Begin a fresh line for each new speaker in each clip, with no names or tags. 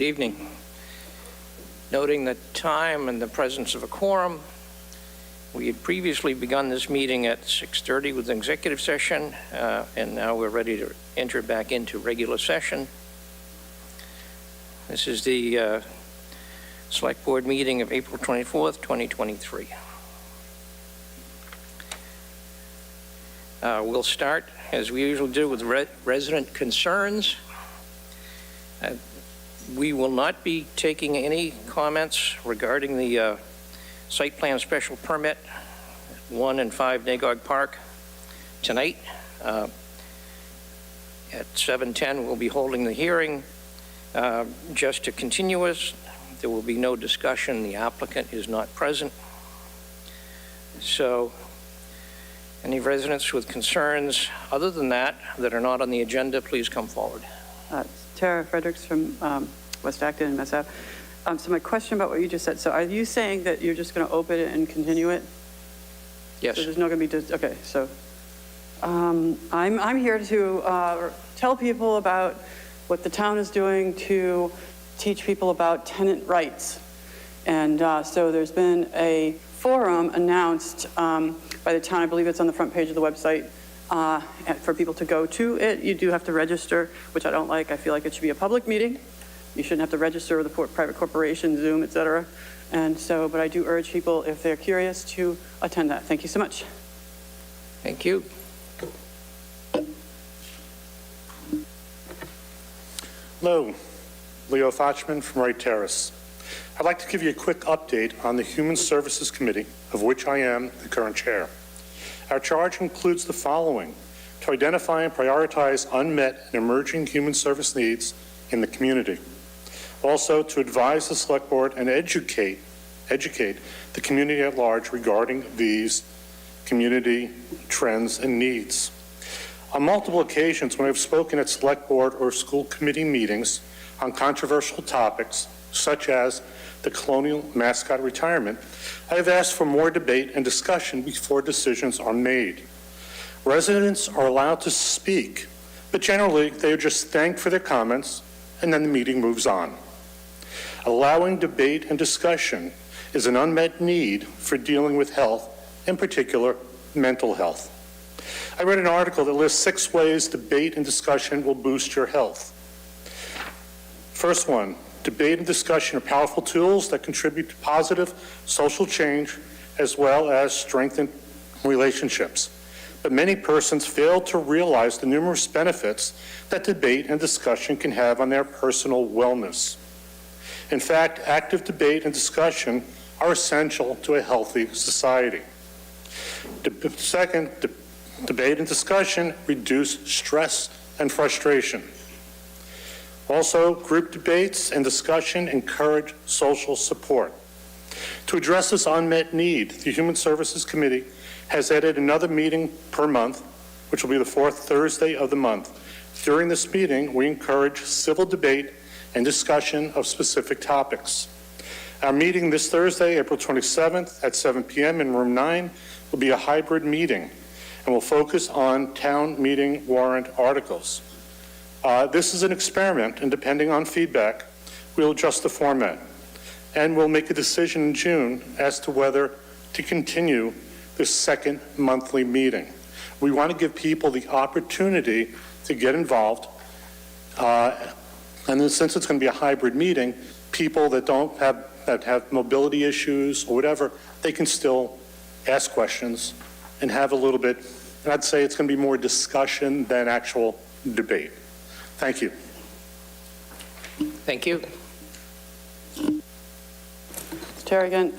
Good evening. Noting the time and the presence of a quorum, we had previously begun this meeting at 6:30 with an executive session, and now we're ready to enter back into regular session. This is the Select Board meeting of April 24th, 2023. We'll start, as we usually do, with resident concerns. We will not be taking any comments regarding the site plan special permit, 1 and 5 Nagog Park tonight. At 7:10, we'll be holding the hearing. Just to continue us, there will be no discussion. The applicant is not present. So, any residents with concerns other than that are not on the agenda, please come forward.
Tara Fredericks from West Acton and Assabet. So my question about what you just said, so are you saying that you're just going to open it and continue it?
Yes.
So there's not going to be, okay, so I'm here to tell people about what the town is doing to teach people about tenant rights. And so there's been a forum announced by the town. I believe it's on the front page of the website. For people to go to it, you do have to register, which I don't like. I feel like it should be a public meeting. You shouldn't have to register with a private corporation, Zoom, et cetera. And so, but I do urge people, if they're curious, to attend that. Thank you so much.
Thank you.
Hello, Leo Fochman from Wright Terrace. I'd like to give you a quick update on the Human Services Committee, of which I am the current chair. Our charge includes the following: to identify and prioritize unmet and emerging human service needs in the community. Also, to advise the Select Board and educate the community at large regarding these community trends and needs. On multiple occasions, when I've spoken at Select Board or school committee meetings on controversial topics, such as the colonial mascot retirement, I have asked for more debate and discussion before decisions are made. Residents are allowed to speak, but generally they are just thanked for their comments and then the meeting moves on. Allowing debate and discussion is an unmet need for dealing with health, in particular mental health. I read an article that lists 6 ways debate and discussion will boost your health. First one, debate and discussion are powerful tools that contribute to positive social change as well as strengthen relationships. But many persons fail to realize the numerous benefits that debate and discussion can have on their personal wellness. In fact, active debate and discussion are essential to a healthy society. Second, debate and discussion reduce stress and frustration. Also, group debates and discussion encourage social support. To address this unmet need, the Human Services Committee has added another meeting per month, which will be the 4th Thursday of the month. During this meeting, we encourage civil debate and discussion of specific topics. Our meeting this Thursday, April 27th at 7 p.m. in room 9 will be a hybrid meeting and will focus on town meeting warrant articles. This is an experiment, and depending on feedback, we'll adjust the format. And we'll make a decision in June as to whether to continue this second monthly meeting. We want to give people the opportunity to get involved. And then since it's going to be a hybrid meeting, people that have mobility issues or whatever, they can still ask questions and have a little bit, and I'd say it's going to be more discussion than actual debate. Thank you.
Thank you.
Tara again,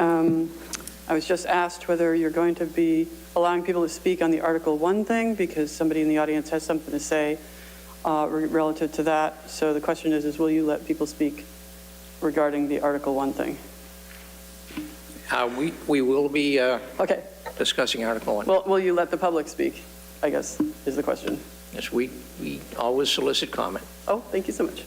I was just asked whether you're going to be allowing people to speak on the Article 1 thing, because somebody in the audience has something to say relative to that. So the question is will you let people speak regarding the Article 1 thing?
We will be
okay.
Discussing Article 1.
Well, will you let the public speak, I guess, is the question.
Yes, we always solicit comment.
Oh, thank you so much.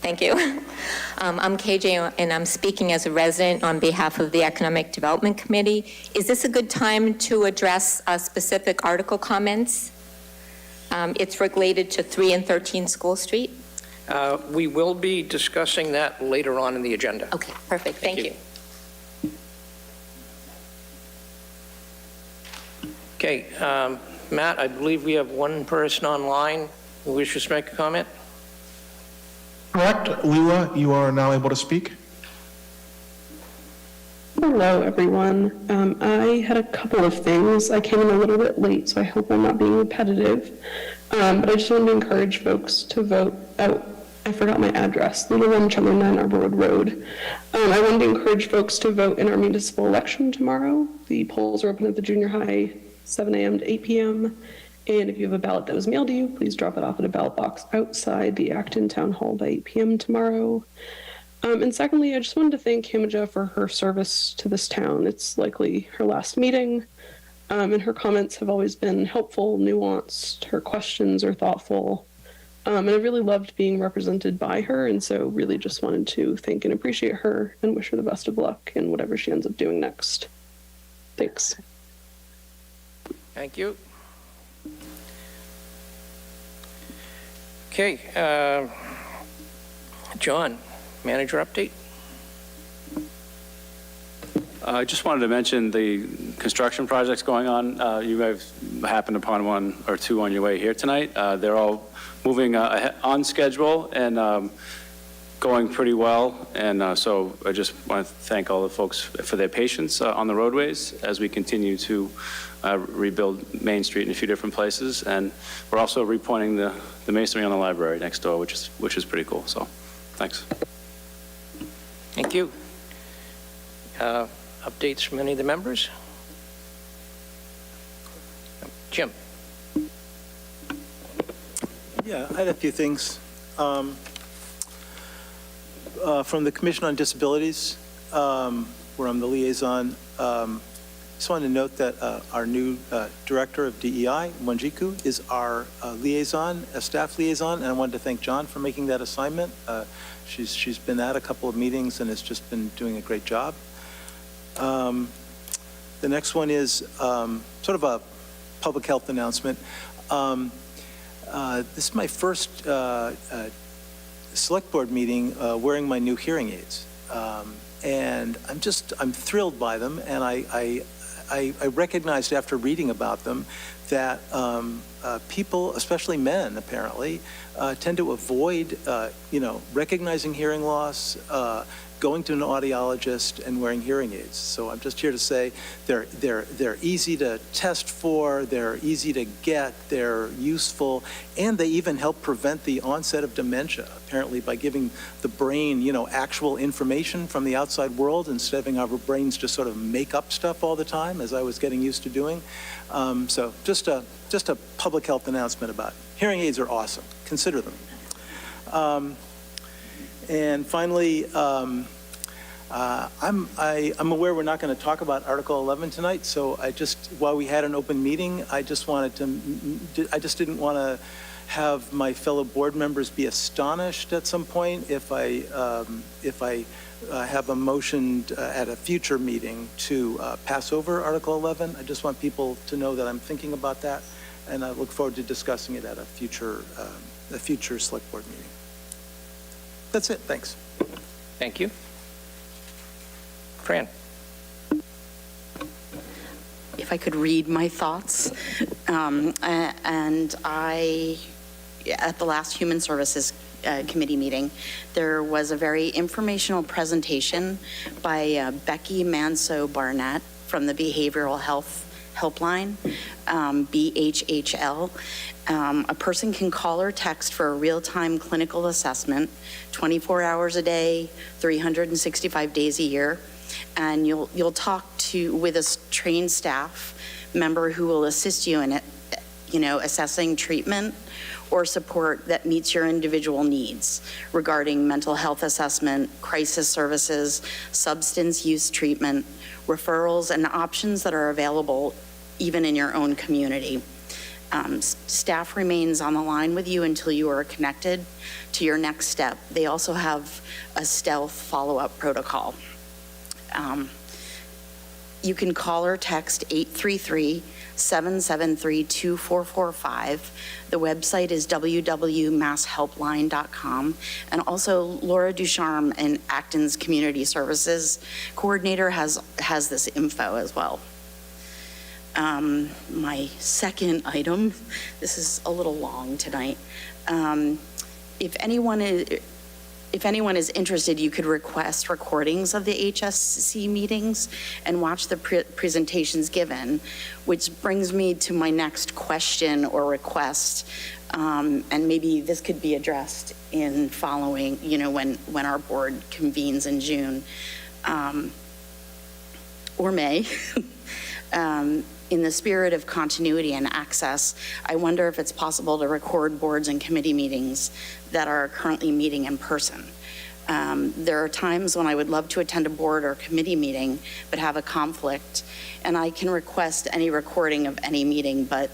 Thank you. I'm KJ, and I'm speaking as a resident on behalf of the Economic Development Committee. Is this a good time to address specific article comments? It's related to 3 and 13 School Street.
We will be discussing that later on in the agenda.
Okay, perfect. Thank you.
Okay, Matt, I believe we have one person online who wishes to make a comment.
Correct. Leela, you are now able to speak.
Hello, everyone. I had a couple of things. I came in a little bit late, so I hope I'm not being repetitive. But I just wanted to encourage folks to vote out. I forgot my address, Little 179 Arborwood Road. I wanted to encourage folks to vote in our municipal election tomorrow. The polls are open at the junior high, 7 a.m. to 8 p.m. And if you have a ballot that was mailed to you, please drop it off at a ballot box outside the Acton Town Hall by 8 p.m. tomorrow. And secondly, I just wanted to thank Himija for her service to this town. It's likely her last meeting, and her comments have always been helpful, nuanced. Her questions are thoughtful, and I really loved being represented by her, and so really just wanted to thank and appreciate her and wish her the best of luck in whatever she ends up doing next. Thanks.
Thank you. Okay, John, manager update.
I just wanted to mention the construction projects going on. You may have happened upon one or two on your way here tonight. They're all moving on schedule and going pretty well. And so I just want to thank all the folks for their patience on the roadways as we continue to rebuild Main Street in a few different places. And we're also repointing the masonry on the library next door, which is pretty cool. So thanks.
Thank you. Updates from any of the members? Jim.
Yeah, I had a few things. From the Commission on Disabilities, where I'm the liaison, just wanted to note that our new director of DEI, Wanjiku, is our liaison, a staff liaison, and I wanted to thank John for making that assignment. She's been at a couple of meetings and has just been doing a great job. The next one is sort of a public health announcement. This is my first select board meeting wearing my new hearing aids. And I'm thrilled by them, and I recognized after reading about them that people, especially men apparently, tend to avoid, recognizing hearing loss, going to an audiologist and wearing hearing aids. So I'm just here to say they're easy to test for, they're easy to get, they're useful, and they even help prevent the onset of dementia, apparently by giving the brain, actual information from the outside world instead of having our brains just sort of make up stuff all the time, as I was getting used to doing. So just a public health announcement about it. Hearing aids are awesome. Consider them. And finally, I'm aware we're not going to talk about Article 11 tonight, so while we had an open meeting, I just didn't want to have my fellow board members be astonished at some point if I have a motion at a future meeting to pass over Article 11. I just want people to know that I'm thinking about that, and I look forward to discussing it at a future select board meeting. That's it. Thanks.
Thank you. Fran.
If I could read my thoughts. And at the last Human Services Committee meeting, there was a very informational presentation by Becky Manso-Barnett from the Behavioral Health Helpline, BHHL. A person can call or text for a real-time clinical assessment, 24 hours a day, 365 days a year, and you'll talk with a trained staff member who will assist you in assessing treatment or support that meets your individual needs regarding mental health assessment, crisis services, substance use treatment, referrals, and options that are available even in your own community. Staff remains on the line with you until you are connected to your next step. They also have a stealth follow-up protocol. You can call or text 833-773-2445. The website is www.masshelpline.com. And also Laura Ducharme and Acton's Community Services Coordinator has this info as well. My second item, this is a little long tonight. If anyone is interested, you could request recordings of the HSC meetings and watch the presentations given, which brings me to my next question or request. And maybe this could be addressed in following, when our board convenes in June or May. In the spirit of continuity and access, I wonder if it's possible to record boards and committee meetings that are currently meeting in person. There are times when I would love to attend a board or committee meeting, but have a conflict, and I can request any recording of any meeting, but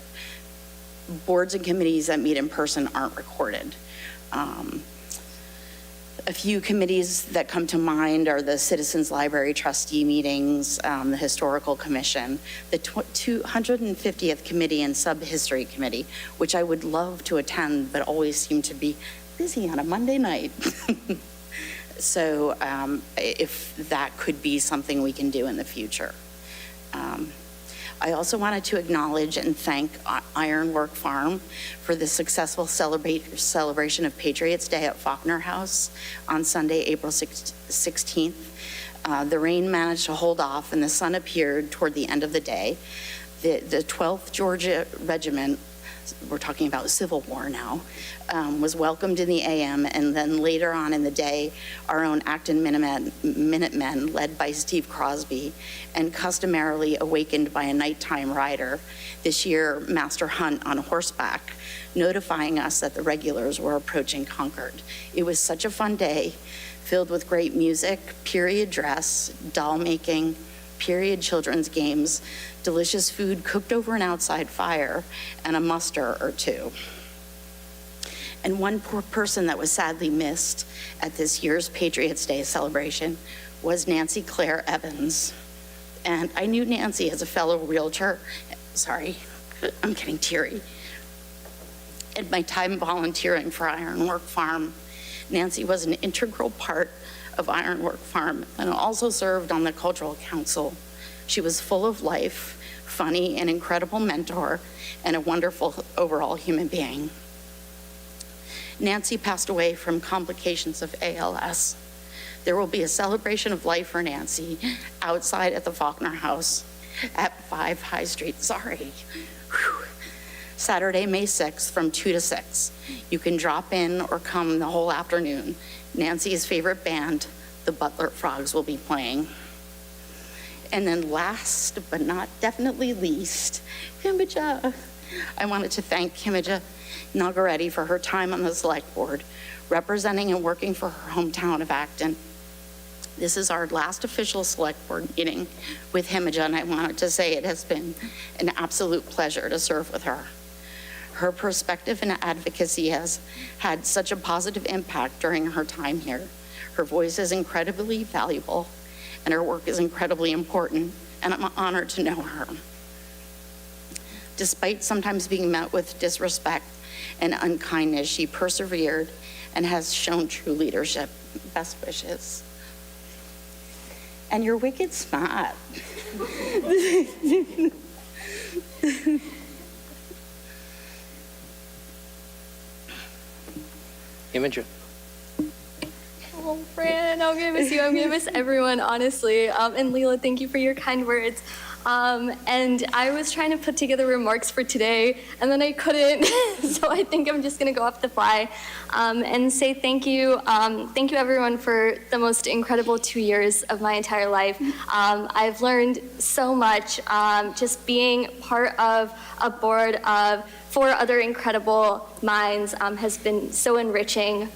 boards and committees that meet in person aren't recorded. A few committees that come to mind are the Citizens Library Trustee meetings, the Historical Commission, the 250th Committee and Sub-History Committee, which I would love to attend, but always seem to be busy on a Monday night. So if that could be something we can do in the future. I also wanted to acknowledge and thank Ironwork Farm for the successful celebration of Patriots Day at Faulkner House on Sunday, April 16th. The rain managed to hold off and the sun appeared toward the end of the day. The 12th Georgia Regiment, we're talking about Civil War now, was welcomed in the AM, and then later on in the day, our own Acton Minutemen, led by Steve Crosby, and customarily awakened by a nighttime rider, this year Master Hunt on horseback, notifying us that the regulars were approaching Concord. It was such a fun day, filled with great music, period dress, doll making, period children's games, delicious food cooked over an outside fire, and a muster or two. And one poor person that was sadly missed at this year's Patriots Day celebration was Nancy Claire Evans. And I knew Nancy as a fellow realtor. Sorry, I'm getting teary. At my time volunteering for Ironwork Farm, Nancy was an integral part of Ironwork Farm and also served on the Cultural Council. She was full of life, funny, an incredible mentor, and a wonderful overall human being. Nancy passed away from complications of ALS. There will be a celebration of life for Nancy outside at the Faulkner House at 5 High Street. Sorry. Whew. Saturday, May 6th from 2 to 6. You can drop in or come the whole afternoon. Nancy's favorite band, the Butler Frogs, will be playing. And then last but not definitely least, Himija. I wanted to thank Himija Nagoretti for her time on the select board, representing and working for her hometown of Acton. This is our last official select board meeting with Himija, and I wanted to say it has been an absolute pleasure to serve with her. Her perspective and advocacy has had such a positive impact during her time here. Her voice is incredibly valuable, and her work is incredibly important, and I'm honored to know her. Despite sometimes being met with disrespect and unkindness, she persevered and has shown true leadership. Best wishes. And you're wicked smart.
Imogen.
Oh, Fran, I'm gonna miss you. I'm gonna miss everyone, honestly. And Leela, thank you for your kind words. And I was trying to put together remarks for today, and then I couldn't, so I think I'm just gonna go off the fly and say thank you. Thank you, everyone, for the most incredible 2 years of my entire life. I've learned so much. Just being part of a board of 4 other incredible minds has been so enriching.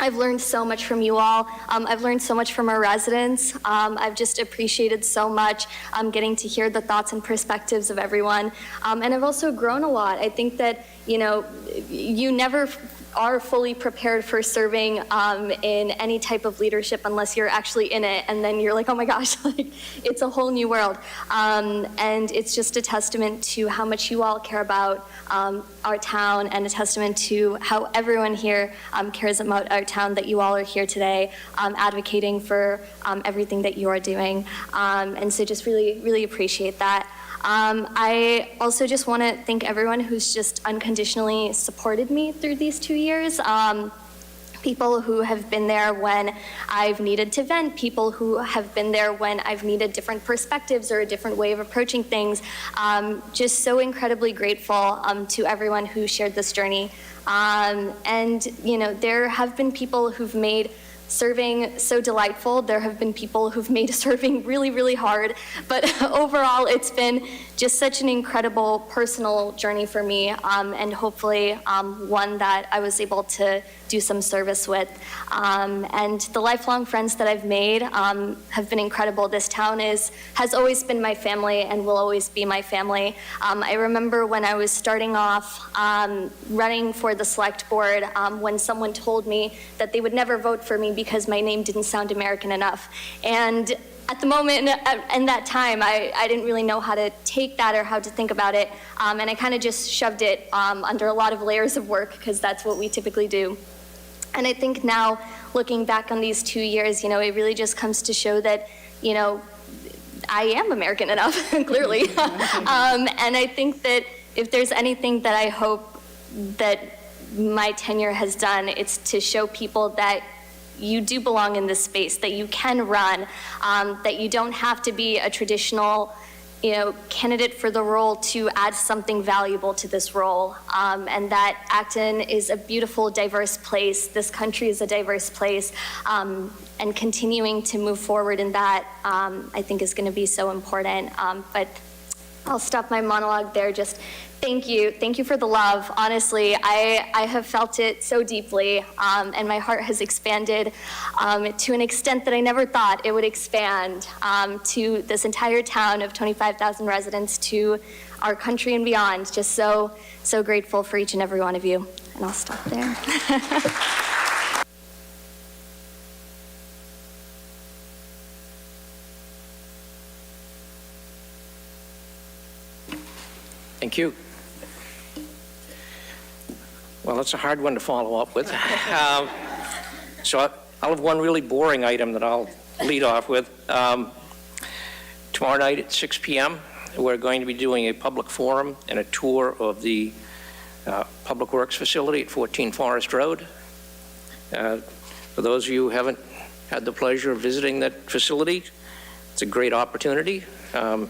I've learned so much from you all. I've learned so much from our residents. I've just appreciated so much getting to hear the thoughts and perspectives of everyone. And I've also grown a lot. I think that, you know, you never are fully prepared for serving in any type of leadership unless you're actually in it, and then you're like, oh my gosh, like, it's a whole new world. And it's just a testament to how much you all care about our town, and a testament to how everyone here cares about our town, that you all are here today advocating for everything that you are doing. And so just really, really appreciate that. I also just want to thank everyone who's just unconditionally supported me through these 2 years. People who have been there when I've needed to vent, people who have been there when I've needed different perspectives or a different way of approaching things. Just so incredibly grateful to everyone who shared this journey. And, you know, there have been people who've made serving so delightful. There have been people who've made serving really, really hard. But overall, it's been just such an incredible personal journey for me, and hopefully one that I was able to do some service with. And the lifelong friends that I've made have been incredible. This town has always been my family and will always be my family. I remember when I was starting off running for the select board, when someone told me that they would never vote for me because my name didn't sound American enough. And at the moment, in that time, I didn't really know how to take that or how to think about it. And I kind of just shoved it under a lot of layers of work, because that's what we typically do. And I think now, looking back on these 2 years, you know, it really just comes to show that, you know, I am American enough, clearly. And I think that if there's anything that I hope that my tenure has done, it's to show people that you do belong in this space, that you can run, that you don't have to be a traditional, you know, candidate for the role to add something valuable to this role, and that Acton is a beautiful, diverse place. This country is a diverse place, and continuing to move forward in that, I think, is going to be so important. But I'll stop my monologue there. Just thank you for the love. Honestly, I have felt it so deeply, and my heart has expanded to an extent that I never thought it would expand, to this entire town of 25,000 residents, to our country and beyond. Just so grateful for each and every one of you. And I'll stop there.
Thank you. Well, that's a hard one to follow up with. So I'll have one really boring item that I'll lead off with. Tomorrow night at 6 p.m., we're going to be doing a public forum and a tour of the Public Works facility at 14 Forest Road. For those of you who haven't had the pleasure of visiting that facility, it's a great opportunity. Go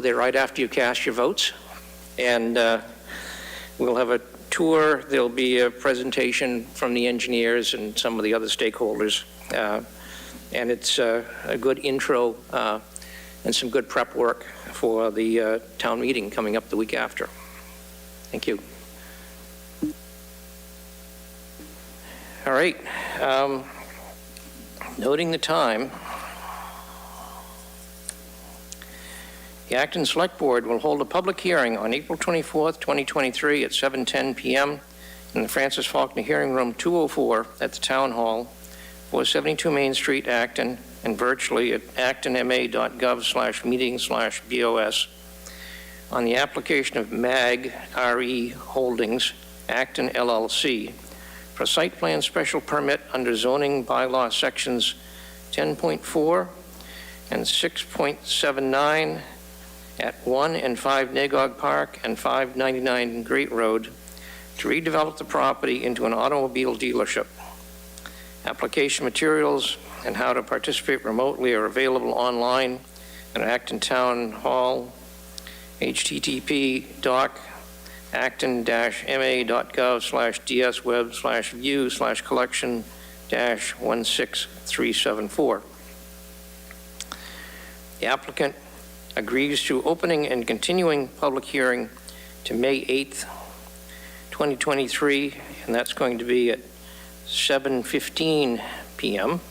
there right after you cast your votes. And we'll have a tour. There'll be a presentation from the engineers and some of the other stakeholders. And it's a good intro and some good prep work for the town meeting coming up the week after. Thank you. All right. Noting the time, the Acton Select Board will hold a public hearing on April 24th, 2023 at 7:10 p.m. in the Francis Faulkner Hearing Room 204 at the Town Hall, 472 Main Street, Acton, and virtually at actonma.gov/meeting/BOS on the application of MAG RE Holdings-Acton LLC for a site plan special permit under zoning bylaw sections 10.4 and 6.79 at 1 and 5 Nagog Park and 599 Great Road to redevelop the property into an automobile dealership. Application materials and how to participate remotely are available online at Acton Town Hall, http://acton-ma.gov/ds/web/view/collection-16374. The applicant agrees to opening and continuing public hearing to May 8th, 2023, and that's going to be at 7:15 p.m.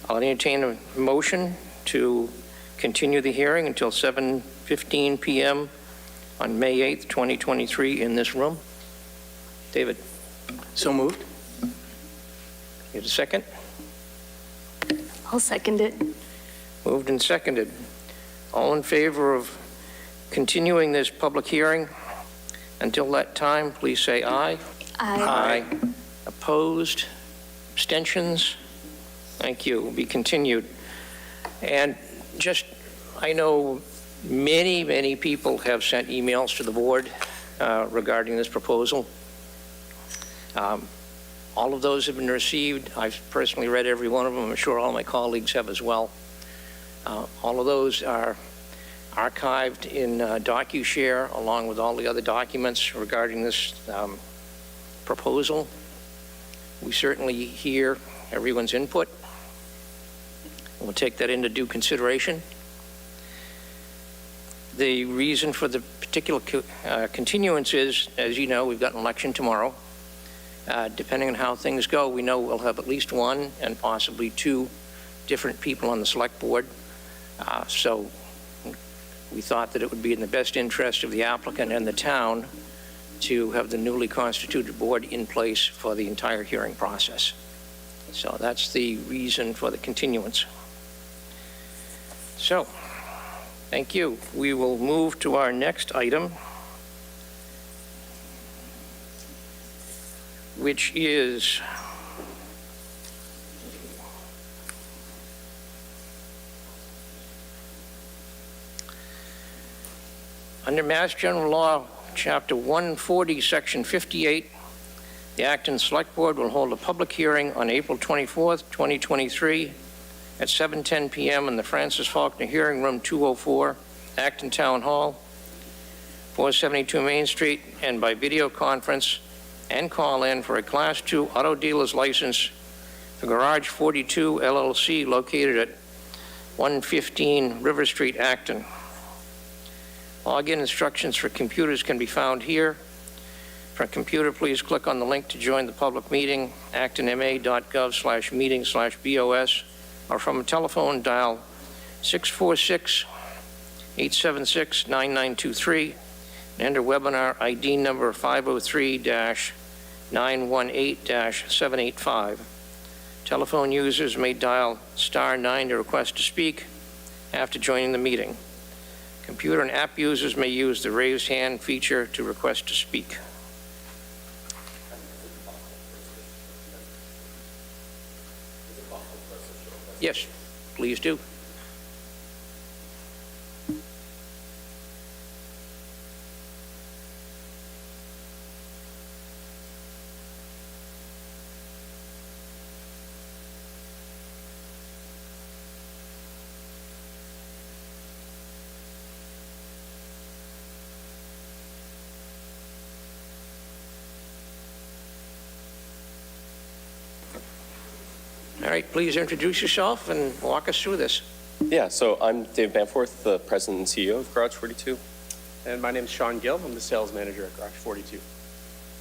I'll entertain a motion to continue the hearing until 7:15 p.m. on May 8th, 2023 in this room. David,
So moved?
you have a second?
I'll second it.
Moved and seconded. All in favor of continuing this public hearing until that time, please say aye.
Aye.
Opposed? Abstentions? Thank you. Will be continued. And just, I know many people have sent emails to the board regarding this proposal. All of those have been received. I've personally read every one of them. I'm sure all my colleagues have as well. All of those are archived in DocuShare along with all the other documents regarding this proposal. We certainly hear everyone's input. We'll take that into due consideration. The reason for the particular continuance is, as you know, we've got an election tomorrow. Depending on how things go, we know we'll have at least one and possibly two different people on the select board. So we thought that it would be in the best interest of the applicant and the town to have the newly constituted board in place for the entire hearing process. So that's the reason for the continuance. So, thank you. We will move to our next item, which is under Mass General Law, Chapter 140, Section 58, the Acton Select Board will hold a public hearing on April 24th, 2023 at 7:10 p.m. in the Francis Faulkner Hearing Room 204, Acton Town Hall, 472 Main Street, and by video conference and call-in for a Class II auto dealer's license for Garage 42 LLC located at 115 River Street, Acton. Login instructions for computers can be found here. For a computer, please click on the link to join the public meeting, actonma.gov/meeting/BOS, or from a telephone, dial 646-876-9923 and enter webinar ID number 503-918-785. Telephone users may dial *9 to request to speak after joining the meeting. Computer and app users may use the raise hand feature to request to speak. Yes, please do. All right, please introduce yourself and walk us through this.
Yeah, so I'm Dave Bamforth, the president and CEO of Garage 42.
And my name's Sean Gill. I'm the sales manager at Garage 42.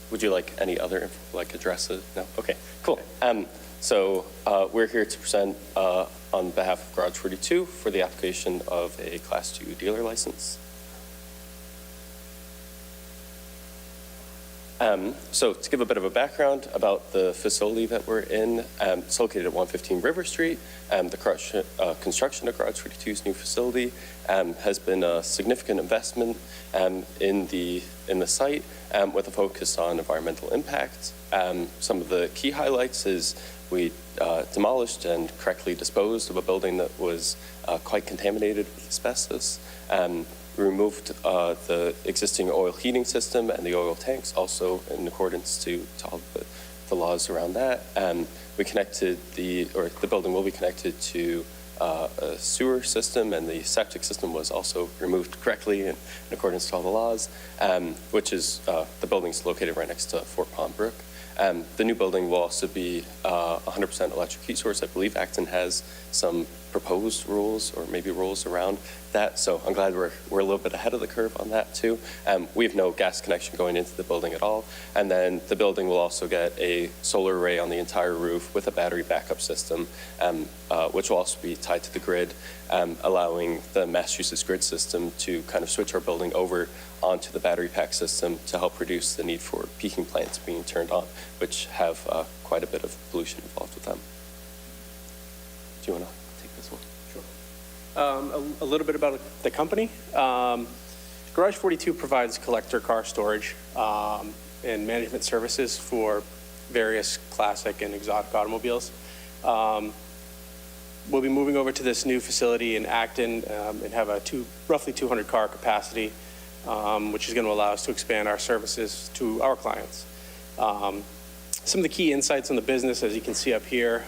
Would you like any other, addresses? No? Okay, cool. So we're here to present on behalf of Garage 42 for the application of a Class II dealer license. So to give a bit of a background about the facility that we're in, it's located at 115 River Street. The construction of Garage 42's new facility has been a significant investment in the site with a focus on environmental impact. Some of the key highlights is we demolished and correctly disposed of a building that was quite contaminated with asbestos. We removed the existing oil heating system and the oil tanks, also in accordance to all the laws around that. We connected the building will be connected to a sewer system, and the septic system was also removed correctly in accordance to all the laws, which is the building's located right next to Fort Pond Brook. The new building will also be 100% electric heat source. I believe Acton has some proposed rules or maybe rules around that. So I'm glad we're a little bit ahead of the curve on that too. We have no gas connection going into the building at all. And then the building will also get a solar array on the entire roof with a battery backup system, which will also be tied to the grid, allowing the Massachusetts grid system to kind of switch our building over onto the battery pack system to help reduce the need for peaking plants being turned on, which have quite a bit of pollution involved with them. Do you want to take this one?
A little bit about the company. Garage 42 provides collector car storage and management services for various classic and exotic automobiles. We'll be moving over to this new facility in Acton and have a roughly 200 car capacity, which is going to allow us to expand our services to our clients. Some of the key insights on the business, as you can see up here,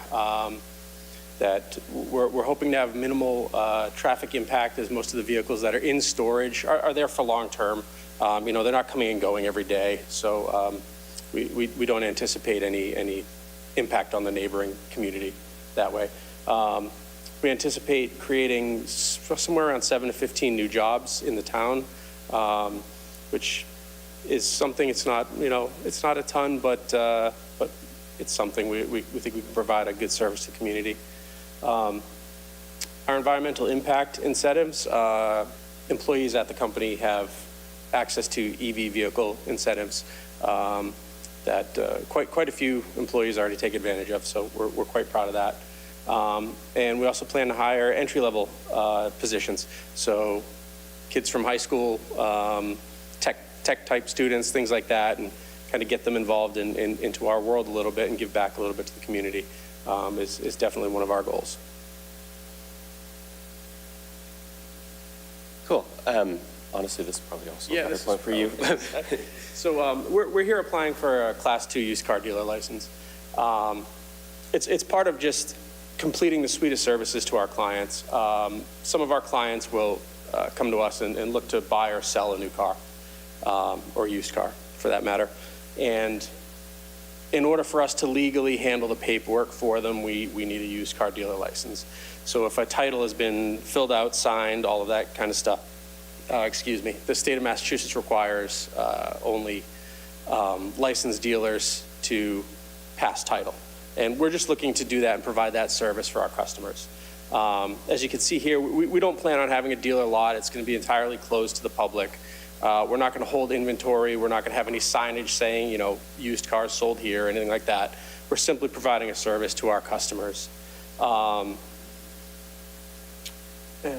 that we're hoping to have minimal traffic impact, as most of the vehicles that are in storage are there for long term. They're not coming and going every day, so we don't anticipate any impact on the neighboring community that way. We anticipate creating somewhere around 7 to 15 new jobs in the town, which is something. It's not a ton, but it's something we think we can provide a good service to the community. Our environmental impact incentives, employees at the company have access to EV vehicle incentives that quite a few employees already take advantage of, so we're quite proud of that. And we also plan to hire entry-level positions, so kids from high school, tech-type students, things like that, and kind of get them involved into our world a little bit and give back a little bit to the community. Is definitely one of our goals. Cool.
Honestly, this is probably also
Yeah,
a better point for you.
So we're here applying for a Class 2 used car dealer license. It's part of just completing the suite of services to our clients. Some of our clients will come to us and look to buy or sell a new car, or used car for that matter. And in order for us to legally handle the paperwork for them, we need a used car dealer license. So if a title has been filled out, signed, all of that kind of stuff, the state of Massachusetts requires only licensed dealers to pass title. And we're just looking to do that and provide that service for our customers. As you can see here, we don't plan on having a dealer lot. It's going to be entirely closed to the public. We're not going to hold inventory. We're not going to have any signage saying, used cars sold here or anything like that. We're simply providing a service to our customers. And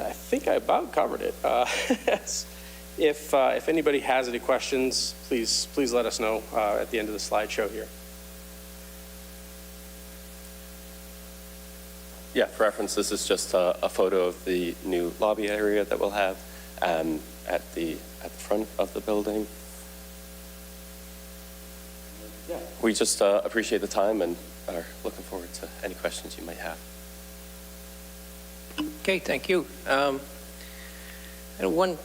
I think I about covered it. If anybody has any questions, please let us know at the end of the slideshow here.
Yeah, for reference, this is just a photo of the new lobby area that we'll have at the front of the building. Yeah. We just appreciate the time and are looking forward to any questions you might have.
Okay, thank you. And one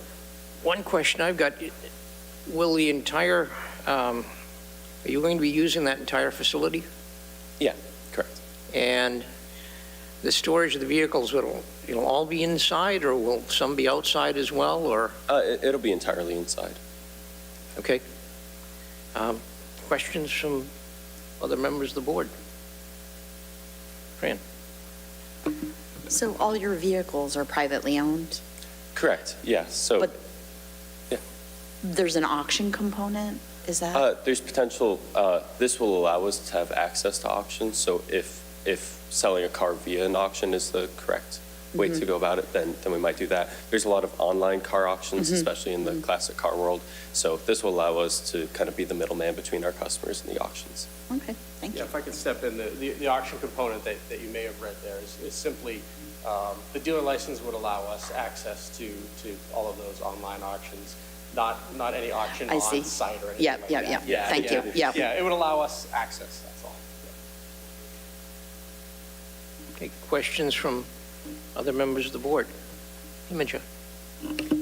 question I've got, will the entire, are you going to be using that entire facility?
Yeah, correct.
And the storage of the vehicles, it'll all be inside, or will some be outside as well, or?
It'll be entirely inside.
Okay. Questions from other members of the board? Fran?
So all your vehicles are privately owned?
Correct, yeah. So,
But there's an auction component, is that?
there's potential, this will allow us to have access to auctions. So if selling a car via an auction is the correct way to go about it, then we might do that. There's a lot of online car auctions, especially in the classic car world. So this will allow us to kind of be the middleman between our customers and the auctions.
Okay, thank you.
Yeah, if I could step in, the auction component that you may have read there is simply, the dealer license would allow us access to all of those online auctions, not any auction on site or anything like that.
Yeah, thank you, yeah.
Yeah, it would allow us access, that's all.
Okay, questions from other members of the board? Imogen?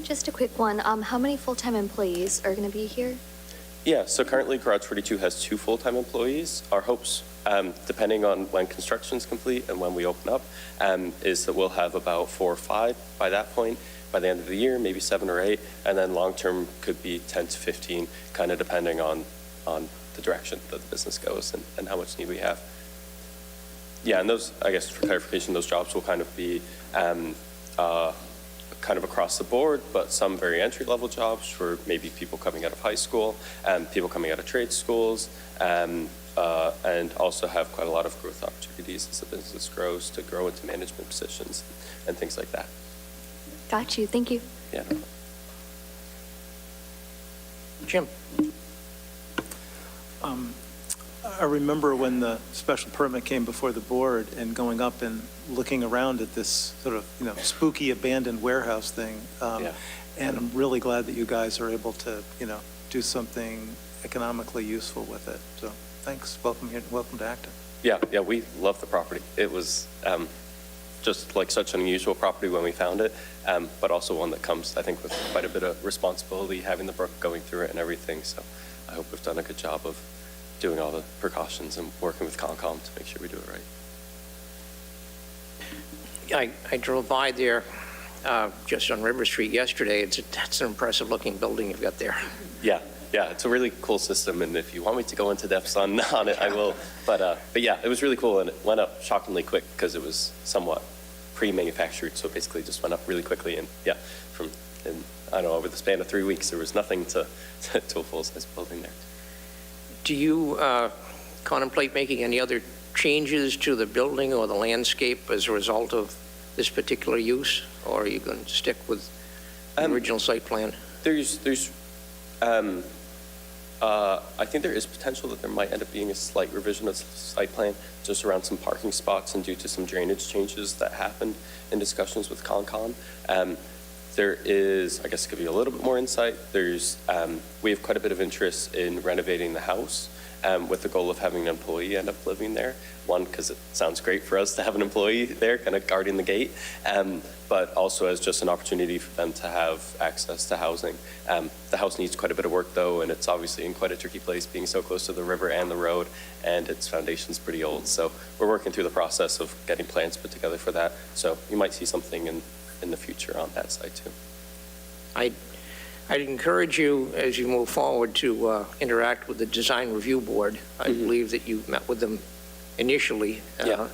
Just a quick one. How many full-time employees are going to be here?
Yeah, so currently Garage 42 has 2 full-time employees. Our hopes, depending on when construction's complete and when we open up, is that we'll have about 4 or 5 by that point. By the end of the year, maybe 7 or 8, and then long-term could be 10 to 15, kind of depending on the direction that the business goes and how much need we have. Yeah, and those, I guess for clarification, those jobs will kind of be kind of across the board, but some very entry-level jobs for maybe people coming out of high school, people coming out of trade schools, and also have quite a lot of growth opportunities as the business grows to grow into management positions and things like that.
Got you. Thank you.
Yeah.
Jim?
I remember when the special permit came before the board and going up and looking around at this sort of, spooky abandoned warehouse thing. And I'm really glad that you guys are able to, do something economically useful with it. So thanks. Welcome here. Welcome to Acton.
Yeah, we love the property. It was just like such an unusual property when we found it, but also one that comes, I think, with quite a bit of responsibility, having the brook going through it and everything. So I hope we've done a good job of doing all the precautions and working with Concom to make sure we do it right.
I drove by there just on River Street yesterday. That's an impressive looking building you've got there.
Yeah, it's a really cool system, and if you want me to go into depth on it, I will. But yeah, it was really cool, and it went up shockingly quick because it was somewhat pre-manufactured, so it basically just went up really quickly. And yeah, I don't know, over the span of 3 weeks, there was nothing to a full-size building there.
Do you contemplate making any other changes to the building or the landscape as a result of this particular use, or are you going to stick with the original site plan?
I think there is potential that there might end up being a slight revision of the site plan just around some parking spots and due to some drainage changes that happened in discussions with Concom. There is, I guess to give you a little bit more insight, we have quite a bit of interest in renovating the house with the goal of having an employee end up living there. One, because it sounds great for us to have an employee there kind of guarding the gate, but also as just an opportunity for them to have access to housing. The house needs quite a bit of work though, and it's obviously in quite a tricky place being so close to the river and the road, and its foundation's pretty old. So we're working through the process of getting plans put together for that. So you might see something in the future on that side too.
I'd encourage you, as you move forward, to interact with the Design Review Board. I believe that you met with them initially.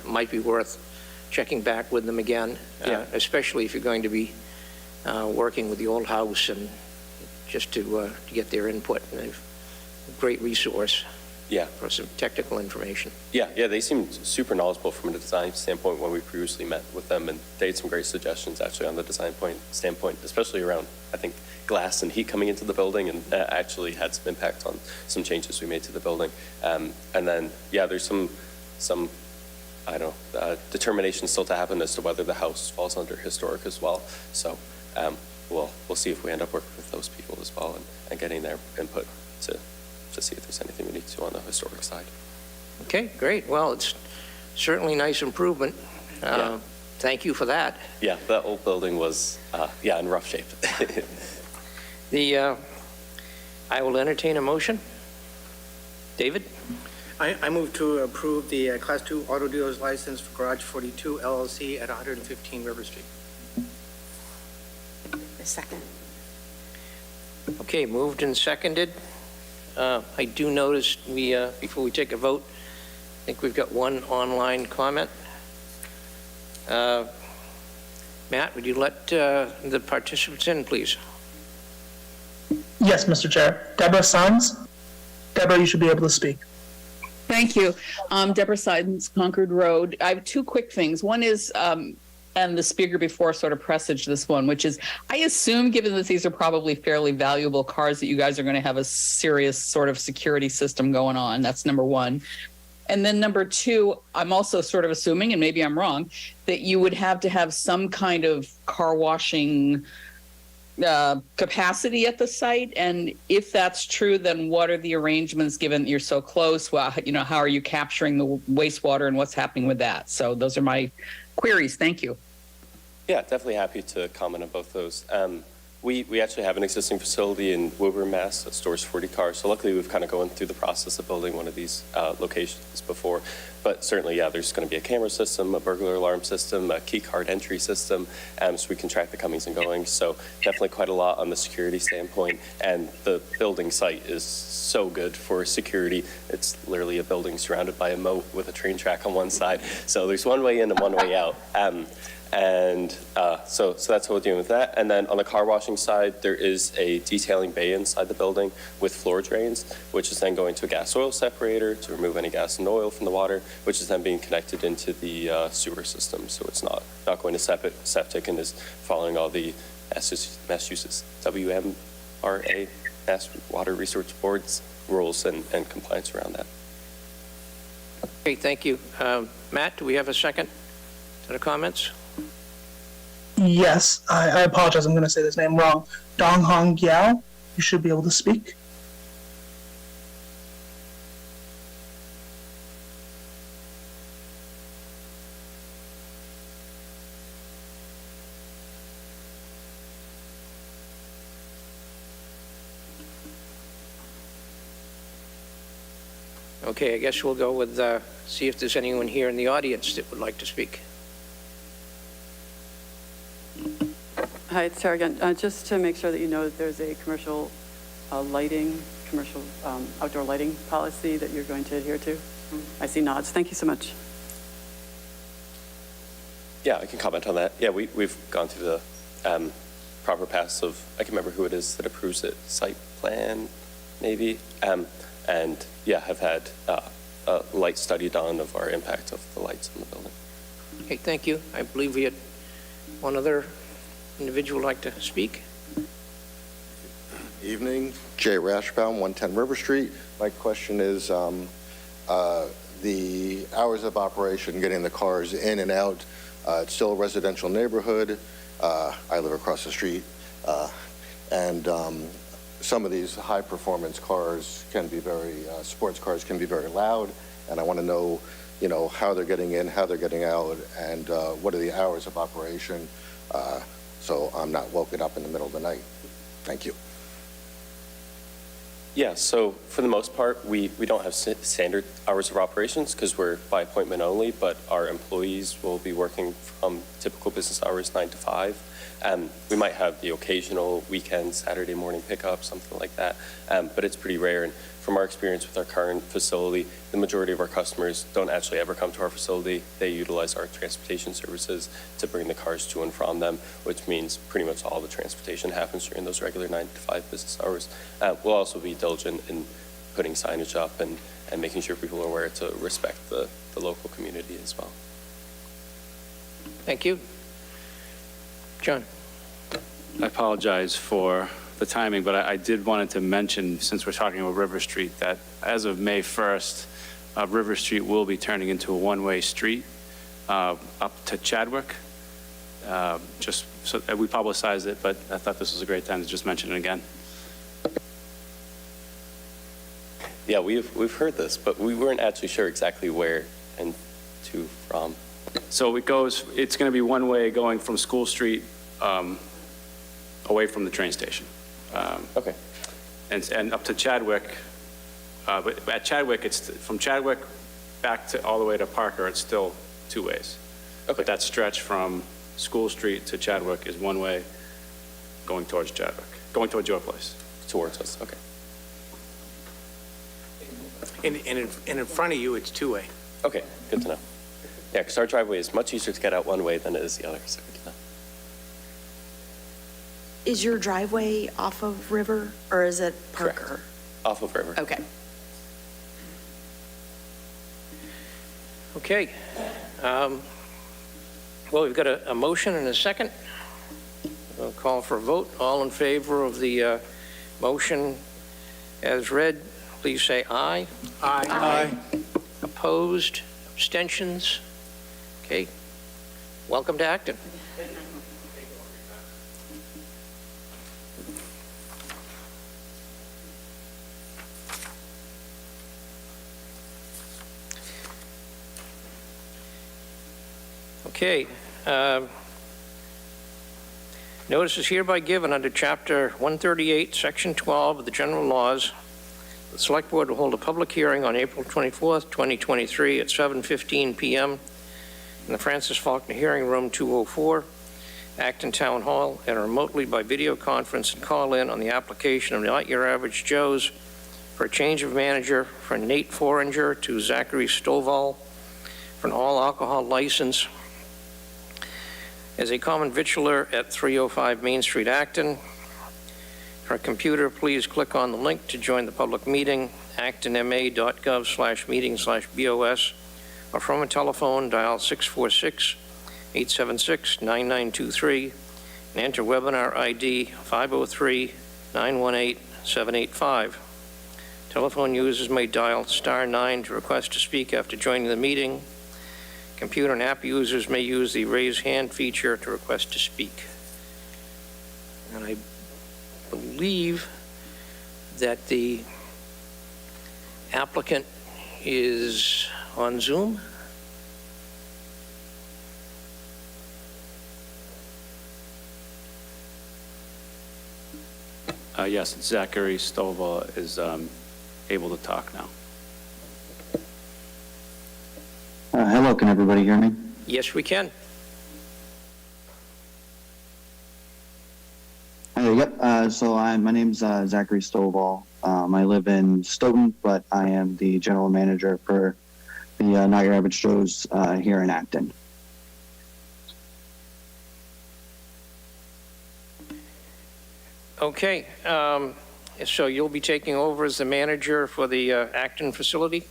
Might be worth checking back with them again, especially if you're going to be working with the old house, and just to get their input. And they're a great resource for some technical information. Yeah,
they seemed super knowledgeable from a design standpoint when we previously met with them, and they had some great suggestions actually on the design standpoint, especially around, I think, glass and heat coming into the building, and actually had some impact on some changes we made to the building. And then, there's some I don't know, determination still to happen as to whether the house falls under historic as well. So we'll see if we end up working with those people as well and getting their input to see if there's anything we need to on the historic side.
Okay, great. Well, it's certainly nice improvement. Thank you for that.
Yeah, that old building was, in rough shape.
I will entertain a motion. David?
I move to approve the Class 2 auto dealer's license for Garage 42 LLC at 115 River Street.
A second.
Okay, moved and seconded. I do notice before we take a vote, I think we've got one online comment. Matt, would you let the participants in, please?
Yes, Mr. Chair. Deborah Sines. Deborah, you should be able to speak.
Thank you. Deborah Sines, Concord Road. I have 2 quick things. One is, and the speaker before sort of presaged this one, which is, I assume, given that these are probably fairly valuable cars, that you guys are going to have a serious sort of security system going on. That's number 1. And then number 2, I'm also sort of assuming, and maybe I'm wrong, that you would have to have some kind of car washing capacity at the site. And if that's true, then what are the arrangements given that you're so close? Well, how are you capturing the wastewater and what's happening with that? So those are my queries. Thank you.
Yeah, definitely happy to comment on both those. We actually have an existing facility in Woburn, Mass. that stores 40 cars. So luckily, we've kind of gone through the process of building one of these locations before. But certainly, yeah, there's going to be a camera system, a burglar alarm system, a key card entry system, so we can track the comings and goings. So definitely quite a lot on the security standpoint. And the building site is so good for security. It's literally a building surrounded by a moat with a train track on one side. So there's one way in and one way out. So that's what we're doing with that. And then on the car washing side, there is a detailing bay inside the building with floor drains, which is then going to a gas oil separator to remove any gas and oil from the water, which is then being connected into the sewer system. So it's not going to septic and is following all the Massachusetts WMRA, Mass Water Resource Board's rules and compliance around that.
Okay, thank you. Matt, do we have a second to the comments?
Yes, I apologize. I'm going to say this name wrong. Dong Hong Yao, you should be able to speak.
Okay, I guess we'll go with, see if there's anyone here in the audience that would like to speak.
Hi, it's Sarah again. Just to make sure that you know that there's a commercial outdoor lighting policy that you're going to adhere to. I see nods. Thank you so much.
Yeah, I can comment on that. Yeah, we've gone through the proper paths of, I can remember who it is that approves it, site plan, maybe, and yeah, have had a light study done of our impact of the lights in the building.
Okay, thank you. I believe we had one other individual like to speak.
Evening, Jay Rashbaum, 110 River Street. My question is the hours of operation, getting the cars in and out. It's still a residential neighborhood. I live across the street. And some of these high-performance cars can be sports cars can be very loud. And I want to know, how they're getting in, how they're getting out, and what are the hours of operation, so I'm not woken up in the middle of the night. Thank you.
Yeah, so for the most part, we don't have standard hours of operations because we're by appointment only, but our employees will be working from typical business hours, 9 to 5. We might have the occasional weekend, Saturday morning pickup, something like that, but it's pretty rare. And from our experience with our current facility, the majority of our customers don't actually ever come to our facility. They utilize our transportation services to bring the cars to and from them, which means pretty much all the transportation happens during those regular 9 to 5 business hours. We'll also be diligent in putting signage up and making sure people are aware to respect the local community as well.
Thank you. John.
I apologize for the timing, but I did wanted to mention, since we're talking about River Street, that as of May 1st, River Street will be turning into a one-way street up to Chadwick. Just so we publicized it, but I thought this was a great time to just mention it again.
Yeah, we've heard this, but we weren't actually sure exactly where and to from.
So it's going to be one way going from School Street away from the train station.
Okay.
And up to Chadwick. But at Chadwick, it's from Chadwick back to all the way to Parker, it's still two ways.
Okay.
But that stretch from School Street to Chadwick is one way going towards Chadwick, going towards your place.
Towards us, okay.
And in front of you, it's two-way.
Okay, good to know. Yeah, because our driveway is much easier to get out one way than it is the other, so good to know.
Is your driveway off of River or is it Parker?
Correct. Off of River.
Okay.
Okay. Well, we've got a motion and a second. I'll call for a vote. All in favor of the motion as read, please say aye.
Aye.
Aye. Opposed? Abstentions? Okay. Welcome to Acton. Okay. Notice is hereby given under Chapter 138, Section 12 of the General Laws. The Select Board will hold a public hearing on April 24th, 2023 at 7:15 p.m. in the Francis Faulkner Hearing Room 204, Acton Town Hall, and remotely by video conference and call-in on the application of Not Your Average Joe's for a change of manager for Nate Foringer to Zachary Stovall for an all-alcohol license as a common vitular at 305 Main Street, Acton. For a computer, please click on the link to join the public meeting, actonma.gov/meeting/BOS, or from a telephone, dial 646-876-9923 and enter webinar ID 503-918-785. Telephone users may dial *9 to request to speak after joining the meeting. Computer and app users may use the raise hand feature to request to speak. And I believe that the applicant is on Zoom.
Yes, Zachary Stovall is able to talk now.
Hello, can everybody hear me?
Yes, we can.
So my name's Zachary Stovall. I live in Stoughton, but I am the general manager for the Not Your Average Joe's here in Acton.
Okay, so you'll be taking over as the manager for the Acton facility?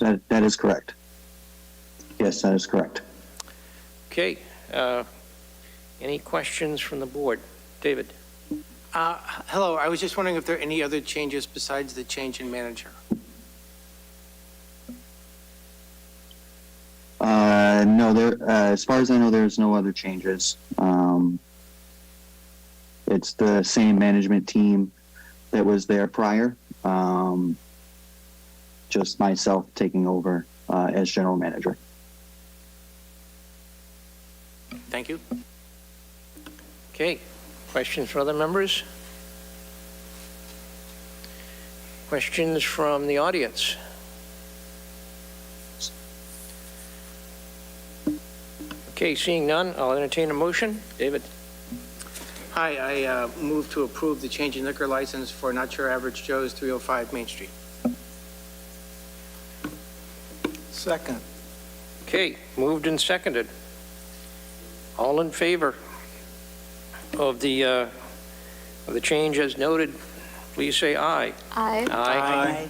That is correct. Yes, that is correct.
Okay, any questions from the board? David?
Hello, I was just wondering if there are any other changes besides the change in manager?
No, as far as I know, there's no other changes. It's the same management team that was there prior. Just myself taking over as general manager.
Thank you.
Okay, questions for other members? Questions from the audience? Okay, seeing none, I'll entertain a motion. David?
Hi, I move to approve the change in liquor license for Not Your Average Joe's, 305 Main Street.
Second.
Okay, moved and seconded. All in favor of the change as noted, please say aye.
Aye.
Aye.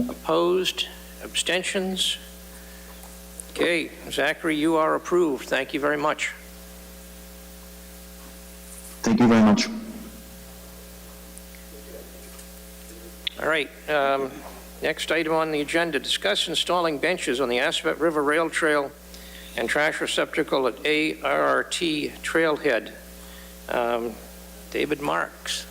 Opposed? Abstentions? Okay, Zachary, you are approved. Thank you very much.
Thank you very much.
All right, next item on the agenda, discuss installing benches on the Assabet River Rail Trail and trash receptacle at ARRT Trailhead. David Marks.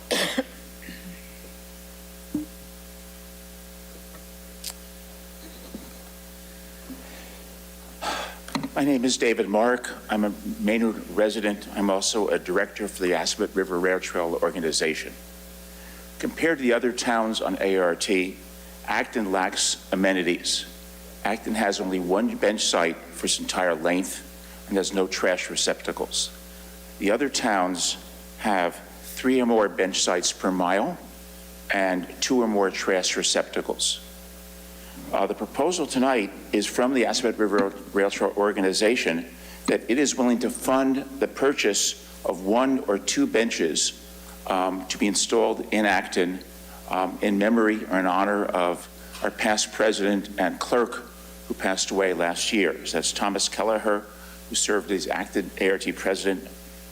My name is David Mark. I'm a Maynard resident. I'm also a director for the Assabet River Rail Trail organization. Compared to the other towns on ARRT, Acton lacks amenities. Acton has only one bench site for its entire length and has no trash receptacles. The other towns have 3 or more bench sites per mile and 2 or more trash receptacles. The proposal tonight is from the Assabet River Rail Trail organization that it is willing to fund the purchase of 1 or 2 benches to be installed in Acton in memory or in honor of our past president and clerk who passed away last year. So that's Thomas Kelleher, who served as Acton ARRT president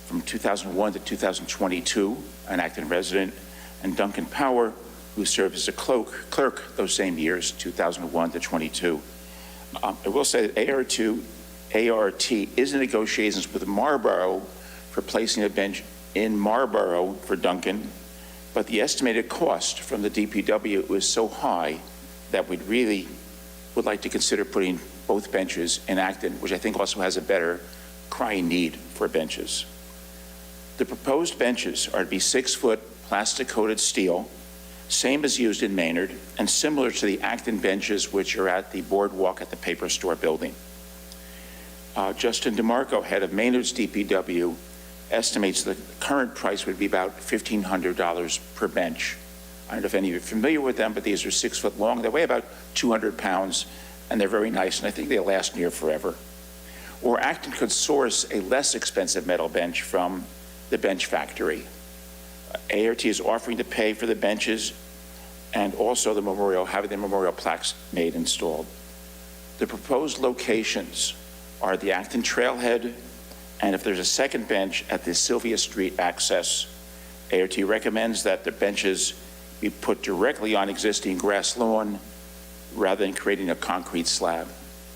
from 2001 to 2022, an Acton resident, and Duncan Power, who served as a clerk those same years, 2001 to 22. I will say that ARRT is in negotiations with Marlborough for placing a bench in Marlborough for Duncan, but the estimated cost from the DPW is so high that we really would like to consider putting both benches in Acton, which I think also has a better crying need for benches. The proposed benches are to be 6-foot plastic-coated steel, same as used in Maynard, and similar to the Acton benches which are at the boardwalk at the paper store building. Justin DeMarco, head of Maynard's DPW, estimates the current price would be about $1,500 per bench. I don't know if any of you are familiar with them, but these are 6 foot long. They weigh about 200 pounds, and they're very nice, and I think they last near forever. Or Acton could source a less expensive metal bench from the bench factory. ARRT is offering to pay for the benches and also having the memorial plaques made and installed. The proposed locations are the Acton Trailhead, and if there's a second bench at the Sylvia Street access, ARRT recommends that the benches be put directly on existing grass lawn rather than creating a concrete slab.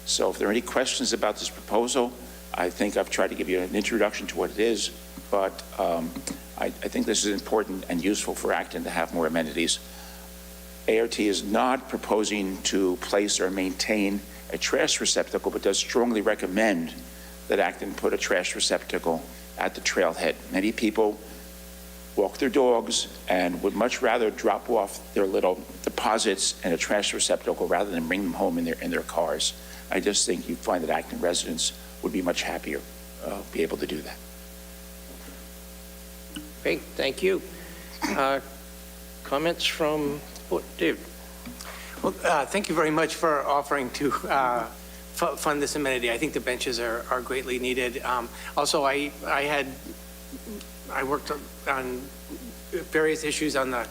So if there are any questions about this proposal, I think I've tried to give you an introduction to what it is, but I think this is important and useful for Acton to have more amenities. ARRT is not proposing to place or maintain a trash receptacle, but does strongly recommend that Acton put a trash receptacle at the trailhead. Many people walk their dogs and would much rather drop off their little deposits in a trash receptacle rather than bring them home in their cars. I just think you'd find that Acton residents would be much happier be able to do that.
Great, thank you. Comments from David?
Well, thank you very much for offering to fund this amenity. I think the benches are greatly needed. Also, I worked on various issues on the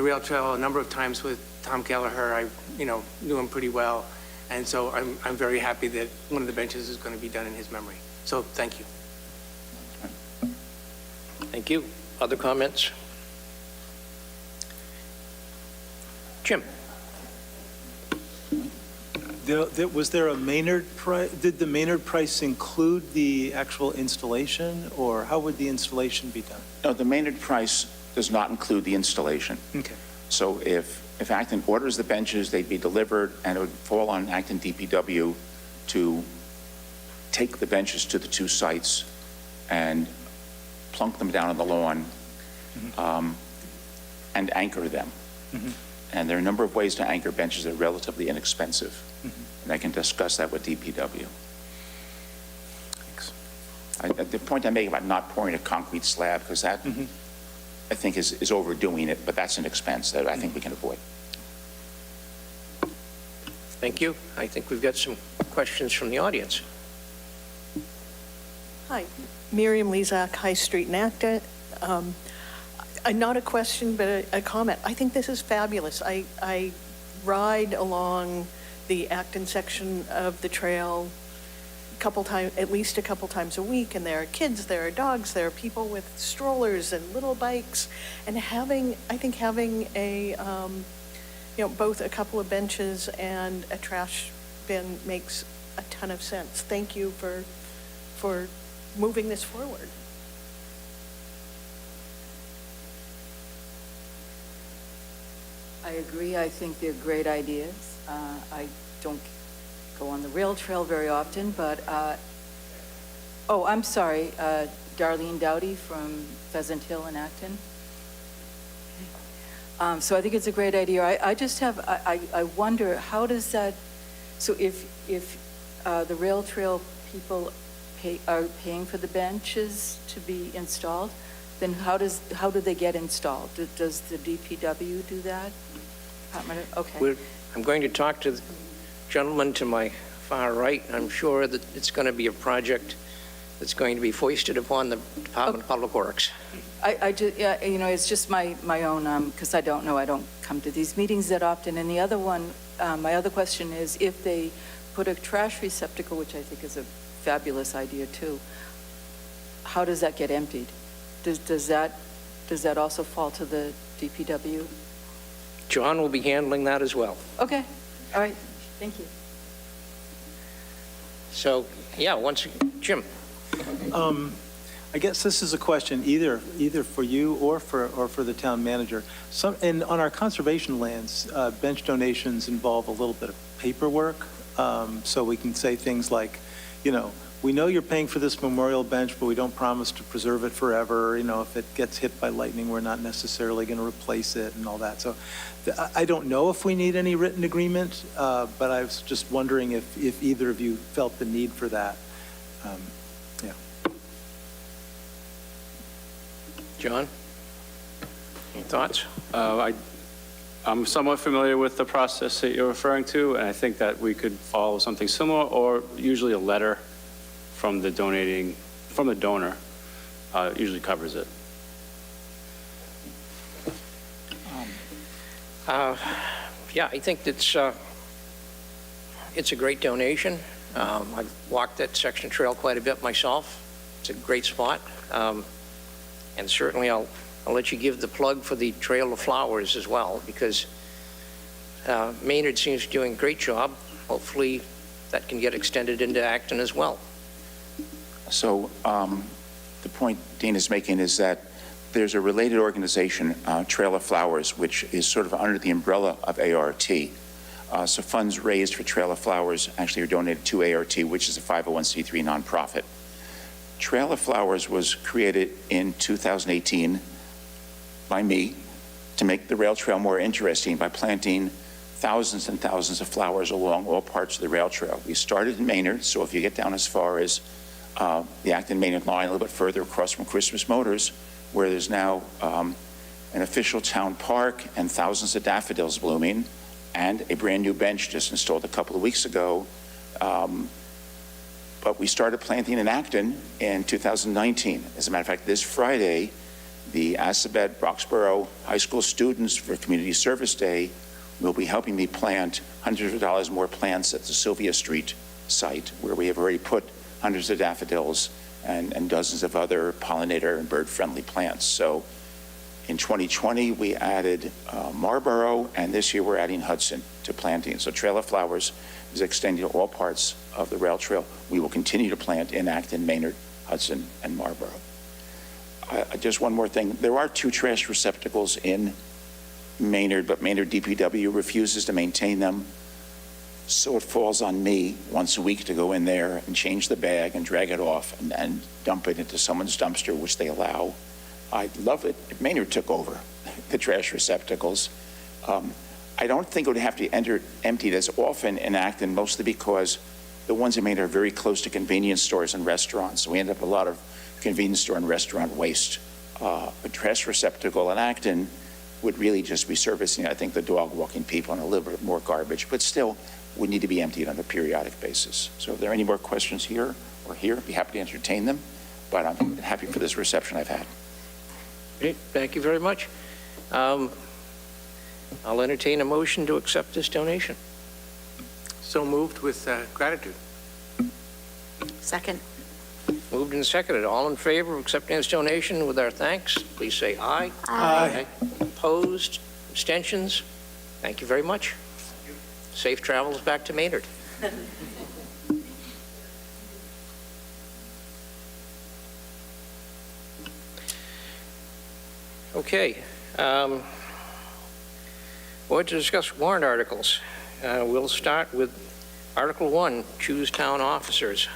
rail trail a number of times with Tom Gallagher. I knew him pretty well, and so I'm very happy that one of the benches is going to be done in his memory. So thank you.
Thank you. Other comments? Jim?
Was there a Maynard price? Did the Maynard price include the actual installation, or how would the installation be done?
No, the Maynard price does not include the installation.
Okay.
So if Acton orders the benches, they'd be delivered, and it would fall on Acton DPW to take the benches to the two sites and plunk them down on the lawn and anchor them. And there are a number of ways to anchor benches that are relatively inexpensive. And I can discuss that with DPW.
Thanks.
The point I make about not pouring a concrete slab, because that, I think, is overdoing it, but that's an expense that I think we can avoid.
Thank you. I think we've got some questions from the audience.
Hi, Miriam Lezak, High Street in Acton. Not a question, but a comment. I think this is fabulous. I ride along the Acton section of the trail at least a couple times a week, and there are kids, there are dogs, there are people with strollers and little bikes, and I think having a, both a couple of benches and a trash bin makes a ton of sense. Thank you for moving this forward.
I agree. I think they're great ideas. I don't go on the rail trail very often, but, oh, I'm sorry, Darlene Dowdy from Pheasant Hill in Acton. So I think it's a great idea. I just have, I wonder, how does that, so if the rail trail people are paying for the benches to be installed, then how do they get installed? Does the DPW do that? Okay.
I'm going to talk to the gentleman to my far right. I'm sure that it's going to be a project that's going to be foisted upon the Department of Public Works.
I just, it's just my own, because I don't know, I don't come to these meetings that often. And the other one, my other question is, if they put a trash receptacle, which I think is a fabulous idea too, how does that get emptied? Does that also fall to the DPW?
John will be handling that as well.
Okay, all right, thank you.
So, yeah, Jim.
I guess this is a question either for you or for the town manager. On our conservation lands, bench donations involve a little bit of paperwork, so we can say things like, we know you're paying for this memorial bench, but we don't promise to preserve it forever. You know, if it gets hit by lightning, we're not necessarily going to replace it and all that. So I don't know if we need any written agreement, but I was just wondering if either of you felt the need for that. Yeah.
John? Any thoughts?
I'm somewhat familiar with the process that you're referring to, and I think that we could follow something similar, or usually a letter from the donor usually covers it.
Yeah, I think it's a great donation. I've walked that section trail quite a bit myself. It's a great spot. And certainly I'll let you give the plug for the Trail of Flowers as well, because Maynard seems to be doing a great job. Hopefully that can get extended into Acton as well.
So the point Dean is making is that there's a related organization, Trail of Flowers, which is sort of under the umbrella of ARRT. So funds raised for Trail of Flowers actually are donated to ARRT, which is a 501c3 nonprofit. Trail of Flowers was created in 2018 by me to make the rail trail more interesting by planting thousands and thousands of flowers along all parts of the rail trail. We started in Maynard, so if you get down as far as the Acton-Maynard line, a little bit further across from Christmas Motors, where there's now an official town park and thousands of daffodils blooming, and a brand new bench just installed a couple of weeks ago. But we started planting in Acton in 2019. As a matter of fact, this Friday, the Assabet Roxborough High School students for Community Service Day will be helping me plant hundreds of dollars more plants at the Sylvia Street site, where we have already put hundreds of daffodils and dozens of other pollinator and bird-friendly plants. So in 2020, we added Marlborough, and this year we're adding Hudson to planting. So Trail of Flowers is extending to all parts of the rail trail. We will continue to plant in Acton, Maynard, Hudson, and Marlborough. Just one more thing. There are 2 trash receptacles in Maynard, but Maynard DPW refuses to maintain them. So it falls on me once a week to go in there and change the bag and drag it off and dump it into someone's dumpster, which they allow. I'd love it if Maynard took over the trash receptacles. I don't think it would have to be emptied as often in Acton, mostly because the ones in Maynard are very close to convenience stores and restaurants. So we end up with a lot of convenience store and restaurant waste. A trash receptacle in Acton would really just be servicing, I think, the dog walking people and a little bit more garbage, but still would need to be emptied on a periodic basis. So if there are any more questions here or here, I'd be happy to entertain them, but I'm happy for this reception I've had.
Great, thank you very much. I'll entertain a motion to accept this donation.
So moved with gratitude.
Second.
Moved and seconded. All in favor of accepting this donation with our thanks, please say aye.
Aye.
Opposed? Abstentions? Thank you very much. Safe travels back to Maynard. Okay. We're to discuss warrant articles. We'll start with Article 1, choose town officers.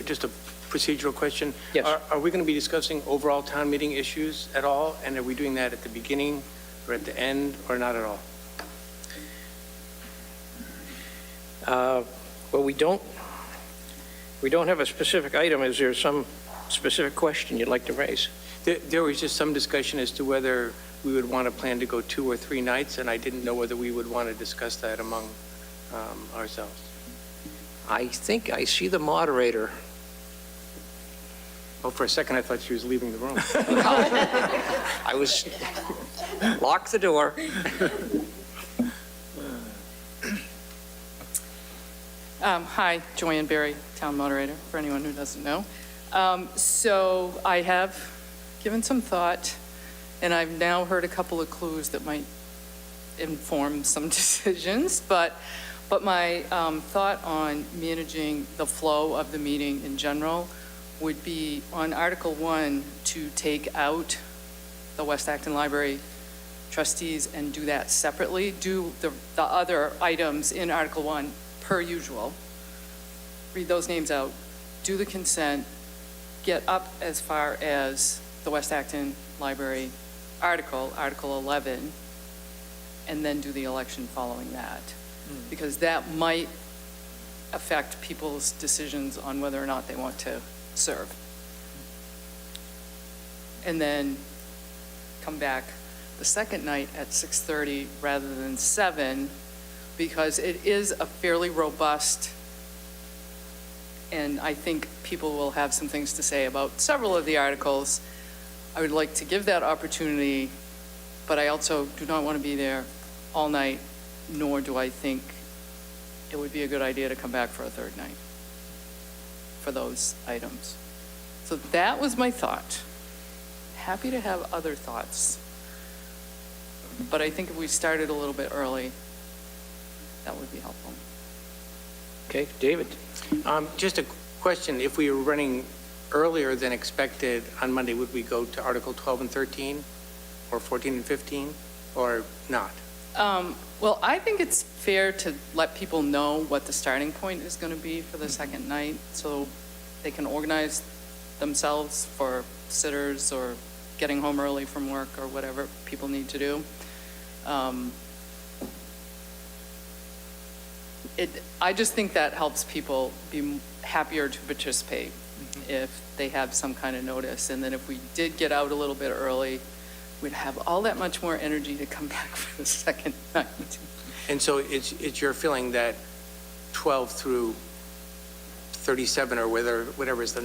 Just a procedural question.
Yes.
Are we going to be discussing overall town meeting issues at all? And are we doing that at the beginning or at the end or not at all? Well, we don't have a specific item. Is there some specific question you'd like to raise? There was just some discussion as to whether we would want to plan to go 2 or 3 nights, and I didn't know whether we would want to discuss that among ourselves.
I think I see the moderator.
Oh, for a second, I thought she was leaving the room.
I was, lock the door.
Hi, Joanne Berry, Town Moderator, for anyone who doesn't know. So I have given some thought, and I've now heard a couple of clues that might inform some decisions, but my thought on managing the flow of the meeting in general would be on Article 1 to take out the West Acton Library trustees and do that separately, do the other items in Article 1 per usual, read those names out, do the consent, get up as far as the West Acton Library Article 11, and then do the election following that. Because that might affect people's decisions on whether or not they want to serve. And then come back the second night at 6:30 rather than 7, because it is a fairly robust, and I think people will have some things to say about several of the articles. I would like to give that opportunity, but I also do not want to be there all night, nor do I think it would be a good idea to come back for a third night for those items. So that was my thought. Happy to have other thoughts. But I think if we started a little bit early, that would be helpful.
Okay, David?
Just a question, if we were running earlier than expected on Monday, would we go to Article 12 and 13, or 14 and 15, or not?
Well, I think it's fair to let people know what the starting point is going to be for the second night, so they can organize themselves for sitters or getting home early from work or whatever people need to do. I just think that helps people be happier to participate if they have some kind of notice. And then if we did get out a little bit early, we'd have all that much more energy to come back for the second night.
And so it's your feeling that 12 through 37 or whatever is the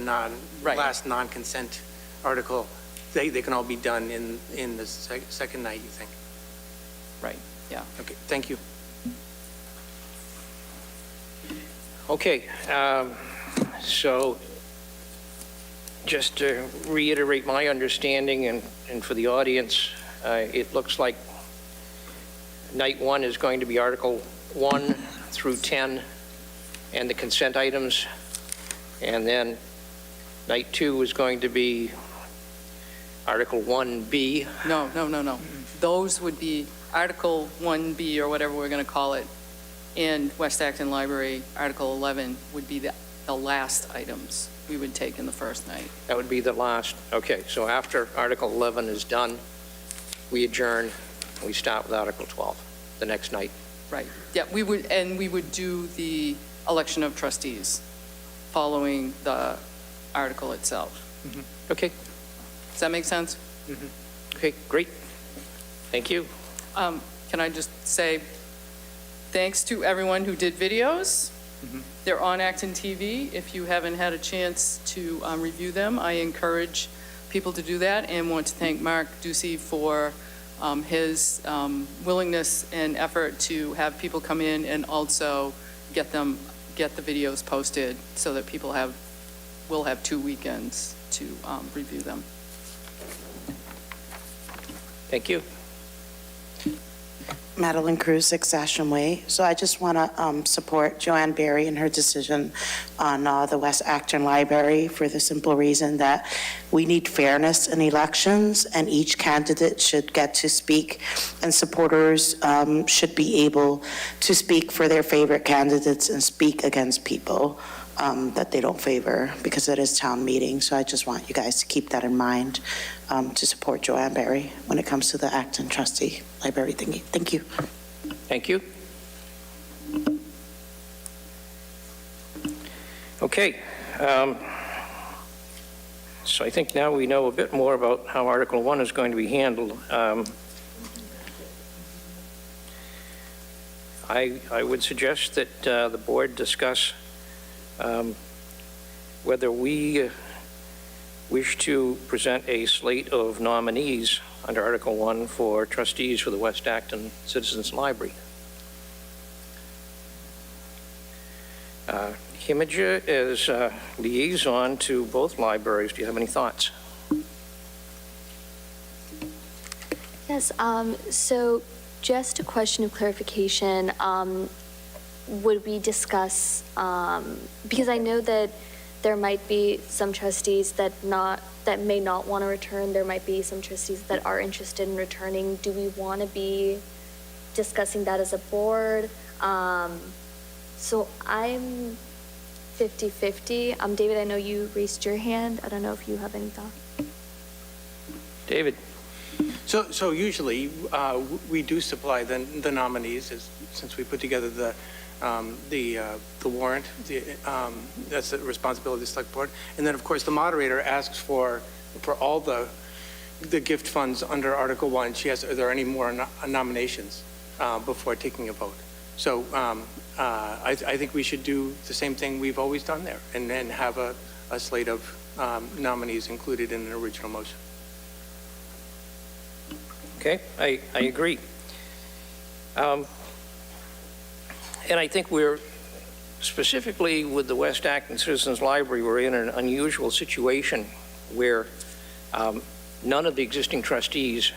last non-consent article, they can all be done in the second night, you think?
Right, yeah.
Okay, thank you.
Okay, so just to reiterate my understanding and for the audience, it looks like night 1 is going to be Article 1 through 10 and the consent items. And then night 2 is going to be Article 1B.
No. Those would be Article 1B or whatever we're going to call it, and West Acton Library, Article 11 would be the last items we would take in the first night.
That would be the last. Okay, so after Article 11 is done, we adjourn, and we start with Article 12 the next night.
Right. Yeah, we would do the election of trustees following the article itself.
Okay.
Does that make sense?
Okay, great. Thank you.
Can I just say thanks to everyone who did videos. They're on ActonTV. If you haven't had a chance to review them, I encourage people to do that, and want to thank Mark Ducey for his willingness and effort to have people come in and also get the videos posted so that people will have 2 weekends to review them.
Thank you.
Madeline Cruz, 6 Ashland Way. So I just want to support Joanne Berry in her decision on the West Acton Library for the simple reason that we need fairness in elections, and each candidate should get to speak, and supporters should be able to speak for their favorite candidates and speak against people that they don't favor, because it is town meeting. So I just want you guys to keep that in mind to support Joanne Berry when it comes to the Acton trustee library thingy. Thank you.
Thank you. Okay. So I think now we know a bit more about how Article 1 is going to be handled. I would suggest that the board discuss whether we wish to present a slate of nominees under Article 1 for trustees for the West Acton Citizens Library. Himaja is liaison to both libraries. Do you have any thoughts?
Yes, so just a question of clarification. Would we discuss, because I know that there might be some trustees that may not want to return. There might be some trustees that are interested in returning. Do we want to be discussing that as a board? So I'm 50-50. David, I know you raised your hand. I don't know if you have any thoughts.
David?
So usually, we do supply the nominees, since we put together the warrant, that's the responsibility of the select board. And then, of course, the moderator asks for all the gift funds under Article 1. She asks, are there any more nominations before taking a vote? So I think we should do the same thing we've always done there, and then have a slate of nominees included in an original motion.
Okay, I agree. And I think we're, specifically with the West Acton Citizens Library, we're in an unusual situation where none of the existing trustees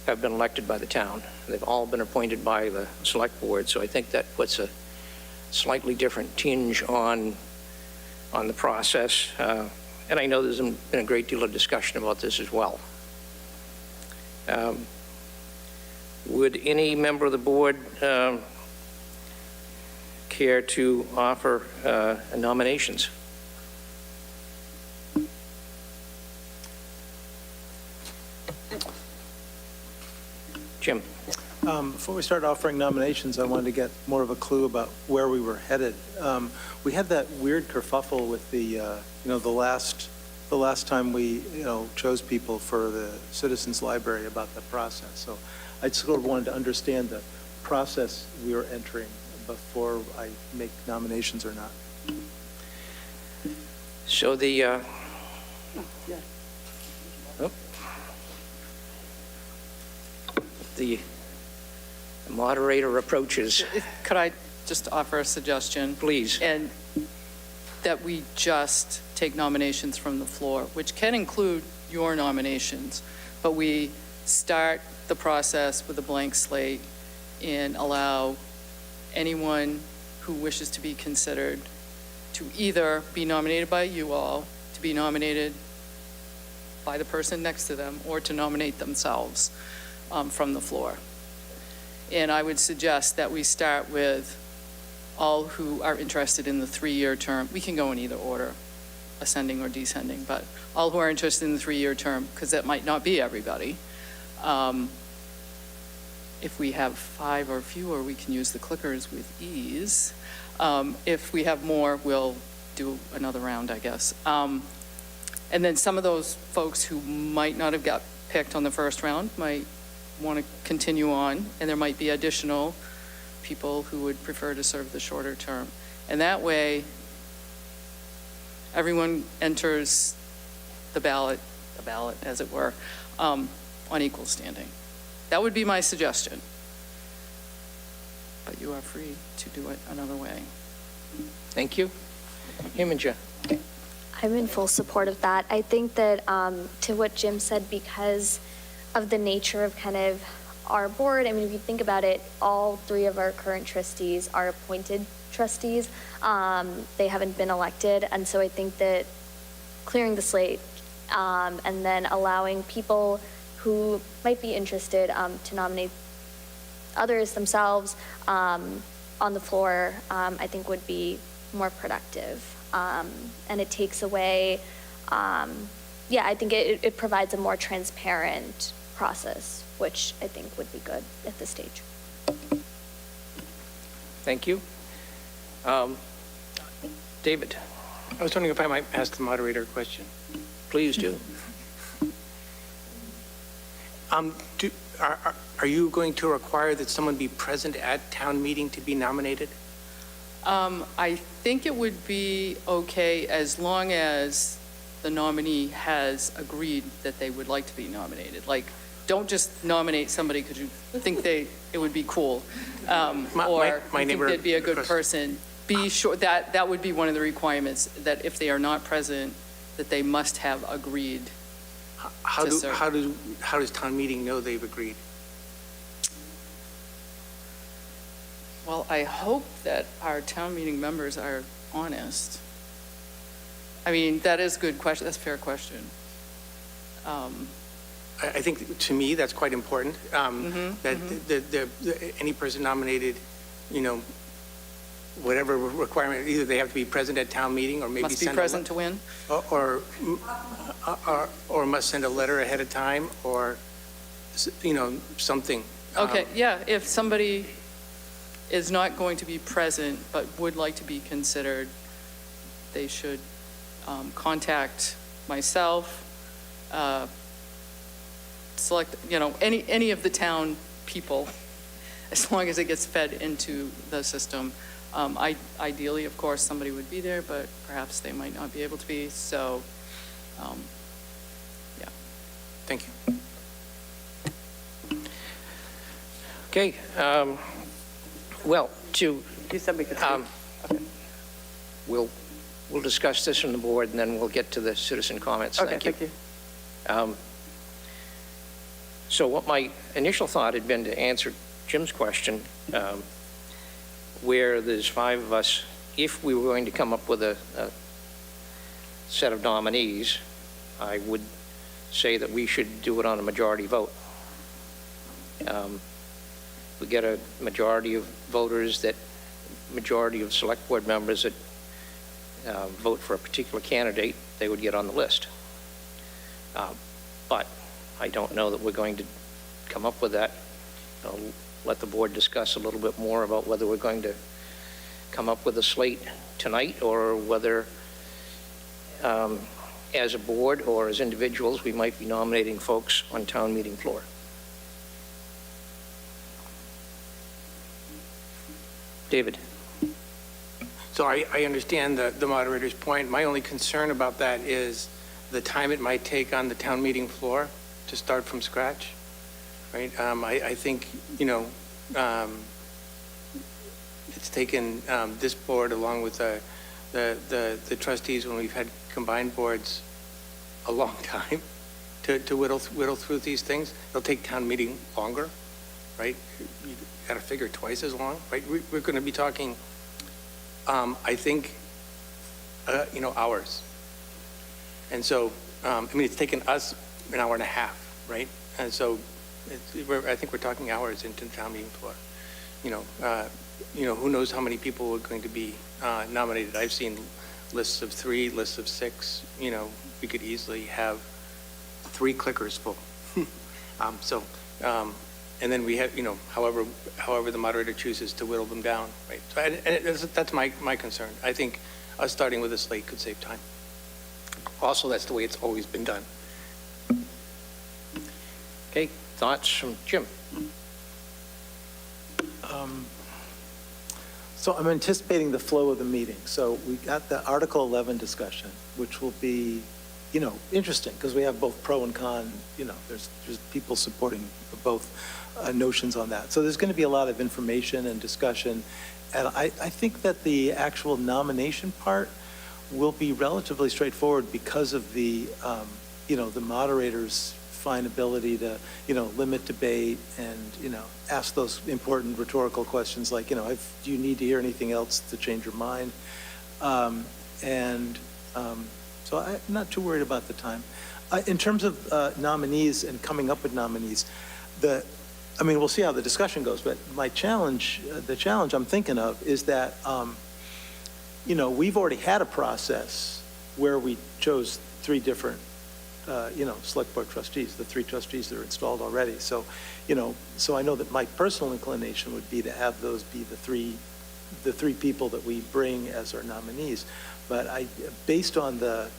have been elected by the town. They've all been appointed by the select board, so I think that puts a slightly different tinge on the process. And I know there's been a great deal of discussion about this as well. Would any member of the board care to offer nominations? Jim?
Before we start offering nominations, I wanted to get more of a clue about where we were headed. We had that weird kerfuffle with the last time we, chose people for the Citizens Library about the process. So I sort of wanted to understand the process we were entering before I make nominations or not.
So the the moderator approaches.
Could I just offer a suggestion?
Please.
And that we just take nominations from the floor, which can include your nominations, but we start the process with a blank slate and allow anyone who wishes to be considered to either be nominated by you all, to be nominated by the person next to them, or to nominate themselves from the floor. And I would suggest that we start with all who are interested in the 3-year term. We can go in either order, ascending or descending, but all who are interested in the 3-year term, because that might not be everybody. If we have 5 or fewer, we can use the clickers with ease. If we have more, we'll do another round, I guess. And then some of those folks who might not have got picked on the first round might want to continue on, and there might be additional people who would prefer to serve the shorter term. And that way, everyone enters the ballot as it were, on equal standing. That would be my suggestion. But you are free to do it another way.
Thank you. Imogen.
I'm in full support of that. I think that to what Jim said, because of the nature of kind of our board, I mean, if you think about it, all 3 of our current trustees are appointed trustees. They haven't been elected. And so I think that clearing the slate and then allowing people who might be interested to nominate others themselves on the floor, I think would be more productive. And it takes away, I think it provides a more transparent process, which I think would be good at this stage.
Thank you. David.
I was wondering if I might ask the moderator a question.
Please do.
Are you going to require that someone be present at town meeting to be nominated?
I think it would be okay as long as the nominee has agreed that they would like to be nominated. Like, don't just nominate somebody because you think it would be cool, or
my
you think
neighbor,
they'd be a good person. Be sure that would be one of the requirements, that if they are not present, that they must have agreed to serve.
How does town meeting know they've agreed?
Well, I hope that our town meeting members are honest. I mean, that is a good question. That's a fair question.
I think, to me, that's quite important, that any person nominated, whatever requirement, either they have to be present at town meeting or maybe
Must be
send
present to win?
or must send a letter ahead of time, or, something.
Okay, yeah, if somebody is not going to be present but would like to be considered, they should contact myself, select, any of the town people, as long as it gets fed into the system. Ideally, of course, somebody would be there, but perhaps they might not be able to be, so, yeah.
Thank you.
Okay, well,
You said we could speak.
we'll discuss this from the board, and then we'll get to the citizen comments.
Okay,
Thank you. So what my initial thought had been to answer Jim's question, where there's 5 of us, if we were going to come up with a set of nominees, I would say that we should do it on a majority vote. We get a majority of voters, majority of select board members that vote for a particular candidate, they would get on the list. But I don't know that we're going to come up with that. I'll let the board discuss a little bit more about whether we're going to come up with a slate tonight, or whether as a board or as individuals, we might be nominating folks on town meeting floor. David.
So I understand the moderator's point. My only concern about that is the time it might take on the town meeting floor to start from scratch, right? I think, it's taken this board, along with the trustees, when we've had combined boards, a long time to whittle through these things. It'll take town meeting longer, right? You got to figure twice as long, right? We're going to be talking, I think, hours. And so, it's taken us an hour and a half, right? And so, I think we're talking hours into the town meeting floor. Who knows how many people are going to be nominated? I've seen lists of 3, lists of 6. We could easily have 3 clickers full. And then we have, however the moderator chooses to whittle them down, right? So, that's my concern. I think us starting with a slate could save time. Also, that's the way it's always been done.
Okay, thoughts from Jim?
So I'm anticipating the flow of the meeting. So we got the Article 11 discussion, which will be, interesting, because we have both pro and con. There's people supporting both notions on that. So there's going to be a lot of information and discussion. And I think that the actual nomination part will be relatively straightforward because of the, the moderator's fine ability to, limit debate and, ask those important rhetorical questions like, do you need to hear anything else to change your mind? So I'm not too worried about the time. In terms of nominees and coming up with nominees, we'll see how the discussion goes, but my challenge, the challenge I'm thinking of is that, we've already had a process where we chose 3 different select board trustees, the 3 trustees that are installed already. So, so I know that my personal inclination would be to have those be the three people that we bring as our nominees. But based on the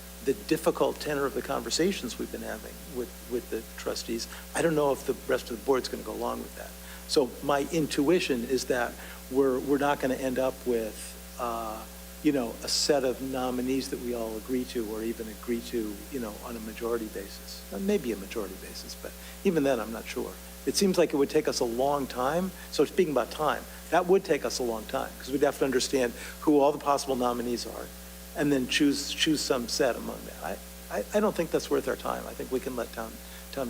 difficult tenor of the conversations we've been having with the trustees, I don't know if the rest of the board's going to go along with that. So my intuition is that we're not going to end up with, a set of nominees that we all agree to, or even agree to, on a majority basis. Maybe a majority basis, but even then, I'm not sure. It seems like it would take us a long time. So speaking about time, that would take us a long time, because we'd have to understand who all the possible nominees are, and then choose some set among that. I don't think that's worth our time. I think we can let town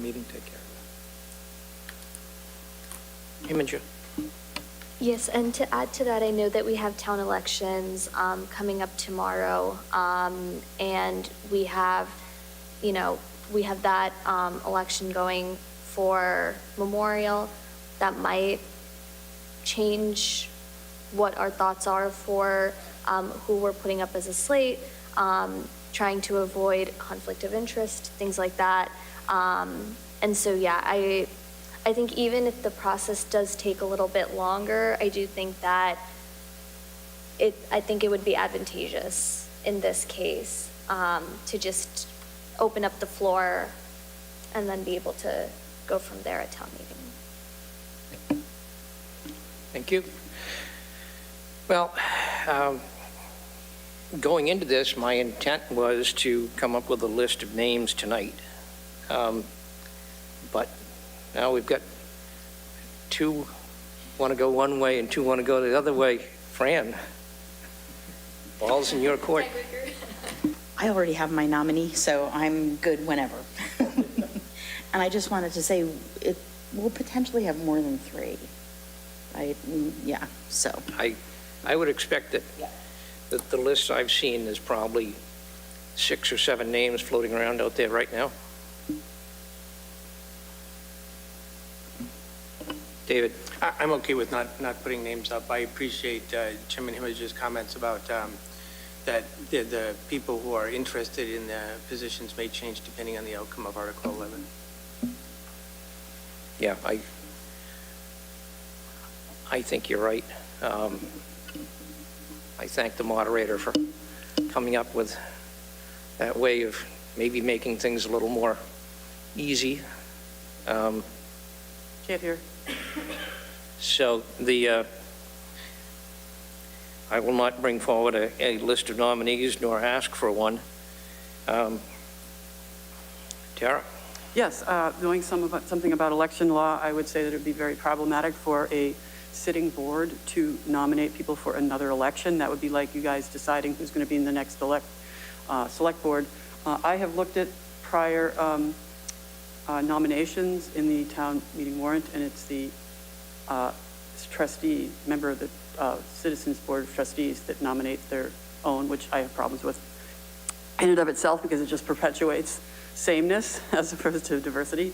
meeting take care of that.
Imogen.
Yes, and to add to that, I know that we have town elections coming up tomorrow, and we have that election going for Memorial. That might change what our thoughts are for who we're putting up as a slate, trying to avoid conflict of interest, things like that. And so, yeah, I think even if the process does take a little bit longer, I do think that I think it would be advantageous in this case to just open up the floor and then be able to go from there at town meeting.
Thank you. Well, going into this, my intent was to come up with a list of names tonight. But now we've got two want to go one way and two want to go the other way. Fran, ball's in your court.
I already have my nominee, so I'm good whenever. And I just wanted to say, we'll potentially have more than 3. Yeah, so.
I would expect that, that the list I've seen is probably 6 or 7 names floating around out there right now. David?
I'm okay with not putting names up. I appreciate Chairman Himmage's comments about that the people who are interested in the positions may change depending on the outcome of Article 11.
Yeah, I think you're right. I thank the moderator for coming up with that way of maybe making things a little more easy.
Can't hear.
So I will not bring forward a list of nominees nor ask for one. Tara?
Yes, knowing something about election law, I would say that it would be very problematic for a sitting board to nominate people for another election. That would be like you guys deciding who's going to be in the next select board. I have looked at prior nominations in the town meeting warrant, and it's the trustee, member of the Citizens Board of Trustees that nominates their own, which I have problems with in and of itself because it just perpetuates sameness as opposed to diversity.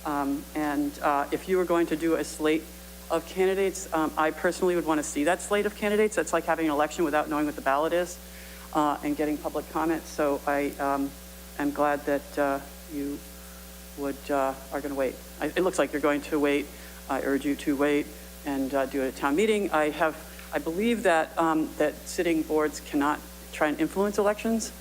If you were going to do a slate of candidates, I personally would want to see that slate of candidates. That's like having an election without knowing what the ballot is and getting public comment. So I am glad that you are going to wait. It looks like you're going to wait. I urge you to wait and do it at town meeting. I believe that that sitting boards cannot try and influence elections.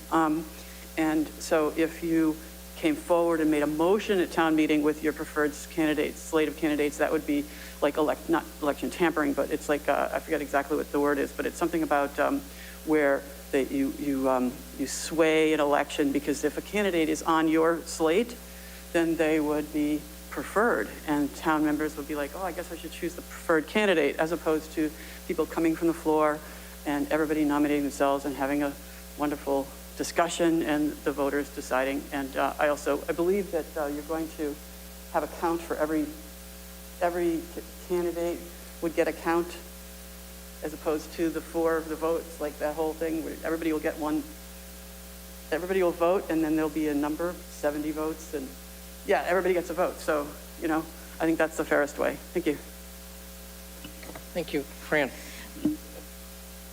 And so if you came forward and made a motion at town meeting with your preferred candidates, slate of candidates, that would be like not election tampering, but it's like, I forget exactly what the word is, but it's something about where that you sway an election, because if a candidate is on your slate, then they would be preferred, and town members would be like, oh, I guess I should choose the preferred candidate, as opposed to people coming from the floor and everybody nominating themselves and having a wonderful discussion and the voters deciding. And I believe that you're going to have a count for every candidate would get a count, as opposed to the votes, like that whole thing where everybody will get one. Everybody will vote, and then there'll be a number, 70 votes, and yeah, everybody gets a vote. So, I think that's the fairest way. Thank you.
Thank you. Fran?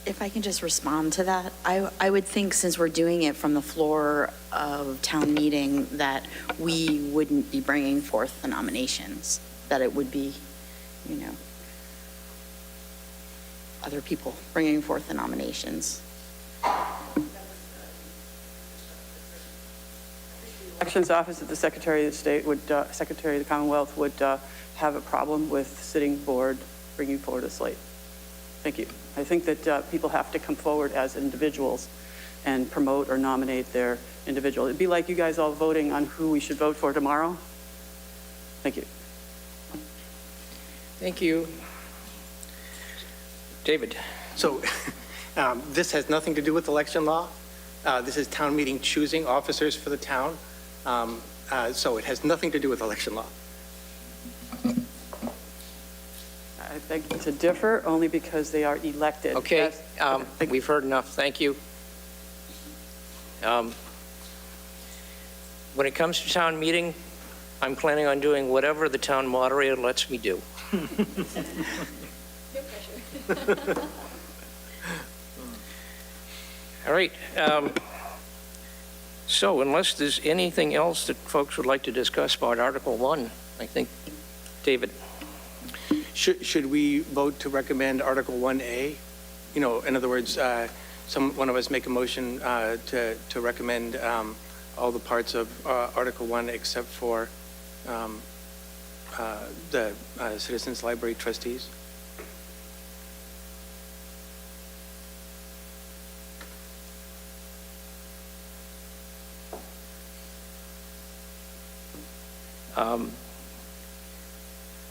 If I can just respond to that, I would think, since we're doing it from the floor of town meeting, that we wouldn't be bringing forth the nominations, that it would be, other people bringing forth the nominations.
Elections Office of the Secretary of the State Secretary of the Commonwealth would have a problem with sitting board bringing forward a slate. Thank you. I think that people have to come forward as individuals and promote or nominate their individual. It'd be like you guys all voting on who we should vote for tomorrow. Thank you.
Thank you. David?
So this has nothing to do with election law. This is town meeting choosing officers for the town. So it has nothing to do with election law.
I beg to differ, only because they are elected.
Okay, we've heard enough. Thank you. When it comes to town meeting, I'm planning on doing whatever the town moderator lets me do.
No pressure.
All right. So unless there's anything else that folks would like to discuss about Article 1, I think, David.
Should we vote to recommend Article 1A? You know, in other words, one of us make a motion to recommend all the parts of Article 1 except for the Citizens Library trustees?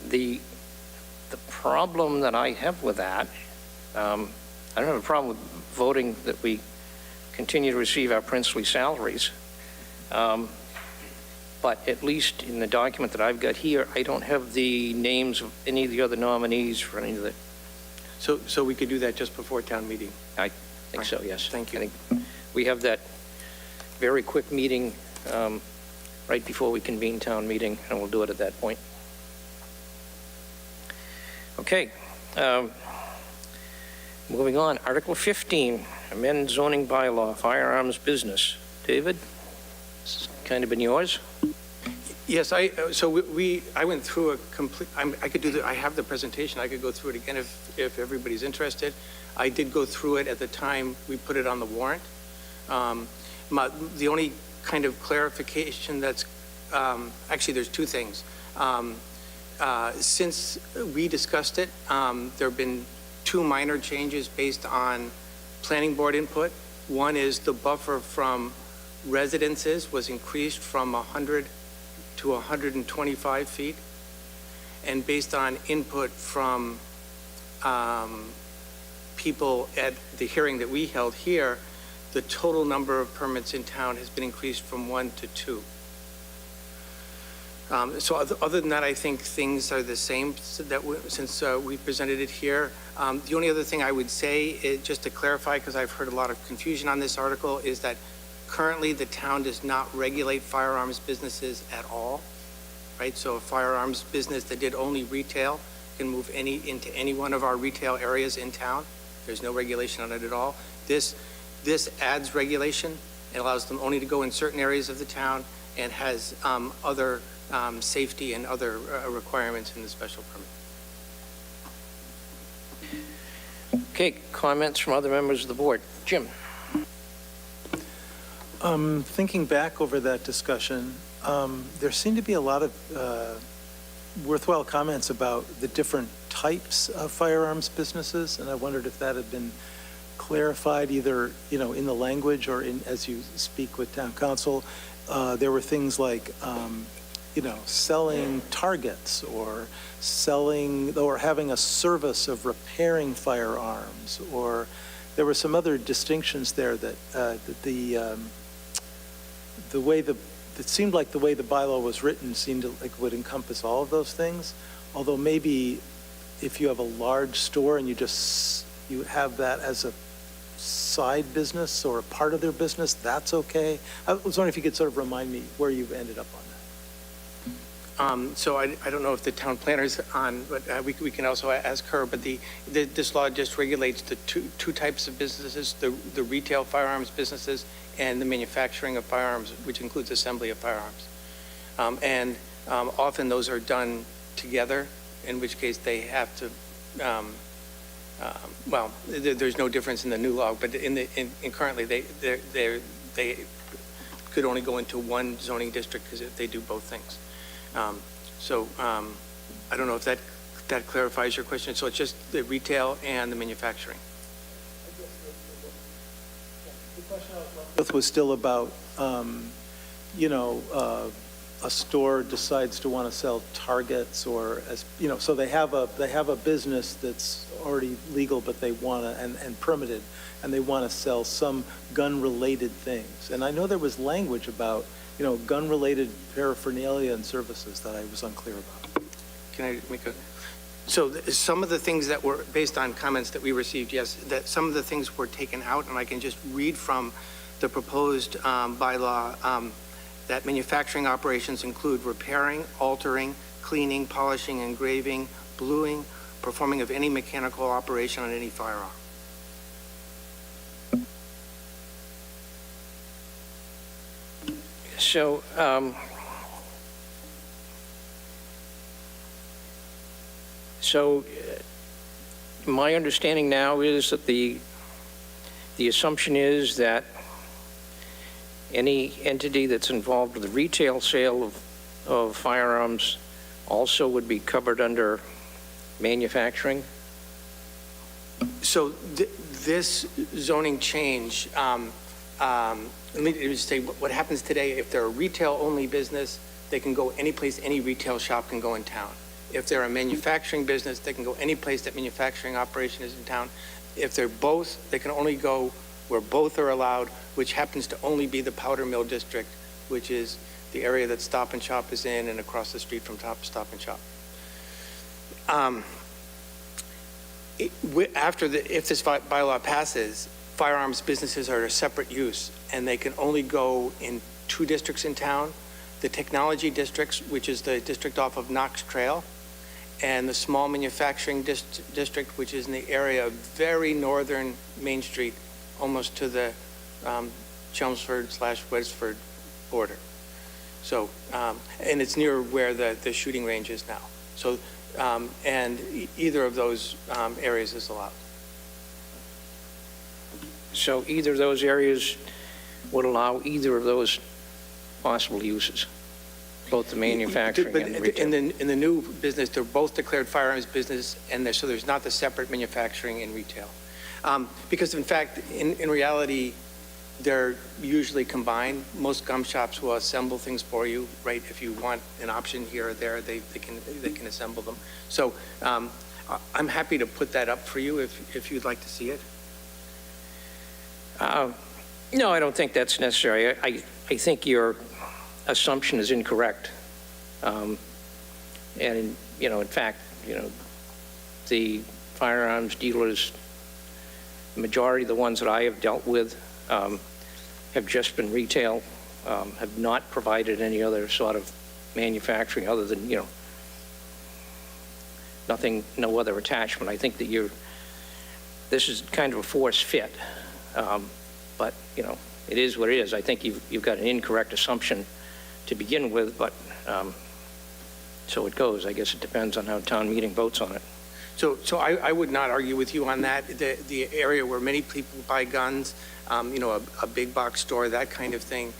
The problem that I have with that, I don't have a problem with voting that we continue to receive our princely salaries. But at least in the document that I've got here, I don't have the names of any of the other nominees for any of the.
So we could do that just before town meeting?
I think so, yes.
Thank you.
I think we have that very quick meeting right before we convene town meeting, and we'll do it at that point. Okay. Moving on, Article 15, amend zoning bylaw, firearms business. David, this has kind of been yours.
Yes, I went through a complete, I could do I have the presentation, I could go through it again if everybody's interested. I did go through it at the time we put it on the warrant. The only kind of clarification that's, actually there's two things. Since we discussed it, there have been two minor changes based on planning board input. One is the buffer from residences was increased from 100 to 125 feet. And based on input from people at the hearing that we held here, the total number of permits in town has been increased from 1 to 2. So other than that, I think things are the same since we presented it here. The only other thing I would say, is, just to clarify, because I've heard a lot of confusion on this article, is that currently the town does not regulate firearms businesses at all, right? So a firearms business that did only retail can move into any one of our retail areas in town. There's no regulation on it at all. This adds regulation. It allows them only to go in certain areas of the town and has other safety and other requirements in the special permit.
Okay, comments from other members of the board. Jim.
Thinking back over that discussion, there seemed to be a lot of worthwhile comments about the different types of firearms businesses, and I wondered if that had been clarified either, in the language or as you speak with town council. There were things like, selling targets or having a service of repairing firearms, or there were some other distinctions there that it seemed like the way the bylaw was written seemed like it would encompass all of those things. Although maybe if you have a large store and you have that as a side business or a part of their business, that's okay. I was wondering if you could sort of remind me where you've ended up on that.
So I don't know if the town planner's on, but we can also ask her. But this law just regulates the two types of businesses: the retail firearms businesses and the manufacturing of firearms, which includes assembly of firearms. And often those are done together, in which case they have to. Well, there's no difference in the new law, but currently they could only go into one zoning district because they do both things. I don't know if that clarifies your question. So it's just the retail and the manufacturing.
The question I was left with was still about, a store decides to want to sell targets, or so they have a business that's already legal, but they want to and permitted, and they want to sell some gun-related things. And I know there was language about gun-related paraphernalia and services that I was unclear about.
Can I make a? So some of the things that were based on comments that we received, yes, that some of the things were taken out, and I can just read from the proposed bylaw that manufacturing operations include repairing, altering, cleaning, polishing, engraving, bluing, performing of any mechanical operation on any firearm.
So, my understanding now is that the assumption is that any entity that's involved with the retail sale of firearms also would be covered under manufacturing?
So this zoning change, let me just say what happens today, if they're a retail-only business, they can go any place any retail shop can go in town. If they're a manufacturing business, they can go any place that manufacturing operation is in town. If they're both, they can only go where both are allowed, which happens to only be the Powder Mill District, which is the area that Stop and Shop is in and across the street from Stop and Shop. If this bylaw passes, firearms businesses are a separate use, and they can only go in 2 districts in town, the technology districts, which is the district off of Knox Trail, and the small manufacturing district, which is in the area of very northern Main Street, almost to the Chelmsford/Westford border. So, and it's near where the shooting range is now. So, and either of those areas is allowed.
So either of those areas would allow either of those possible uses, both the manufacturing and the retail?
In the new business, they're both declared firearms business, and so there's not the separate manufacturing and retail. Because in fact, in reality, they're usually combined. Most gum shops will assemble things for you, right? If you want an option here or there, they can assemble them. So I'm happy to put that up for you if you'd like to see it.
No, I don't think that's necessary. I think your assumption is incorrect. And, in fact, the firearms dealers, the majority of the ones that I have dealt with have just been retail, have not provided any other sort of manufacturing other than, nothing, no other attachment. I think that this is kind of a forced fit. But, it is what it is. I think you've got an incorrect assumption to begin with, but so it goes. I guess it depends on how town meeting votes on it.
So I would not argue with you on that. The area where many people buy guns, a big box store, that kind of thing,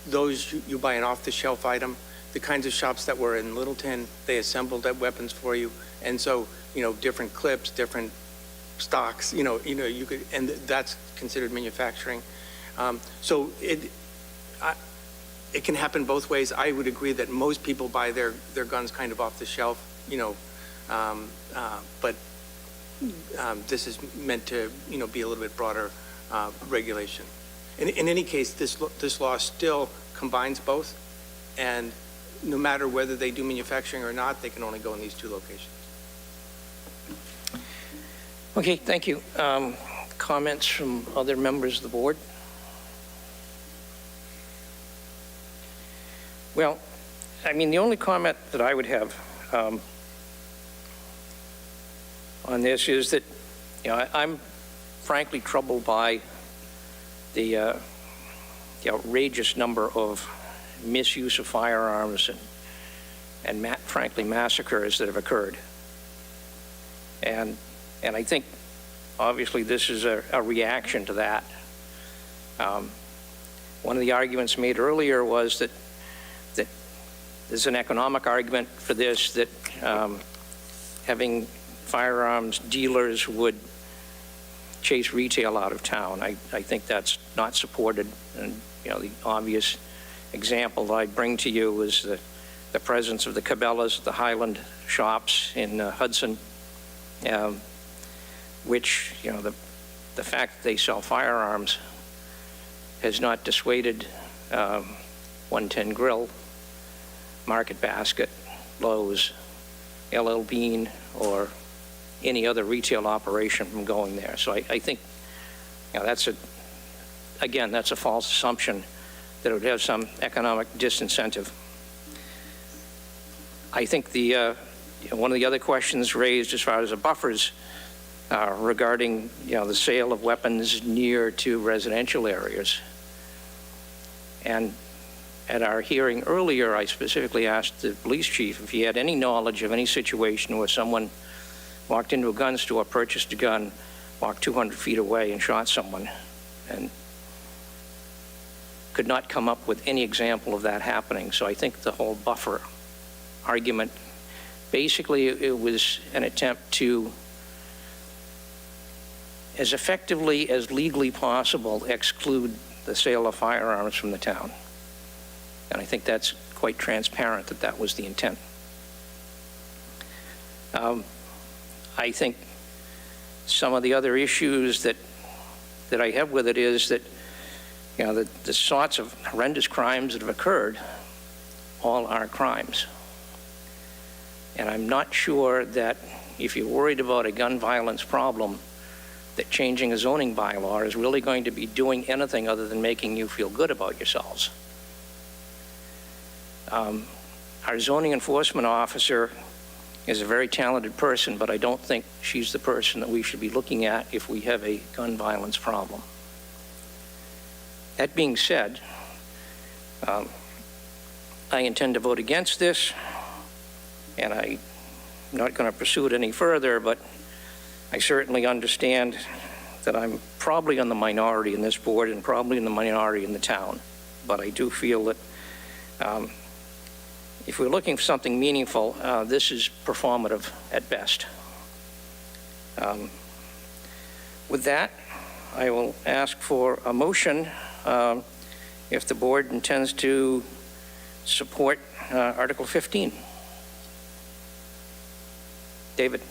those you buy an off-the-shelf item. The kinds of shops that were in Littleton, they assembled weapons for you, and so different clips, different stocks, you could, and that's considered manufacturing. So it can happen both ways. I would agree that most people buy their guns kind of off the shelf, but this is meant to, be a little bit broader regulation. In any case, this law still combines both, and no matter whether they do manufacturing or not, they can only go in these 2 locations.
Okay, thank you. Comments from other members of the board? Well, the only comment that I would have on this is that, I'm frankly troubled by the outrageous number of misuse of firearms and frankly, massacres that have occurred. And I think, obviously, this is a reaction to that. One of the arguments made earlier was that there's an economic argument for this, that having firearms dealers would chase retail out of town. I think that's not supported. And, the obvious example that I bring to you is the presence of the Cabela's, the Highland shops in Hudson, which, the fact that they sell firearms has not dissuaded 110 Grill, Market Basket, Lowe's, LL Bean, or any other retail operation from going there. So I think, that's a false assumption that it would have some economic disincentive. I think one of the other questions raised as far as the buffers regarding, the sale of weapons near to residential areas. And At our hearing earlier, I specifically asked the police chief if he had any knowledge of any situation where someone walked into a gun store, purchased a gun, walked 200 feet away and shot someone, and could not come up with any example of that happening. So I think the whole buffer argument, basically it was an attempt to, as effectively as legally possible, exclude the sale of firearms from the town. And I think that's quite transparent that that was the intent. I think some of the other issues that I have with it is that, you know, the sorts of horrendous crimes that have occurred all are crimes. And I'm not sure that if you're worried about a gun violence problem, that changing a zoning bylaw is really going to be doing anything other than making you feel good about yourselves. Our zoning enforcement officer is a very talented person, but I don't think she's the person that we should be looking at if we have a gun violence problem. That being said, I intend to vote against this, and I'm not going to pursue it any further, but I certainly understand that I'm probably on the minority in this board and probably in the minority in the town. But I do feel that if we're looking for something meaningful, this is performative at best. With that, I will ask for a motion if the board intends to support Article 15. David?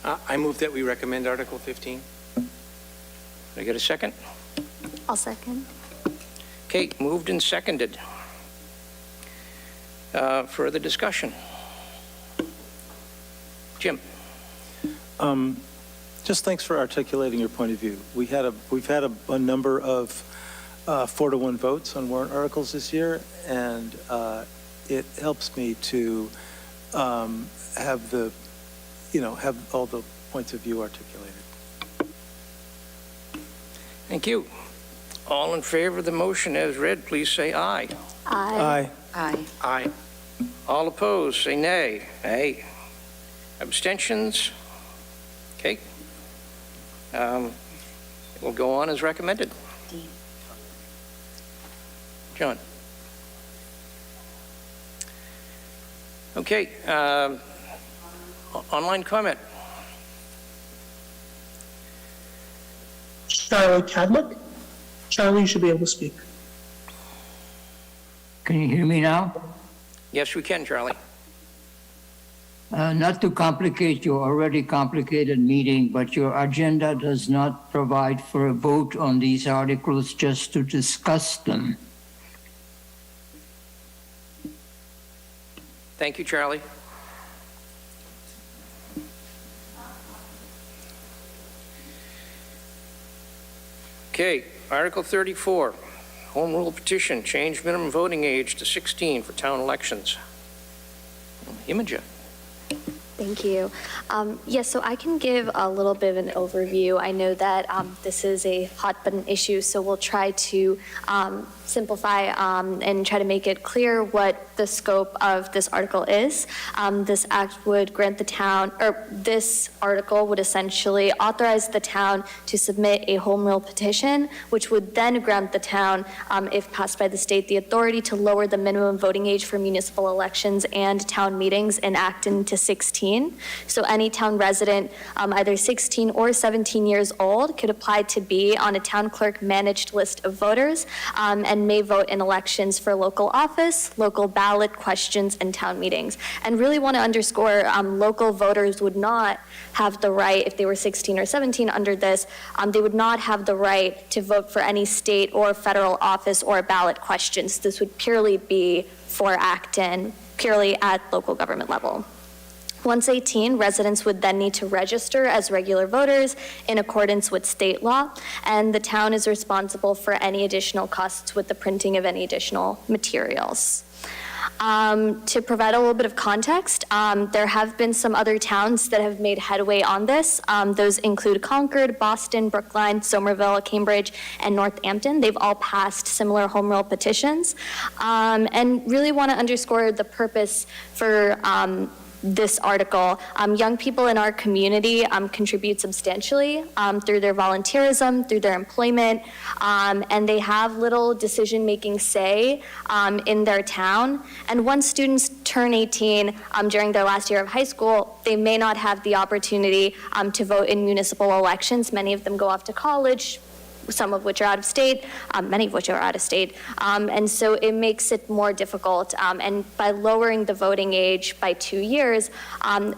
I move that we recommend Article 15.
Can I get a second?
I'll second.
Kate, moved and seconded. Further discussion? Jim?
Just thanks for articulating your point of view. We've had a number of 4-to-1 votes on warrant articles this year, and it helps me to have all the points of view articulated.
Thank you. All in favor of the motion as read, please say aye.
Aye.
Aye.
Aye. All opposed, say nay. Aye. Abstentions? Okay. It will go on as recommended. John? Okay. Online comment.
Charlie Cadlick? Charlie, you should be able to speak.
Can you hear me now?
Yes, we can, Charlie.
Not to complicate your already complicated meeting, but your agenda does not provide for a vote on these articles, just to discuss them.
Thank you, Charlie. Okay, Article 34, Home Rule Petition, change minimum voting age to 16 for town elections. Imogen.
Thank you. Yes, so I can give a little bit of an overview. I know that this is a hot button issue, so we'll try to simplify and try to make it clear what the scope of this article is. This act would grant the town, or this article would essentially authorize the town to submit a home rule petition, which would then grant the town, if passed by the state, the authority to lower the minimum voting age for municipal elections and town meetings in Acton to 16. So any town resident, either 16 or 17 years old, could apply to be on a town clerk managed list of voters and may vote in elections for local office, local ballot questions, and town meetings. And really want to underscore, local voters would not have the right, if they were 16 or 17 under this, they would not have the right to vote for any state or federal office or ballot questions. This would purely be for Acton, purely at local government level. Once 18, residents would then need to register as regular voters in accordance with state law, and the town is responsible for any additional costs with the printing of any additional materials. To provide a little bit of context, there have been some other towns that have made headway on this. Those include Concord, Boston, Brookline, Somerville, Cambridge, and Northampton. They've all passed similar home rule petitions, and really want to underscore the purpose for this article. Young people in our community contribute substantially through their volunteerism, through their employment, and they have little decision-making say in their town. And once students turn 18 during their last year of high school, they may not have the opportunity to vote in municipal elections. Many of them go off to college, some of which are out of state, many of which are out of state. And so it makes it more difficult. And by lowering the voting age by 2 years,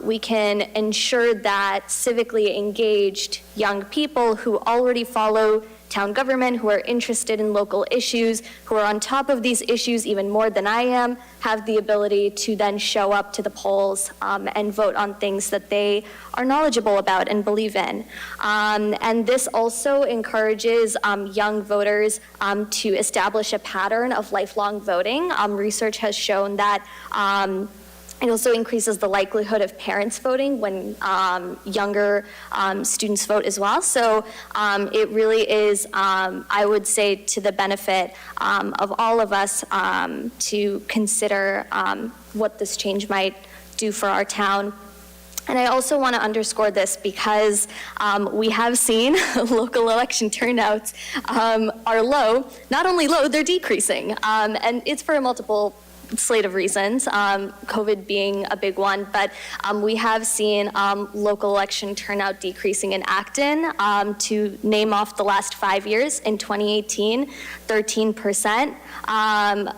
we can ensure that civically engaged young people who already follow town government, who are interested in local issues, who are on top of these issues even more than I am, have the ability to then show up to the polls and vote on things that they are knowledgeable about and believe in. And this also encourages young voters to establish a pattern of lifelong voting. Research has shown that it also increases the likelihood of parents voting when younger students vote as well. So it really is, I would say, to the benefit of all of us to consider what this change might do for our town. And I also want to underscore this because we have seen local election turnouts are low. Not only low, they're decreasing. And it's for multiple slate of reasons, COVID being a big one, but we have seen local election turnout decreasing in Acton. To name off the last 5 years, in 2018, 13%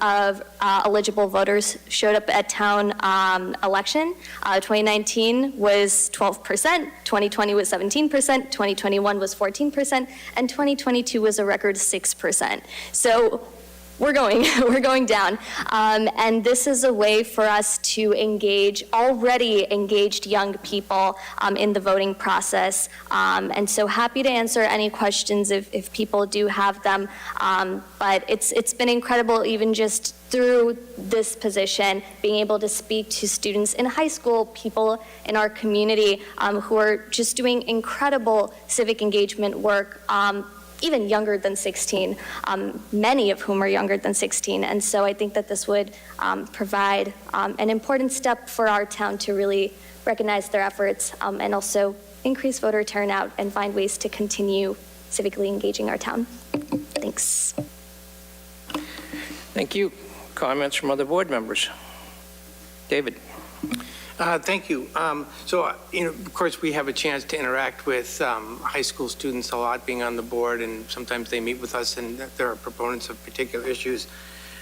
of eligible voters showed up at town election. 2019 was 12%, 2020 was 17%, 2021 was 14%, and 2022 was a record 6%. So we're going down. And this is a way for us to engage already engaged young people in the voting process. And so happy to answer any questions if people do have them. But it's been incredible even just through this position, being able to speak to students in high school, people in our community who are just doing incredible civic engagement work, even younger than 16, many of whom are younger than 16. And so I think that this would provide an important step for our town to really recognize their efforts and also increase voter turnout and find ways to continue civically engaging our town. Thanks.
Thank you. Comments from other board members? David.
Thank you. Of course, we have a chance to interact with high school students a lot being on the board, and sometimes they meet with us and there are proponents of particular issues.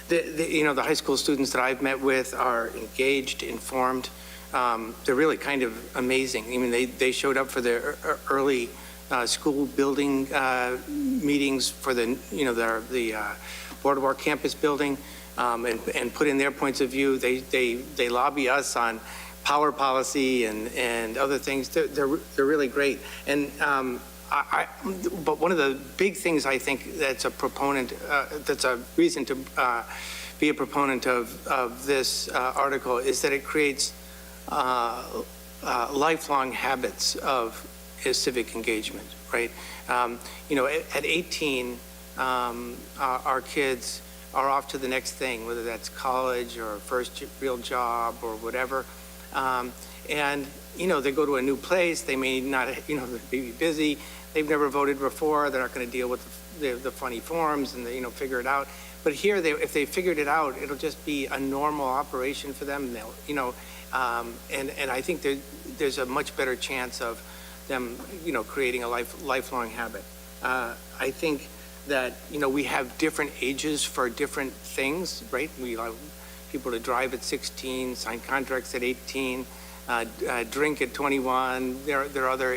The high school students that I've met with are engaged, informed. They're really kind of amazing. I mean, they showed up for their early school building meetings for the Boardwalk campus building and put in their points of view. They lobby us on power policy and other things. They're really great. And but one of the big things I think that's that's a reason to be a proponent of this article is that it creates lifelong habits of civic engagement, right? At 18, our kids are off to the next thing, whether that's college or first real job or whatever. And they go to a new place, they may not, they may be busy, they've never voted before, they're not going to deal with the funny forms and figure it out. But here, if they figured it out, it'll just be a normal operation for them. They'll, and I think there's a much better chance of them, creating a lifelong habit. I think that, we have different ages for different things, right? We allow people to drive at 16, sign contracts at 18, drink at 21. There are other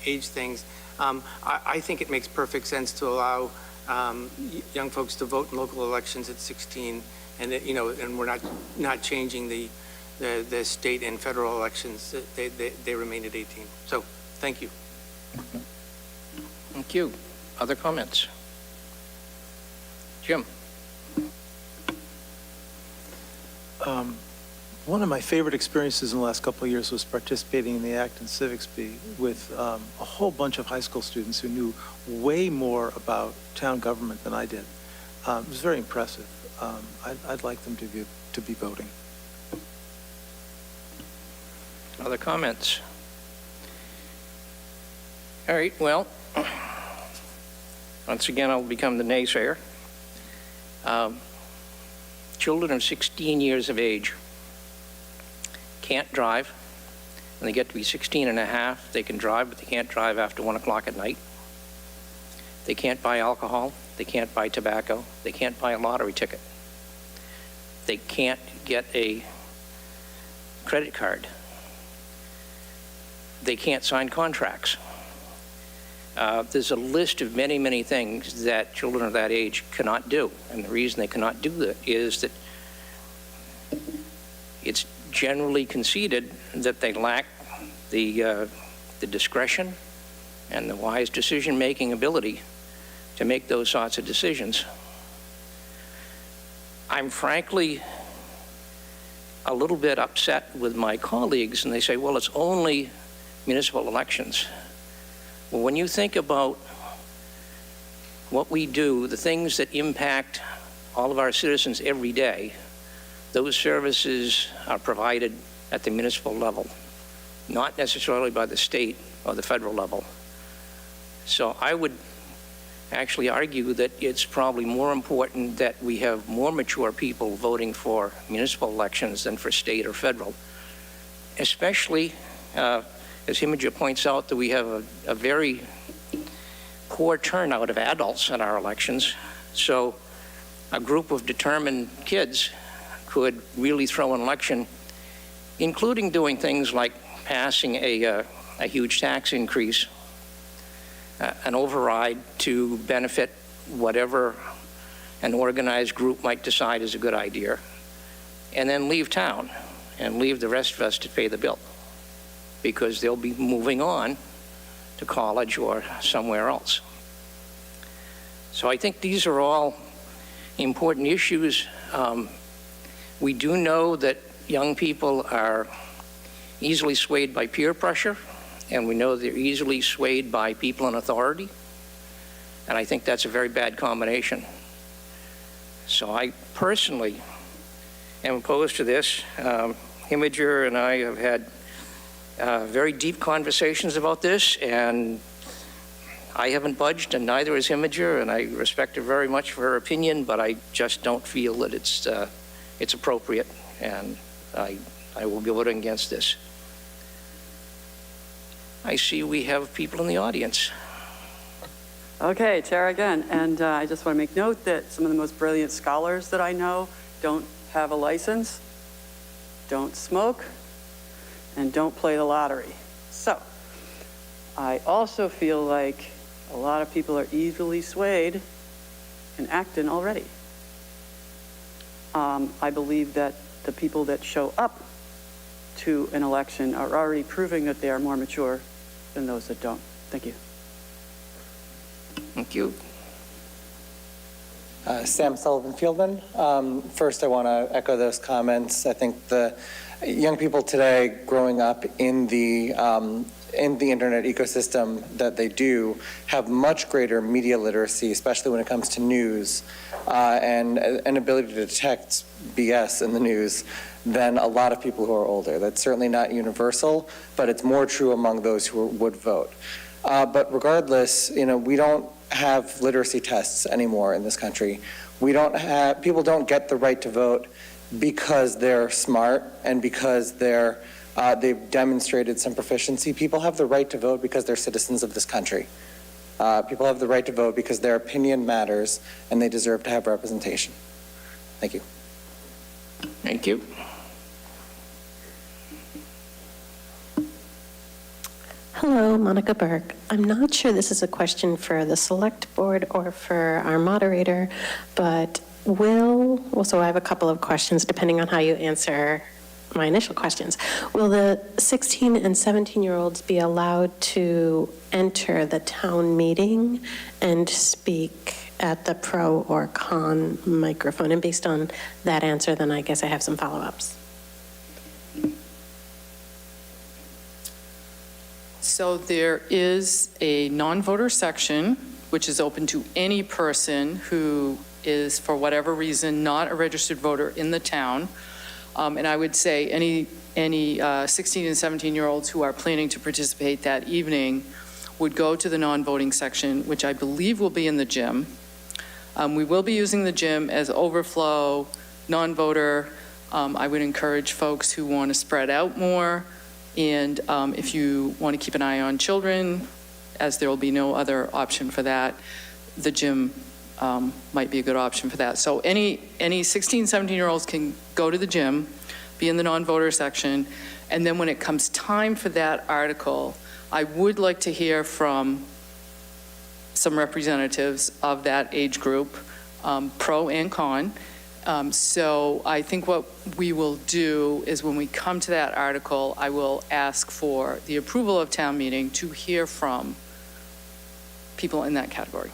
age things. I think it makes perfect sense to allow young folks to vote in local elections at 16, and and we're not changing the state and federal elections. They remain at 18. So, thank you.
Thank you. Other comments? Jim.
One of my favorite experiences in the last couple of years was participating in the Acton Civics Bee with a whole bunch of high school students who knew way more about town government than I did. It was very impressive. I'd like them to be voting.
Other comments? All right, well, once again, I'll become the naysayer. Children of 16 years of age can't drive. When they get to be 16 and a half, they can drive, but they can't drive after 1 o'clock at night. They can't buy alcohol. They can't buy tobacco. They can't buy a lottery ticket. They can't get a credit card. They can't sign contracts. There's a list of many, many things that children of that age cannot do. And the reason they cannot do that is that it's generally conceded that they lack the discretion and the wise decision-making ability to make those sorts of decisions. I'm frankly a little bit upset with my colleagues, and they say, well, it's only municipal elections. Well, when you think about what we do, the things that impact all of our citizens every day, those services are provided at the municipal level, not necessarily by the state or the federal level. So I would actually argue that it's probably more important that we have more mature people voting for municipal elections than for state or federal, especially, as Himiger points out, that we have a very poor turnout of adults in our elections. So a group of determined kids could really throw an election, including doing things like passing a huge tax increase, an override to benefit whatever an organized group might decide is a good idea, and then leave town and leave the rest of us to pay the bill, because they'll be moving on to college or somewhere else. So I think these are all important issues. We do know that young people are easily swayed by peer pressure, and we know they're easily swayed by people in authority, and I think that's a very bad combination. So I personally am opposed to this. Himiger and I have had very deep conversations about this, and I haven't budged, and neither has Himiger, and I respect her very much for her opinion, but I just don't feel that it's appropriate, and I will be voting against this. I see we have people in the audience.
Okay, Chair again, and I just want to make note that some of the most brilliant scholars that I know don't have a license, don't smoke, and don't play the lottery. So I also feel like a lot of people are easily swayed in Acton already. I believe that the people that show up to an election are already proving that they are more mature than those that don't. Thank you.
Thank you.
Sam Sullivan Fieldman. First, I want to echo those comments. I think the young people today growing up in the internet ecosystem that they do have much greater media literacy, especially when it comes to news, and an ability to detect BS in the news than a lot of people who are older. That's certainly not universal, but it's more true among those who would vote. But regardless, we don't have literacy tests anymore in this country. People don't get the right to vote because they're smart and because they've demonstrated some proficiency. People have the right to vote because they're citizens of this country. People have the right to vote because their opinion matters and they deserve to have representation. Thank you.
Thank you.
Hello, Monica Burke. I'm not sure this is a question for the select board or for our moderator, but so I have a couple of questions depending on how you answer my initial questions. Will the 16 and 17-year-olds be allowed to enter the town meeting and speak at the pro or con microphone. And based on that answer, then I guess I have some follow-ups.
So there is a non-voter section, which is open to any person who is, for whatever reason, not a registered voter in the town. And I would say any 16 and 17-year-olds who are planning to participate that evening would go to the non-voting section, which I believe will be in the gym. We will be using the gym as overflow, non-voter. I would encourage folks who want to spread out more. And if you want to keep an eye on children, as there will be no other option for that, the gym might be a good option for that. So any 16, 17-year-olds can go to the gym, be in the non-voter section, and then when it comes time for that article, I would like to hear from some representatives of that age group, pro and con. So I think what we will do is when we come to that article, I will ask for the approval of town meeting to hear from people in that category.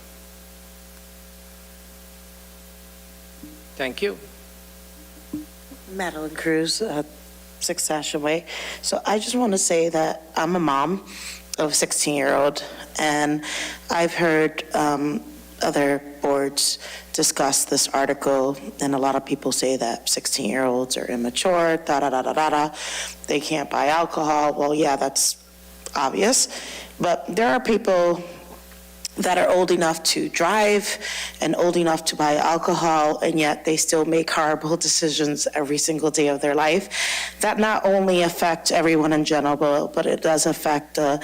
Thank you.
Madeline Cruz, 6 Sasha Way. So I just want to say that I'm a mom of a 16-year-old, and I've heard other boards discuss this article, and a lot of people say that 16-year-olds are immature, they can't buy alcohol. Well, yeah, that's obvious, but there are people that are old enough to drive and old enough to buy alcohol, and yet they still make horrible decisions every single day of their life. That not only affects everyone in general, but it does affect the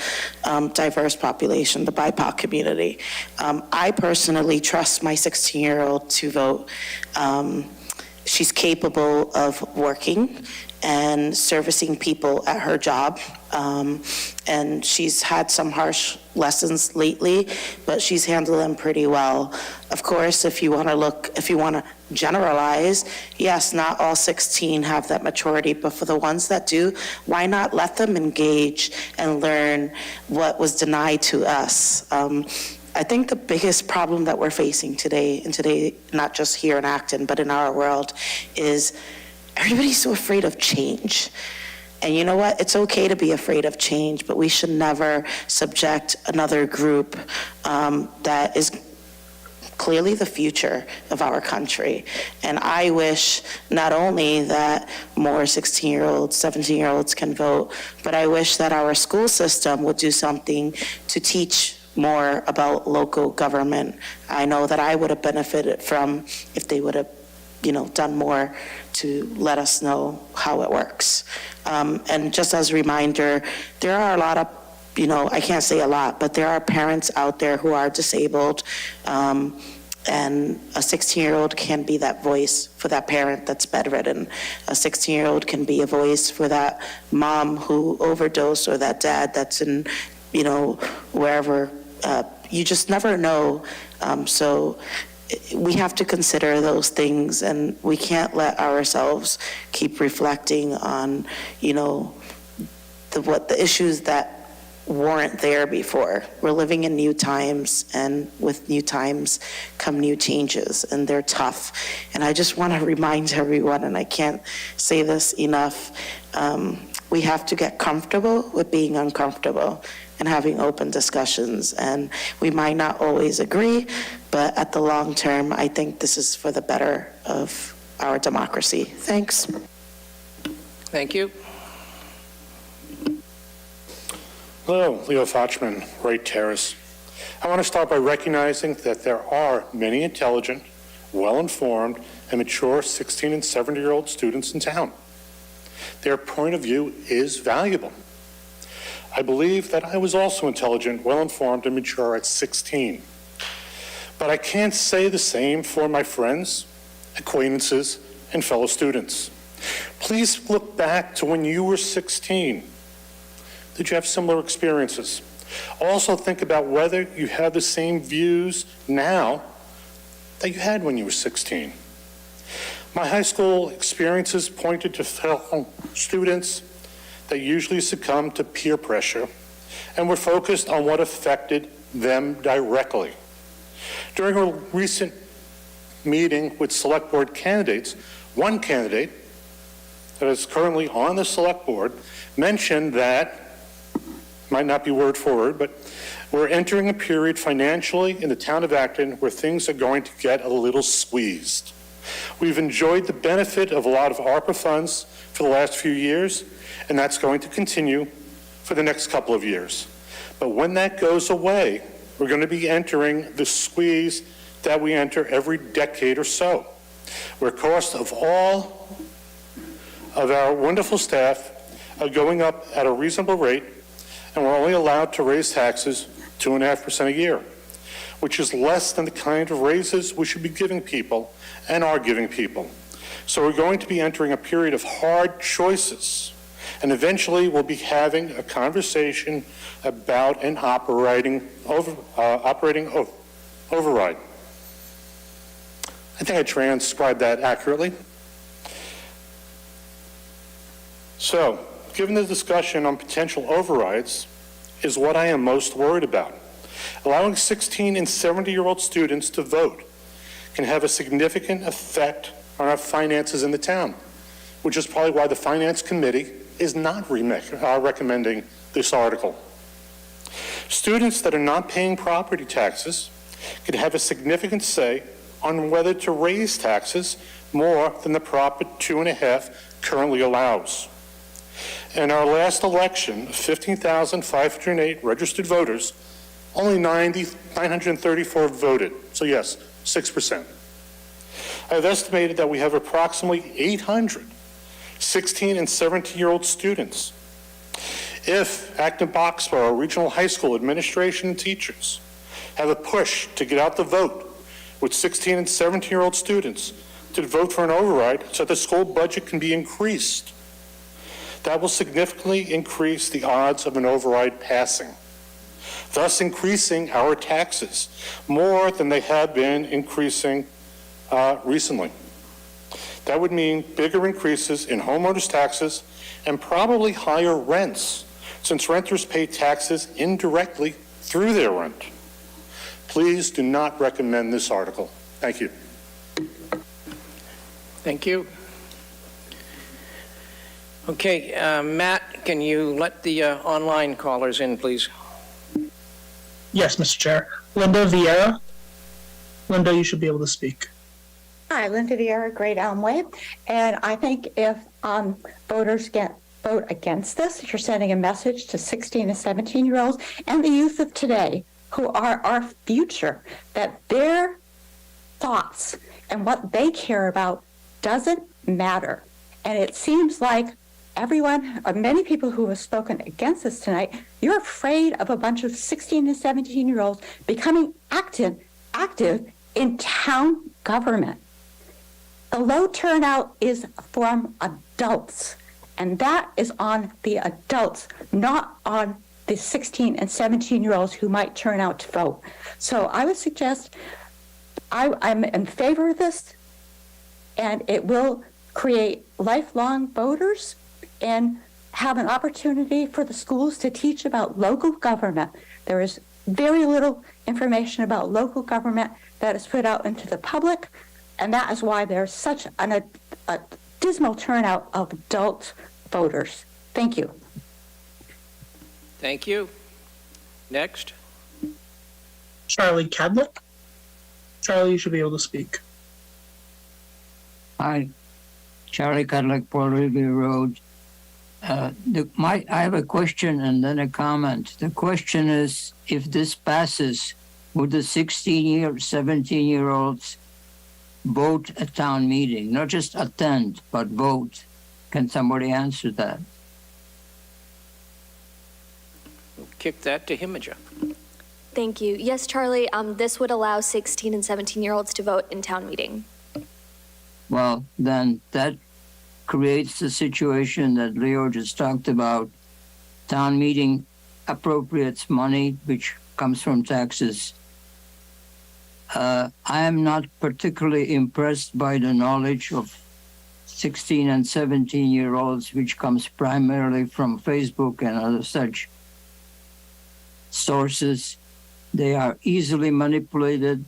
diverse population, the BIPOC community. I personally trust my 16-year-old to vote. She's capable of working and servicing people at her job. And she's had some harsh lessons lately, but she's handled them pretty well. Of course, if you want to generalize, yes, not all 16 have that maturity, but for the ones that do, why not let them engage and learn what was denied to us? I think the biggest problem that we're facing today, not just here in Acton, but in our world, is everybody's so afraid of change. And you know what? It's okay to be afraid of change, but we should never subject another group that is clearly the future of our country. And I wish not only that more 16-year-olds, 17-year-olds can vote, but I wish that our school system would do something to teach more about local government. I know that I would have benefited from if they would have done more to let us know how it works. And just as a reminder, there are a lot of, I can't say a lot, but there are parents out there who are disabled, and a 16-year-old can be that voice for that parent that's bedridden. A 16-year-old can be a voice for that mom who overdosed, or that dad that's in, wherever. You just never know. So we have to consider those things, and we can't let ourselves keep reflecting on, the issues that weren't there before. We're living in new times, and with new times come new changes, and they're tough. And I just want to remind everyone, and I can't say this enough, we have to get comfortable with being uncomfortable and having open discussions. And we might not always agree, but at the long term, I think this is for the better of our democracy. Thanks.
Thank you.
Hello, Leo Fochman, Wright Terrace. I want to start by recognizing that there are many intelligent, well-informed, and mature 16 and 17-year-old students in town. Their point of view is valuable. I believe that I was also intelligent, well-informed, and mature at 16. But I can't say the same for my friends, acquaintances, and fellow students. Please look back to when you were 16. Did you have similar experiences? Also think about whether you have the same views now that you had when you were 16. My high school experiences pointed to fellow students that usually succumbed to peer pressure and were focused on what affected them directly. During a recent meeting with Select Board candidates, one candidate that is currently on the Select Board mentioned that, might not be word for word, but we're entering a period financially in the town of Acton where things are going to get a little squeezed. We've enjoyed the benefit of a lot of ARPA funds for the last few years, and that's going to continue for the next couple of years. But when that goes away, we're going to be entering the squeeze that we enter every decade or so, where costs of all of our wonderful staff are going up at a reasonable rate, and we're only allowed to raise taxes 2.5% a year, which is less than the kind of raises we should be giving people and are giving people. So we're going to be entering a period of hard choices, and eventually we'll be having a conversation about an operating override. I think I transcribed that accurately. So, given the discussion on potential overrides is what I am most worried about. Allowing 16 and 70-year-old students to vote can have a significant effect on our finances in the town, which is probably why the Finance Committee is not recommending this article. Students that are not paying property taxes could have a significant say on whether to raise taxes more than the Prop 2.5 currently allows. In our last election, 15,508 registered voters, only 934 voted. So yes, 6%. I've estimated that we have approximately 800 16 and 17-year-old students. If Acton-Boxborough Regional High School administration and teachers have a push to get out the vote with 16 and 17-year-old students to vote for an override so that the school budget can be increased, that will significantly increase the odds of an override passing, thus increasing our taxes more than they have been increasing recently. That would mean bigger increases in homeowners' taxes and probably higher rents, since renters pay taxes indirectly through their rent. Please do not recommend this article. Thank you.
Thank you. Okay, Matt, can you let the online callers in, please?
Yes, Mr. Chair. Linda Vieira. Linda, you should be able to speak.
Hi, Linda Vieira, Great Elm Way. And I think if voters vote against this, you're sending a message to 16 and 17-year-olds and the youth of today who are our future, that their thoughts and what they care about doesn't matter. And it seems like many people who have spoken against this tonight, you're afraid of a bunch of 16 and 17-year-olds becoming active in town government. The low turnout is from adults, and that is on the adults, not on the 16 and 17-year-olds who might turn out to vote. So I would suggest, I'm in favor of this, and it will create lifelong voters and have an opportunity for the schools to teach about local government. There is very little information about local government that is put out into the public, and that is why there's such a dismal turnout of adult voters. Thank you.
Thank you. Next.
Charlie Cadlick. Charlie, you should be able to speak.
Hi, Charlie Cadlick, Paul Revere Road. I have a question and then a comment. The question is, if this passes, would the 16-year, 17-year-olds vote at town meeting? Not just attend, but vote. Can somebody answer that?
Kick that to Himija.
Thank you. Yes, Charlie, this would allow 16 and 17-year-olds to vote in town meeting.
Well, then that creates the situation that Leo just talked about. Town meeting appropriates money, which comes from taxes. I am not particularly impressed by the knowledge of 16 and 17-year-olds, which comes primarily from Facebook and other such sources. They are easily manipulated.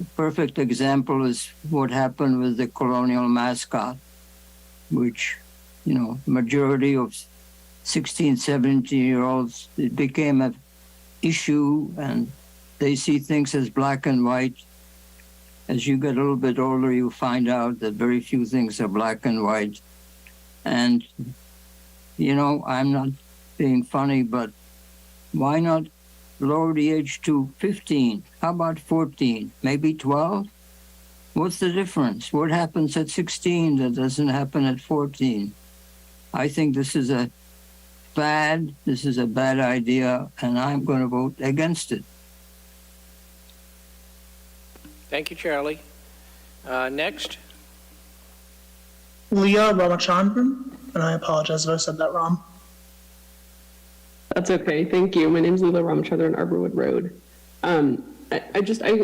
A perfect example is what happened with the colonial mascot, which, majority of 16, 17-year-olds, it became an issue, and they see things as black and white. As you get a little bit older, you find out that very few things are black and white. And, I'm not being funny, but why not lower the age to 15? How about 14? Maybe 12? What's the difference? What happens at 16 that doesn't happen at 14? I think this is a bad idea, and I'm going to vote against it.
Thank you, Charlie. Next.
Leah Ramachandran, and I apologize if I said that wrong.
That's okay. Thank you. My name is Leela Ramachandran, Arborwood Road. I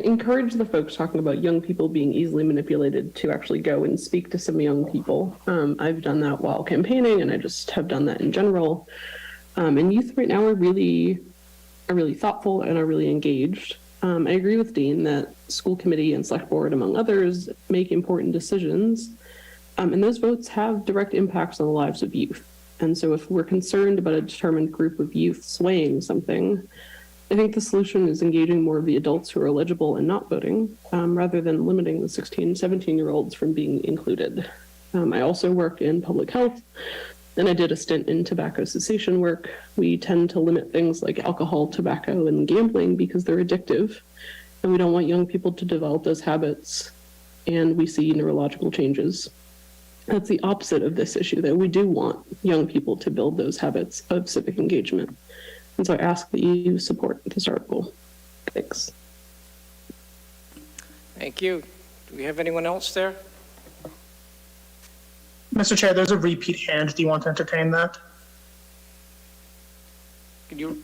encourage the folks talking about young people being easily manipulated to actually go and speak to some young people. I've done that while campaigning, and I just have done that in general. And youth right now are really thoughtful and are really engaged. I agree with Dean that school committee and select board, among others, make important decisions. And those votes have direct impacts on the lives of youth. And so if we're concerned about a determined group of youth swaying something, I think the solution is engaging more of the adults who are eligible and not voting, rather than limiting the 16, 17-year-olds from being included. I also work in public health, and I did a stint in tobacco cessation work. We tend to limit things like alcohol, tobacco, and gambling because they're addictive, and we don't want young people to develop those habits, and we see neurological changes. That's the opposite of this issue, that we do want young people to build those habits of civic engagement. And so I ask that you support this article. Thanks.
Thank you. Do we have anyone else there?
Mr. Chair, there's a repeat hand. Do you want to entertain that?
Could you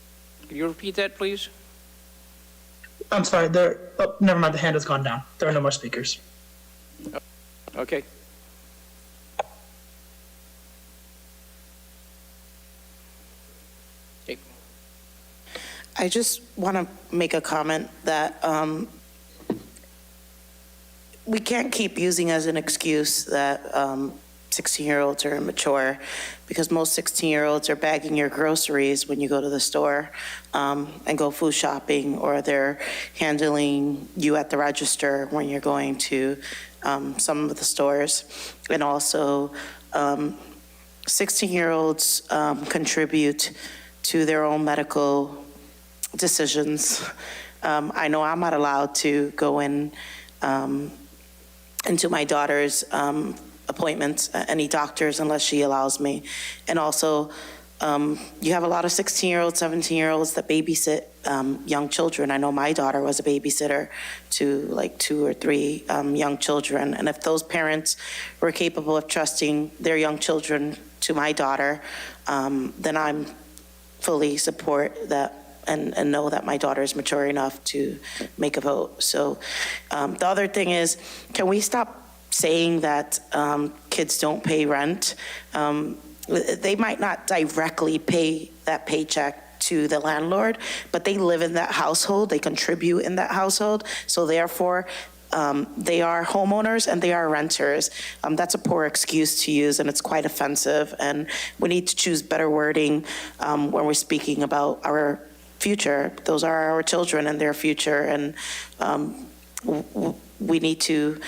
repeat that, please?
I'm sorry, never mind, the hand has gone down. There are no more speakers.
Okay.
I just want to make a comment that we can't keep using as an excuse that 16-year-olds are immature, because most 16-year-olds are bagging your groceries when you go to the store and go food shopping, or they're handling you at the register when you're going to some of the stores. And also, 16-year-olds contribute to their own medical decisions. I know I'm not allowed to go into my daughter's appointments, any doctors, unless she allows me. And also, you have a lot of 16-year-olds, 17-year-olds that babysit young children. I know my daughter was a babysitter to like 2 or 3 young children. And if those parents were capable of trusting their young children to my daughter, then I'm fully support that and know that my daughter is mature enough to make a vote. So the other thing is, can we stop saying that kids don't pay rent? They might not directly pay that paycheck to the landlord, but they live in that household, they contribute in that household, so therefore they are homeowners and they are renters. That's a poor excuse to use, and it's quite offensive, and we need to choose better wording when we're speaking about our future. Those are our children and their future, and we need to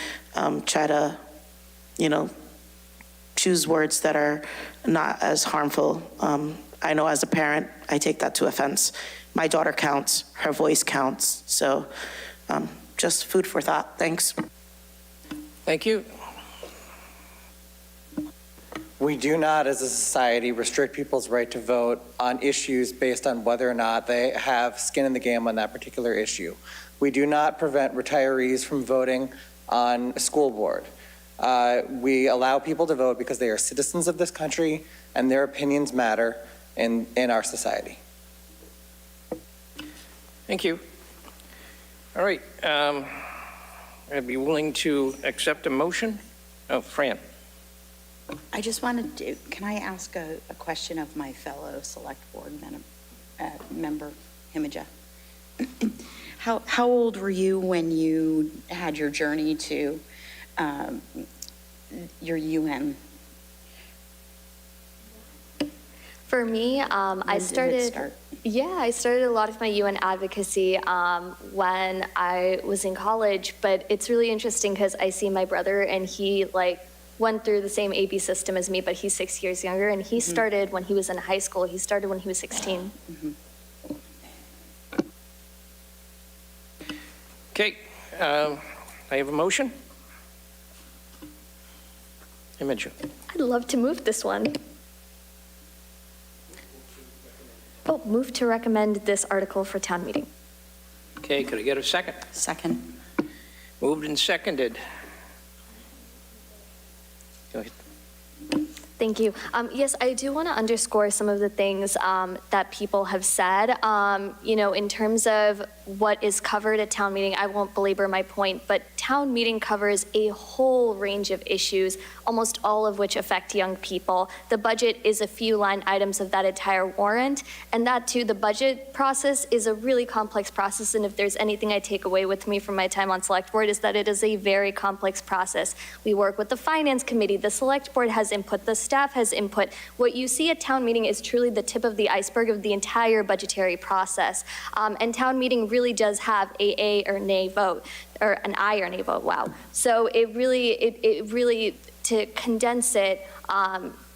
try to, choose words that are not as harmful. I know as a parent, I take that to offense. My daughter counts, her voice counts, so just food for thought. Thanks.
Thank you.
We do not, as a society, restrict people's right to vote on issues based on whether or not they have skin in the game on that particular issue. We do not prevent retirees from voting on a school board. We allow people to vote because they are citizens of this country and their opinions matter in our society.
Thank you. All right. I'd be willing to accept a motion. Oh, Fran.
I just wanted to, can I ask a question of my fellow select board member, Himija? How old were you when you had your journey to your UN?
For me, I started a lot of my UN advocacy when I was in college, but it's really interesting because I see my brother and he went through the same AB system as me, but he's 6 years younger, and he started when he was in high school. He started when he was 16.
Okay, I have a motion. Imogen.
I'd love to move this one. Oh, move to recommend this article for town meeting.
Okay, could I get a second?
Second.
Moved and seconded. Go ahead.
Thank you. Yes, I do want to underscore some of the things that people have said. In terms of what is covered at town meeting, I won't belabor my point, but town meeting covers a whole range of issues, almost all of which affect young people. The budget is a few line items of that entire warrant, and that too, the budget process is a really complex process, and if there's anything I take away with me from my time on select board is that it is a very complex process. We work with the finance committee, the select board has input, the staff has input. What you see at town meeting is truly the tip of the iceberg of the entire budgetary process. And town meeting really does have a or nay vote, or an aye or nay vote, wow. So it really, to condense it,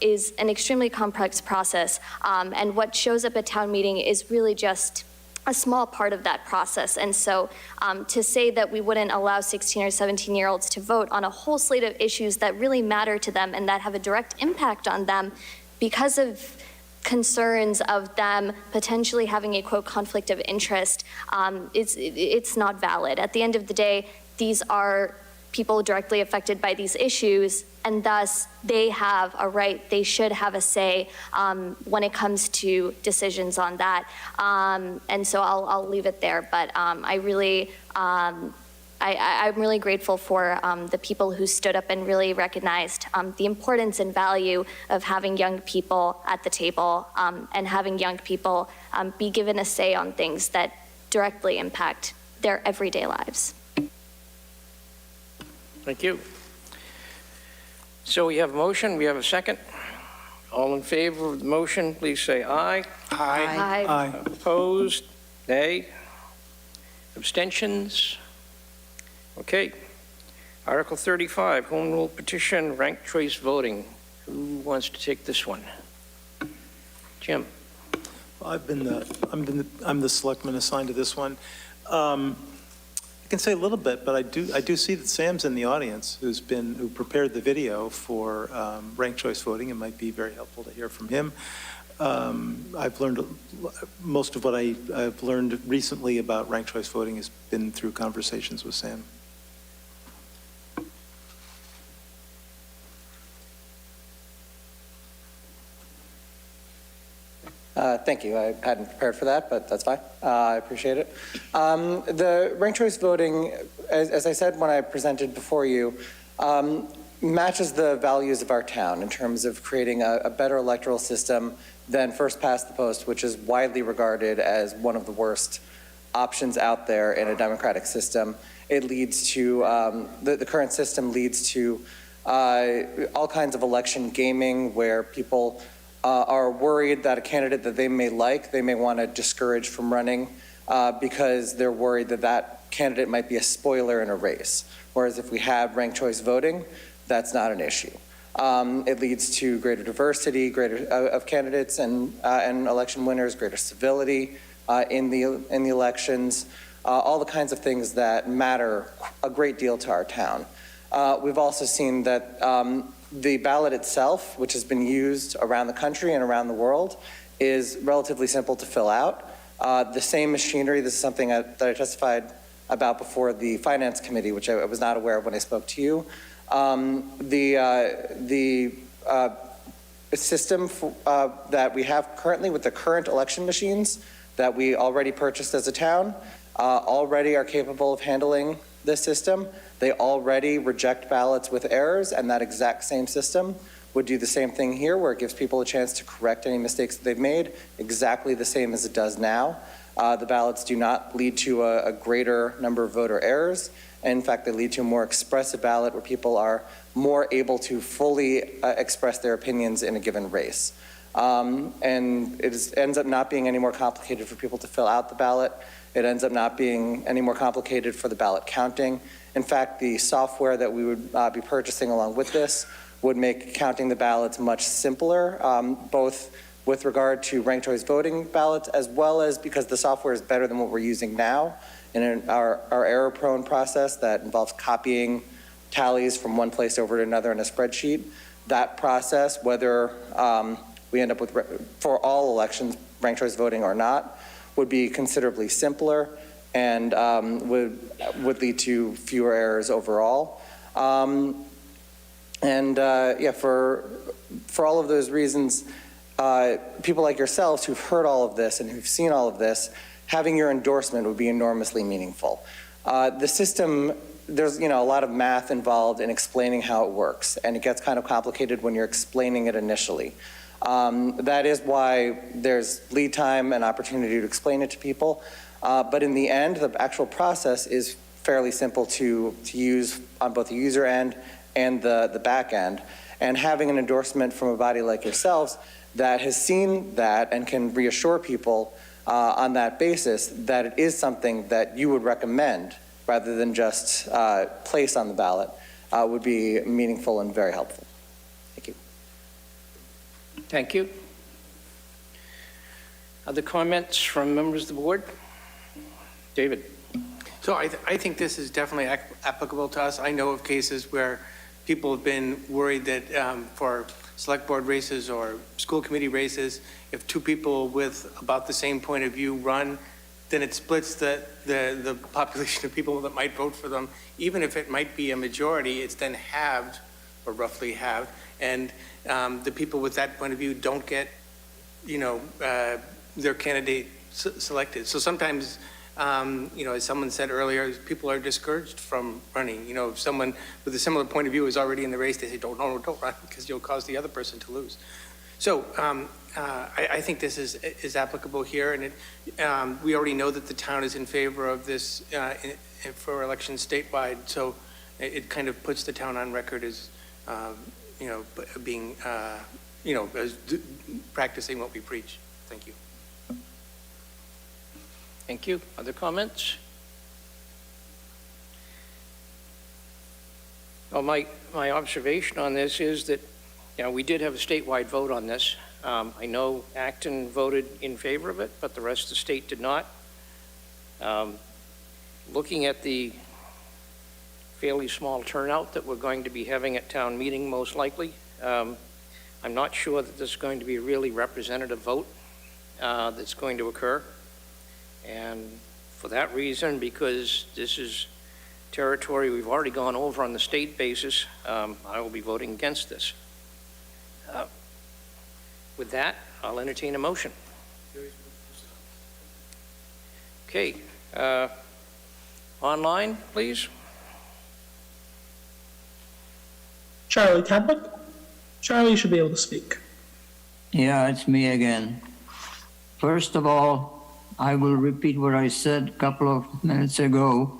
is an extremely complex process. And what shows up at town meeting is really just a small part of that process. And so to say that we wouldn't allow 16 or 17-year-olds to vote on a whole slate of issues that really matter to them and that have a direct impact on them because of concerns of them potentially having a, quote, conflict of interest, it's not valid. At the end of the day, these are people directly affected by these issues, and thus they have a right, they should have a say when it comes to decisions on that. And so I'll leave it there, but I'm really grateful for the people who stood up and really recognized the importance and value of having young people at the table and having young people be given a say on things that directly impact their everyday lives.
Thank you. So we have a motion, we have a second. All in favor of the motion, please say aye.
Aye.
Aye.
Opposed? Nay. Abstentions? Okay. Article 35, Home Rule Petition, Ranked Choice Voting. Who wants to take this one? Jim.
I'm the selectman assigned to this one. I can say a little bit, but I do see that Sam's in the audience, who prepared the video for ranked choice voting. It might be very helpful to hear from him. I've learned most of what I've learned recently about ranked choice voting has been through conversations with Sam.
Thank you. I hadn't prepared for that, but that's fine. I appreciate it. The ranked choice voting, as I said when I presented before you, matches the values of our town in terms of creating a better electoral system than first past the post, which is widely regarded as one of the worst options out there in a democratic system. It leads to, the current system leads to all kinds of election gaming where people are worried that a candidate that they may like, they may want to discourage from running because they're worried that that candidate might be a spoiler in a race. Whereas if we have ranked choice voting, that's not an issue. It leads to greater diversity, of candidates and election winners, greater civility in the elections, all the kinds of things that matter a great deal to our town. We've also seen that the ballot itself, which has been used around the country and around the world, is relatively simple to fill out. The same machinery, this is something that I testified about before the Finance Committee, which I was not aware of when I spoke to you. The system that we have currently with the current election machines that we already purchased as a town already are capable of handling this system. They already reject ballots with errors, and that exact same system would do the same thing here, where it gives people a chance to correct any mistakes that they've made, exactly the same as it does now. The ballots do not lead to a greater number of voter errors. In fact, they lead to a more expressive ballot where people are more able to fully express their opinions in a given race. And ends up not being any more complicated for people to fill out the ballot. It ends up not being any more complicated for the ballot counting. In fact, the software that we would be purchasing along with this would make counting the ballots much simpler, both with regard to ranked choice voting ballots, as well as because the software is better than what we're using now in our error-prone process that involves copying tallies from one place over to another in a spreadsheet. That process, whether we end up with, for all elections, ranked choice voting or not, would be considerably simpler and would lead to fewer errors overall. Yeah, for all of those reasons, people like yourselves who've heard all of this and who've seen all of this, having your endorsement would be enormously meaningful. The system, there's a lot of math involved in explaining how it works, and it gets kind of complicated when you're explaining it initially. That is why there's lead time and opportunity to explain it to people. But in the end, the actual process is fairly simple to use on both the user end and the back end. And having an endorsement from a body like yourselves that has seen that and can reassure people on that basis that it is something that you would recommend rather than just place on the ballot would be meaningful and very helpful. Thank you.
Thank you. Other comments from members of the board? David.
So I think this is definitely applicable to us. I know of cases where people have been worried that for select board races or school committee races, if two people with about the same point of view run, then it splits the population of people that might vote for them. Even if it might be a majority, it's then halved, or roughly halved, and the people with that point of view don't get, their candidate selected. So sometimes, as someone said earlier, people are discouraged from running. If someone with a similar point of view is already in the race, they say, don't run, because you'll cause the other person to lose. So I think this is applicable here, and we already know that the town is in favor of this for elections statewide, so it kind of puts the town on record as, being, as practicing what we preach. Thank you.
Thank you. Other comments? Well, my observation on this is that, we did have a statewide vote on this. I know Acton voted in favor of it, but the rest of the state did not. Looking at the fairly small turnout that we're going to be having at town meeting, most likely, I'm not sure that this is going to be a really representative vote that's going to occur. And for that reason, because this is territory we've already gone over on the state basis, I will be voting against this. With that, I'll entertain a motion. Okay. Online, please.
Charlie Tadlock? Charlie, you should be able to speak.
Yeah, it's me again. First of all, I will repeat what I said a couple of minutes ago.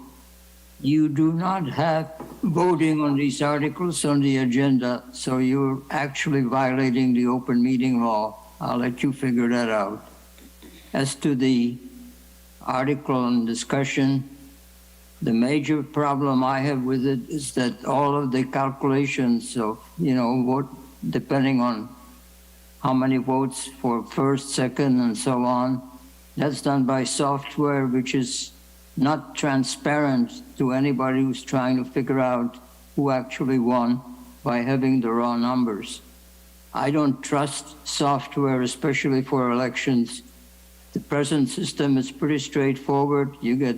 You do not have voting on these articles on the agenda, so you're actually violating the open meeting law. I'll let you figure that out. As to the article and discussion, the major problem I have with it is that all of the calculations of, what, depending on how many votes for first, second, and so on, that's done by software which is not transparent to anybody who's trying to figure out who actually won by having the raw numbers. I don't trust software, especially for elections. The present system is pretty straightforward. You get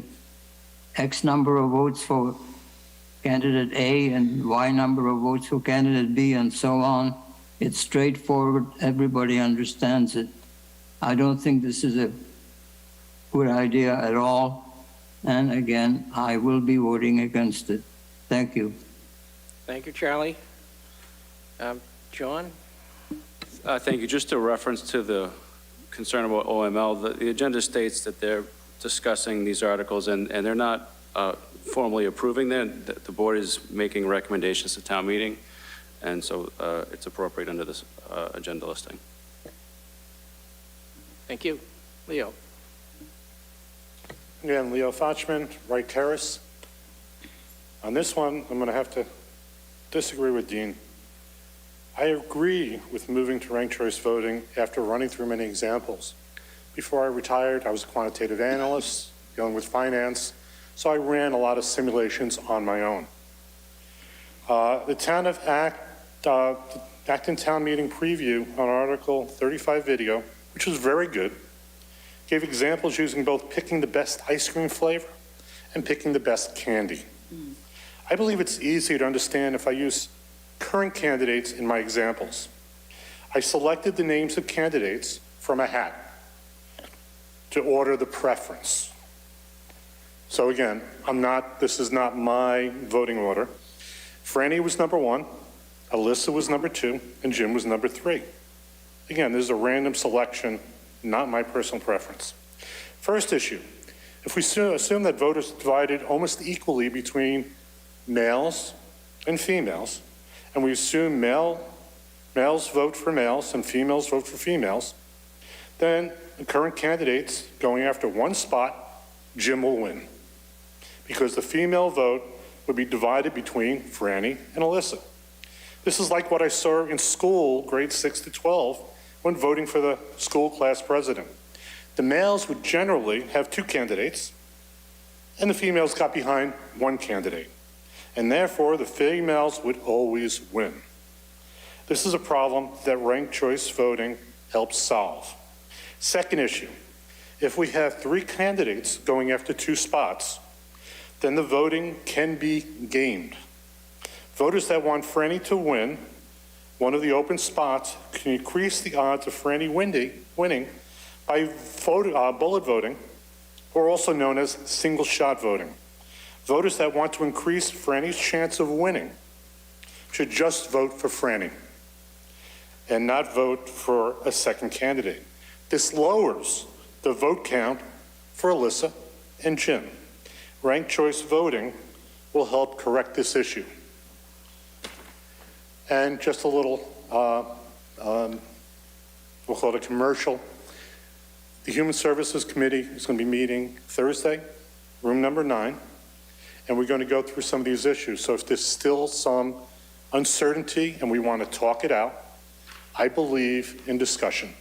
X number of votes for candidate A and Y number of votes for candidate B and so on. It's straightforward. Everybody understands it. I don't think this is a good idea at all. And again, I will be voting against it. Thank you.
Thank you, Charlie. John?
Thank you. Just a reference to the concern about OML, the agenda states that they're discussing these articles and they're not formally approving them. The board is making recommendations to town meeting, and so it's appropriate under this agenda listing.
Thank you. Leo?
Again, Leo Fochman, Wright Terrace. On this one, I'm going to have to disagree with Dean. I agree with moving to ranked choice voting after running through many examples. Before I retired, I was a quantitative analyst dealing with finance, so I ran a lot of simulations on my own. The Town of Acton Town Meeting preview on Article 35 video, which was very good, gave examples using both picking the best ice cream flavor and picking the best candy. I believe it's easier to understand if I use current candidates in my examples. I selected the names of candidates from a hat to order the preference. So again, this is not my voting order. Franny was number 1, Alyssa was number 2, and Jim was number 3. Again, this is a random selection, not my personal preference. First issue, if we assume that voters divided almost equally between males and females, and we assume males vote for males and females vote for females, then the current candidates going after one spot, Jim will win. Because the female vote would be divided between Franny and Alyssa. This is like what I saw in school, grades 6 to 12, when voting for the school class president. The males would generally have 2 candidates, and the females got behind 1 candidate. And therefore, the females would always win. This is a problem that ranked choice voting helps solve. Second issue, if we have 3 candidates going after 2 spots, then the voting can be gamed. Voters that want Franny to win one of the open spots can increase the odds of Franny winning by bullet voting, or also known as single shot voting. Voters that want to increase Franny's chance of winning should just vote for Franny and not vote for a second candidate. This lowers the vote count for Alyssa and Jim. Ranked choice voting will help correct this issue. And just a little, we'll call it a commercial. The Human Services Committee is going to be meeting Thursday, room number 9, and we're going to go through some of these issues. So if there's still some uncertainty and we want to talk it out, I believe in discussion.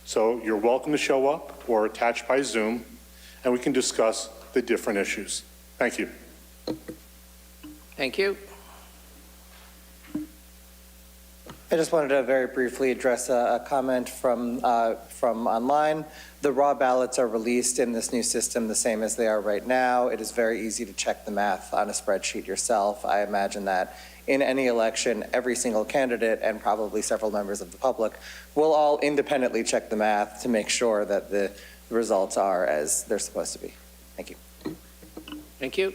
So you're welcome to show up or attach by Zoom, and we can discuss the different issues. Thank you.
Thank you.
I just wanted to very briefly address a comment from online. The raw ballots are released in this new system the same as they are right now. It is very easy to check the math on a spreadsheet yourself. I imagine that in any election, every single candidate and probably several members of the public will all independently check the math to make sure that the results are as they're supposed to be. Thank you.
Thank you.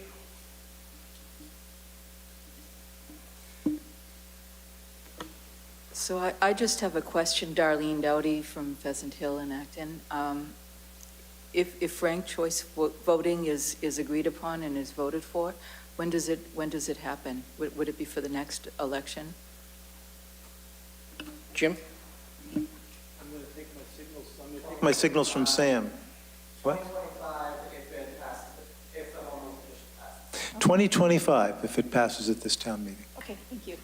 So I just have a question, Darlene Doughty from Pheasant Hill in Acton. If ranked choice voting is agreed upon and is voted for, when does it happen? Would it be for the next election?
Jim?
I'm going to take my signals from Sam. What? 2025, if it passes at this town meeting.
Okay, thank you.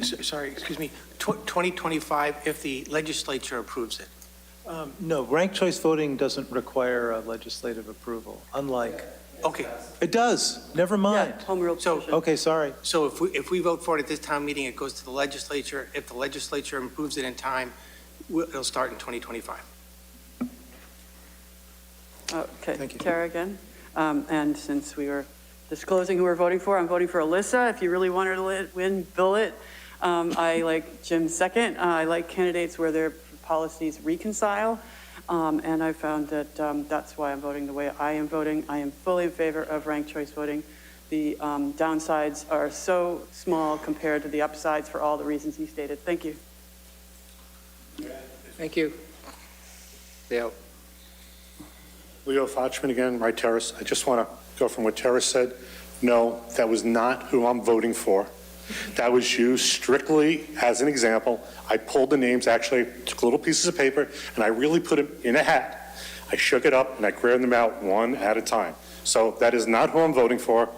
Sorry, excuse me, 2025 if the legislature approves it.
No, ranked choice voting doesn't require legislative approval, unlike.
Okay.
It does, never mind.
Home rule petition.
Okay, sorry.
So if we vote for it at this town meeting, it goes to the legislature. If the legislature approves it in time, it'll start in 2025.
Okay,
Thank you.
Tara again. And since we were disclosing who we're voting for, I'm voting for Alyssa. If you really want her to win, bill it. I like Jim's second. I like candidates where their policies reconcile. And I found that that's why I'm voting the way I am voting. I am fully in favor of ranked choice voting the downsides are so small compared to the upsides for all the reasons he stated. Thank you.
Thank you. Dale.
Leo Fochman again, Right Terrace. I just want to go from what Terrace said. No, that was not who I'm voting for. That was used strictly as an example. I pulled the names, actually took little pieces of paper, and I really put them in a hat. I shook it up and I grabbed them out one at a time. So that is not who I'm voting for.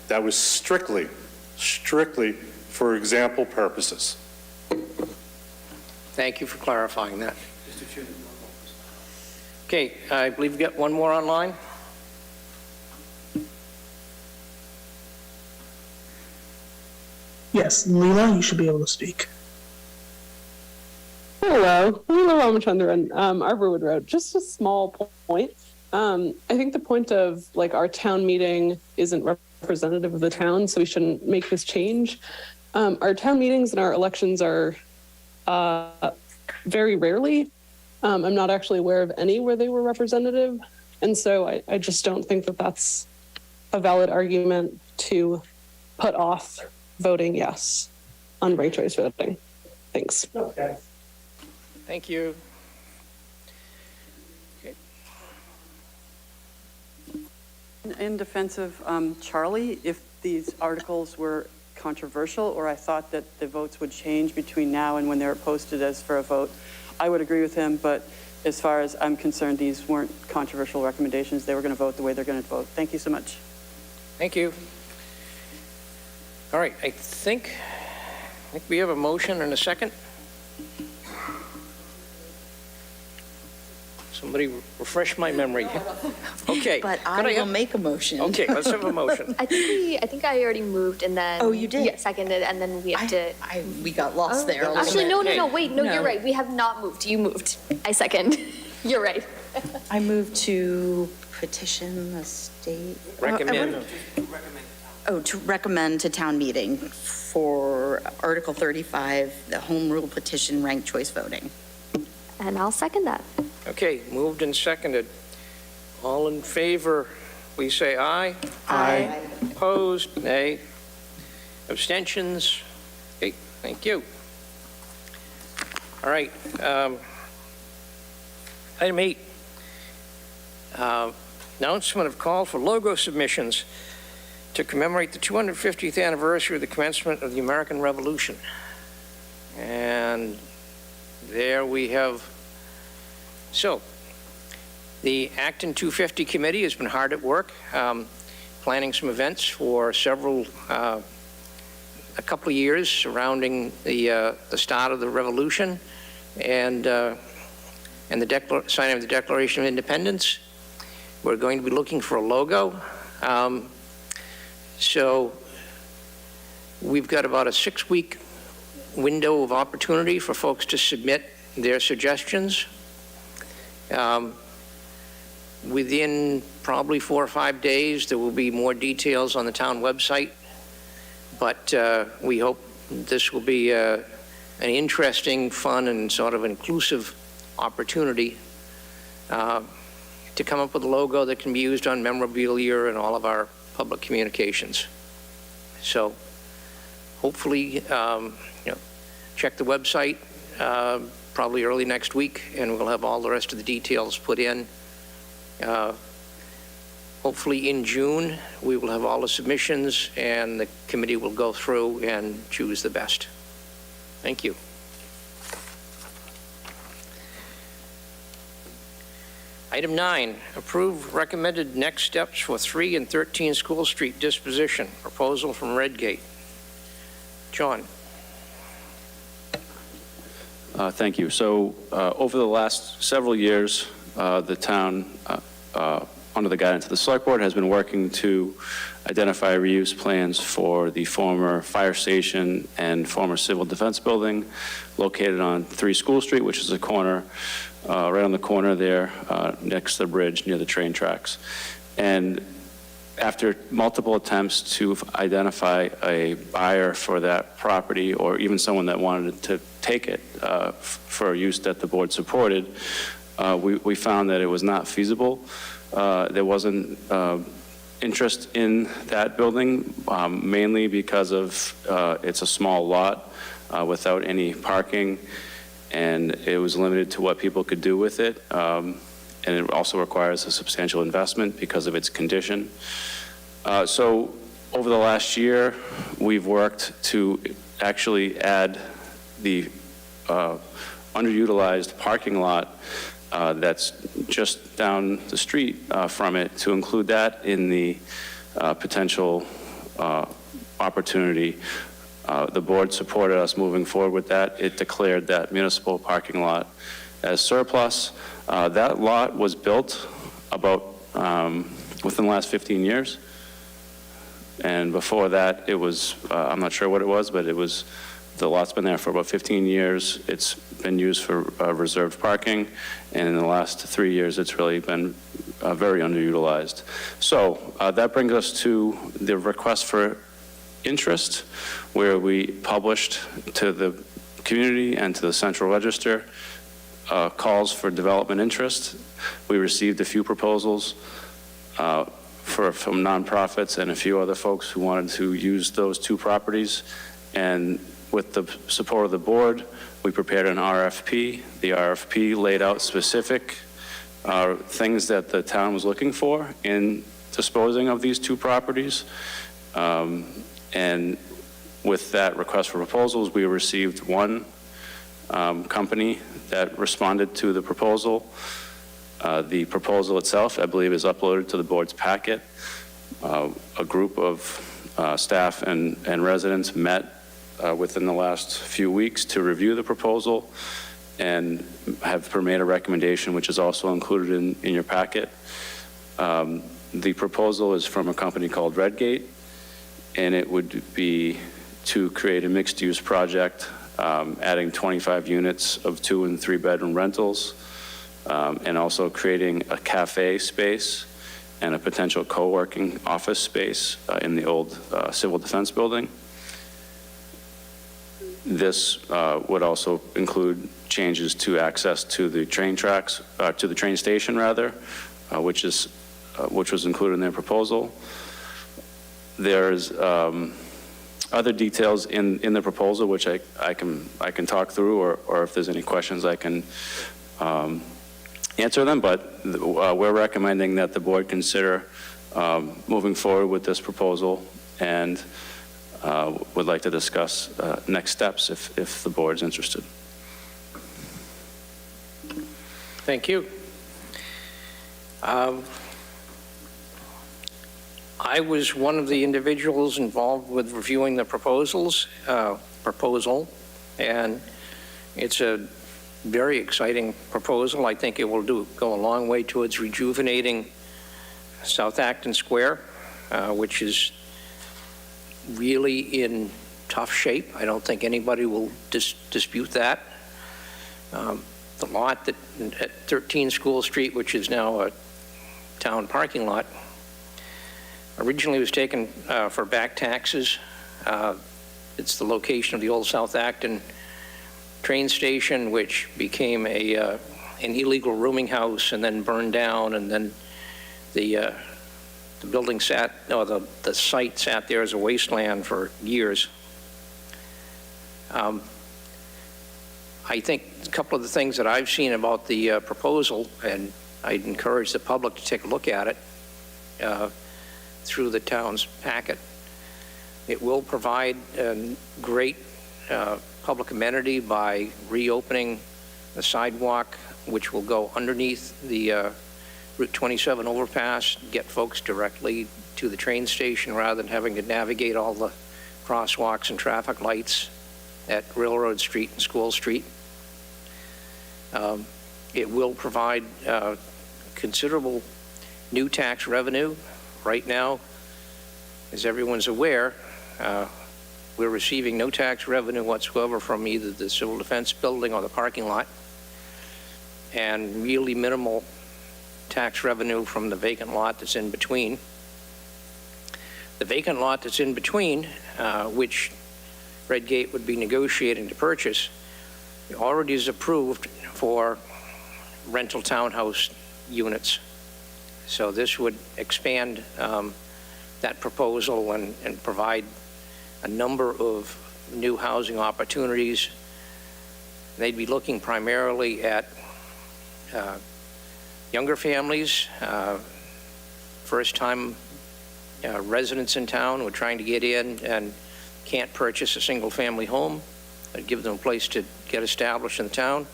That was strictly for example purposes.
Thank you for clarifying that. Okay, I believe we got one more online.
Yes, Leela, you should be able to speak.
Hello, Leela Ramachandran, Arborwood Road. Just a small point. I think the point of like our town meeting isn't representative of the town, so we shouldn't make this change. Our town meetings and our elections are very rarely. I'm not actually aware of any where they were representative. And so I just don't think that that's a valid argument to put off voting yes on ranked choice voting. Thanks.
Okay.
Thank you. Okay.
In defense of Charlie, if these articles were controversial, or I thought that the votes would change between now and when they were posted as for a vote, I would agree with him, but as far as I'm concerned, these weren't controversial recommendations. They were going to vote the way they're going to vote. Thank you so much.
Thank you. All right, I think we have a motion and a second. Somebody refresh my memory. Okay.
But I will make a motion.
Okay, let's have a motion.
I think I already moved and then.
Oh, you did?
Yeah, seconded, and then we have to.
We got lost there.
Actually, no, wait, no,
No.
you're right. We have not moved. You moved. I second. You're right.
I move to petition the state.
Recommend.
To recommend to town meeting for Article 35, the home rule petition ranked choice voting.
And I'll second that.
Okay, moved and seconded. All in favor, please say aye.
Aye.
Opposed? Nay. Abstentions? Okay, thank you. All right. Item 8. Announcement of call for logo submissions to commemorate the 250th anniversary of the commencement of the American Revolution. And there we have, so the Acton 250 committee has been hard at work planning some events for a couple of years surrounding the start of the revolution and the signing of the Declaration of Independence. We're going to be looking for a logo. So we've got about a 6-week window of opportunity for folks to submit their suggestions. Within probably 4 or 5 days, there will be more details on the town website, but we hope this will be an interesting, fun, and sort of inclusive opportunity to come up with a logo that can be used on memorabilia and all of our public communications. So hopefully, check the website probably early next week, and we'll have all the rest of the details put in. Hopefully in June, we will have all the submissions, and the committee will go through and choose the best. Thank you. Item 9, approve recommended next steps for 3 and 13 School Street disposition. Proposal from Redgate. John.
Thank you. So over the last several years, the town, under the guidance of the Select Board, has been working to identify reuse plans for the former fire station and former civil defense building located on 3 School Street, which is a corner, right on the corner there, next to the bridge near the train tracks. And after multiple attempts to identify a buyer for that property, or even someone that wanted to take it for use that the board supported, we found that it was not feasible. There wasn't interest in that building, mainly because of it's a small lot without any parking, and it was limited to what people could do with it. And it also requires a substantial investment because of its condition. So over the last year, we've worked to actually add the underutilized parking lot that's just down the street from it, to include that in the potential opportunity. The board supported us moving forward with that. It declared that municipal parking lot as surplus. That lot was built about within the last 15 years. And before that, it was, I'm not sure what it was, but it was, the lot's been there for about 15 years. It's been used for reserved parking. And in the last 3 years, it's really been very underutilized. So that brings us to the request for interest, where we published to the community and to the Central Register calls for development interest. We received a few proposals from nonprofits and a few other folks who wanted to use those two properties. And with the support of the board, we prepared an RFP. The RFP laid out specific things that the town was looking for in disposing of these two properties. And with that request for proposals, we received one company that responded to the proposal. The proposal itself, I believe, is uploaded to the board's packet. A group of staff and residents met within the last few weeks to review the proposal and have made a recommendation, which is also included in your packet. The proposal is from a company called Redgate, and it would be to create a mixed-use project, adding 25 units of 2- and 3-bedroom rentals, and also creating a cafe space and a potential co-working office space in the old Civil Defense building. This would also include changes to access to the train tracks, to the train station rather, which was included in their proposal. There's other details in the proposal which I can talk through, or if there's any questions I can answer them, but we're recommending that the board consider moving forward with this proposal, and would like to discuss next steps if the board's interested.
Thank you. I was one of the individuals involved with reviewing the proposal, and it's a very exciting proposal. I think it will go a long way towards rejuvenating South Acton Square, which is really in tough shape. I don't think anybody will dispute that. The lot at 13 School Street, which is now a town parking lot, originally was taken for back taxes. It's the location of the old South Acton train station, which became an illegal rooming house and then burned down, and then the building the site sat there as a wasteland for years. I think a couple of the things that I've seen about the proposal, and I'd encourage the public to take a look at it through the town's packet. It will provide a great public amenity by reopening the sidewalk, which will go underneath the Route 27 overpass, get folks directly to the train station rather than having to navigate all the crosswalks and traffic lights at Railroad Street and School Street. It will provide considerable new tax revenue. Right now, as everyone's aware, we're receiving no tax revenue whatsoever from either the Civil Defense building or the parking lot, and really minimal tax revenue from the vacant lot that's in between. The vacant lot that's in between, which Redgate would be negotiating to purchase, already is approved for rental townhouse units. So this would expand that proposal and provide a number of new housing opportunities. They'd be looking primarily at younger families, first-time residents in town who are trying to get in and can't purchase a single-family home. It'd give them a place to get established in the town.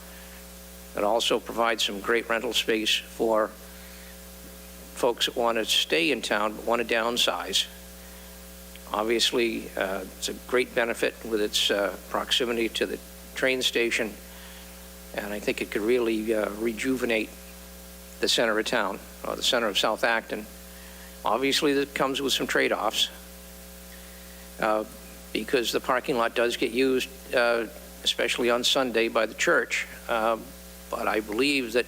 It also provides some great rental space for folks that want to stay in town but want to downsize. Obviously, it's a great benefit with its proximity to the train station, and I think it could really rejuvenate the center of town, or the center of South Acton. Obviously, that comes with some trade-offs, because the parking lot does get used, especially on Sunday, by the church. But I believe that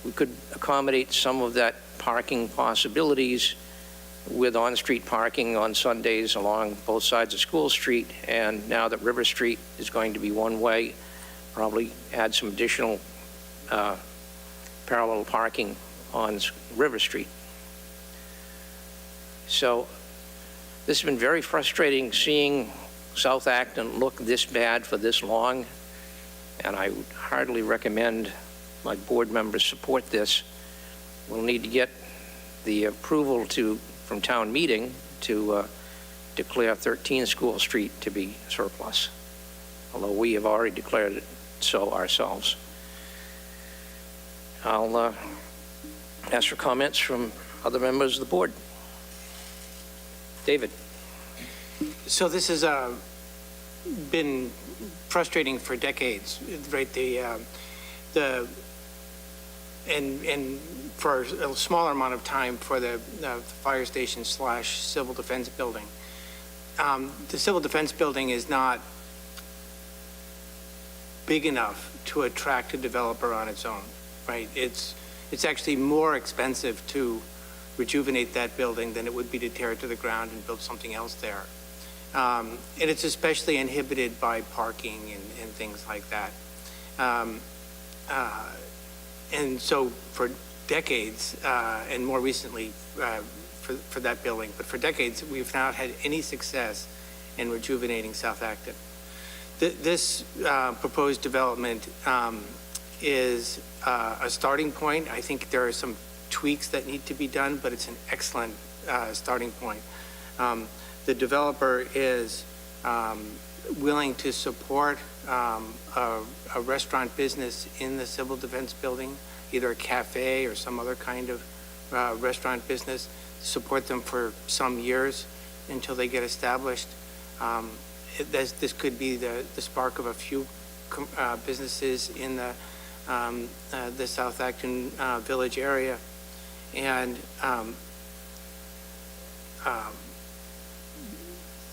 we could accommodate some of that parking possibilities with on-street parking on Sundays along both sides of School Street, and now that River Street is going to be one-way, probably add some additional parallel parking on River Street. So this has been very frustrating seeing South Acton look this bad for this long, and I would heartily recommend my board members support this. We'll need to get the approval from town meeting to declare 13 School Street to be surplus, although we have already declared it so ourselves. I'll ask for comments from other members of the board. David.
So this has been frustrating for decades, right? And for a smaller amount of time for the fire station / civil defense building. The civil defense building is not big enough to attract a developer on its own, right? It's actually more expensive to rejuvenate that building than it would be to tear it to the ground and build something else there. And it's especially inhibited by parking and things like that. And so for decades, and more recently for that building, but for decades, we've not had any success in rejuvenating South Acton. This proposed development is a starting point. I think there are some tweaks that need to be done, but it's an excellent starting point. The developer is willing to support a restaurant business in the civil defense building, either a cafe or some other kind of restaurant business, support them for some years until they get established. This could be the spark of a few businesses in the South Acton Village area. And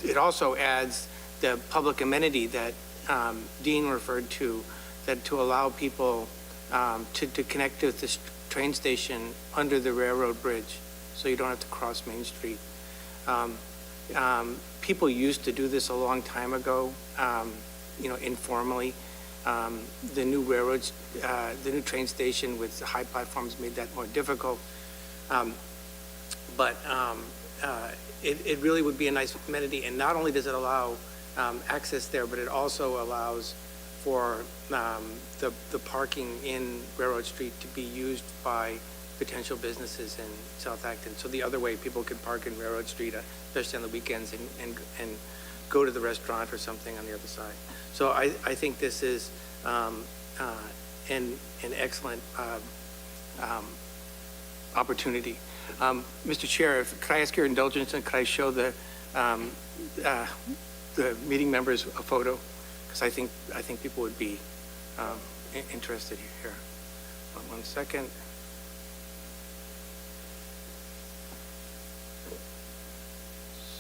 it also adds the public amenity that Dean referred to, that to allow people to connect to this train station under the railroad bridge, so you don't have to cross Main Street. People used to do this a long time ago, informally. The new railroads, the new train station with high platforms made that more difficult. But it really would be a nice amenity, and not only does it allow access there, but it also allows for the parking in Railroad Street to be used by potential businesses in South Acton. So the other way people could park in Railroad Street, especially on the weekends, and go to the restaurant or something on the other side. So I think this is an excellent opportunity. Mr. Chair, could I ask your indulgence, and could I show the meeting members a photo? Because I think people would be interested here. 1 second.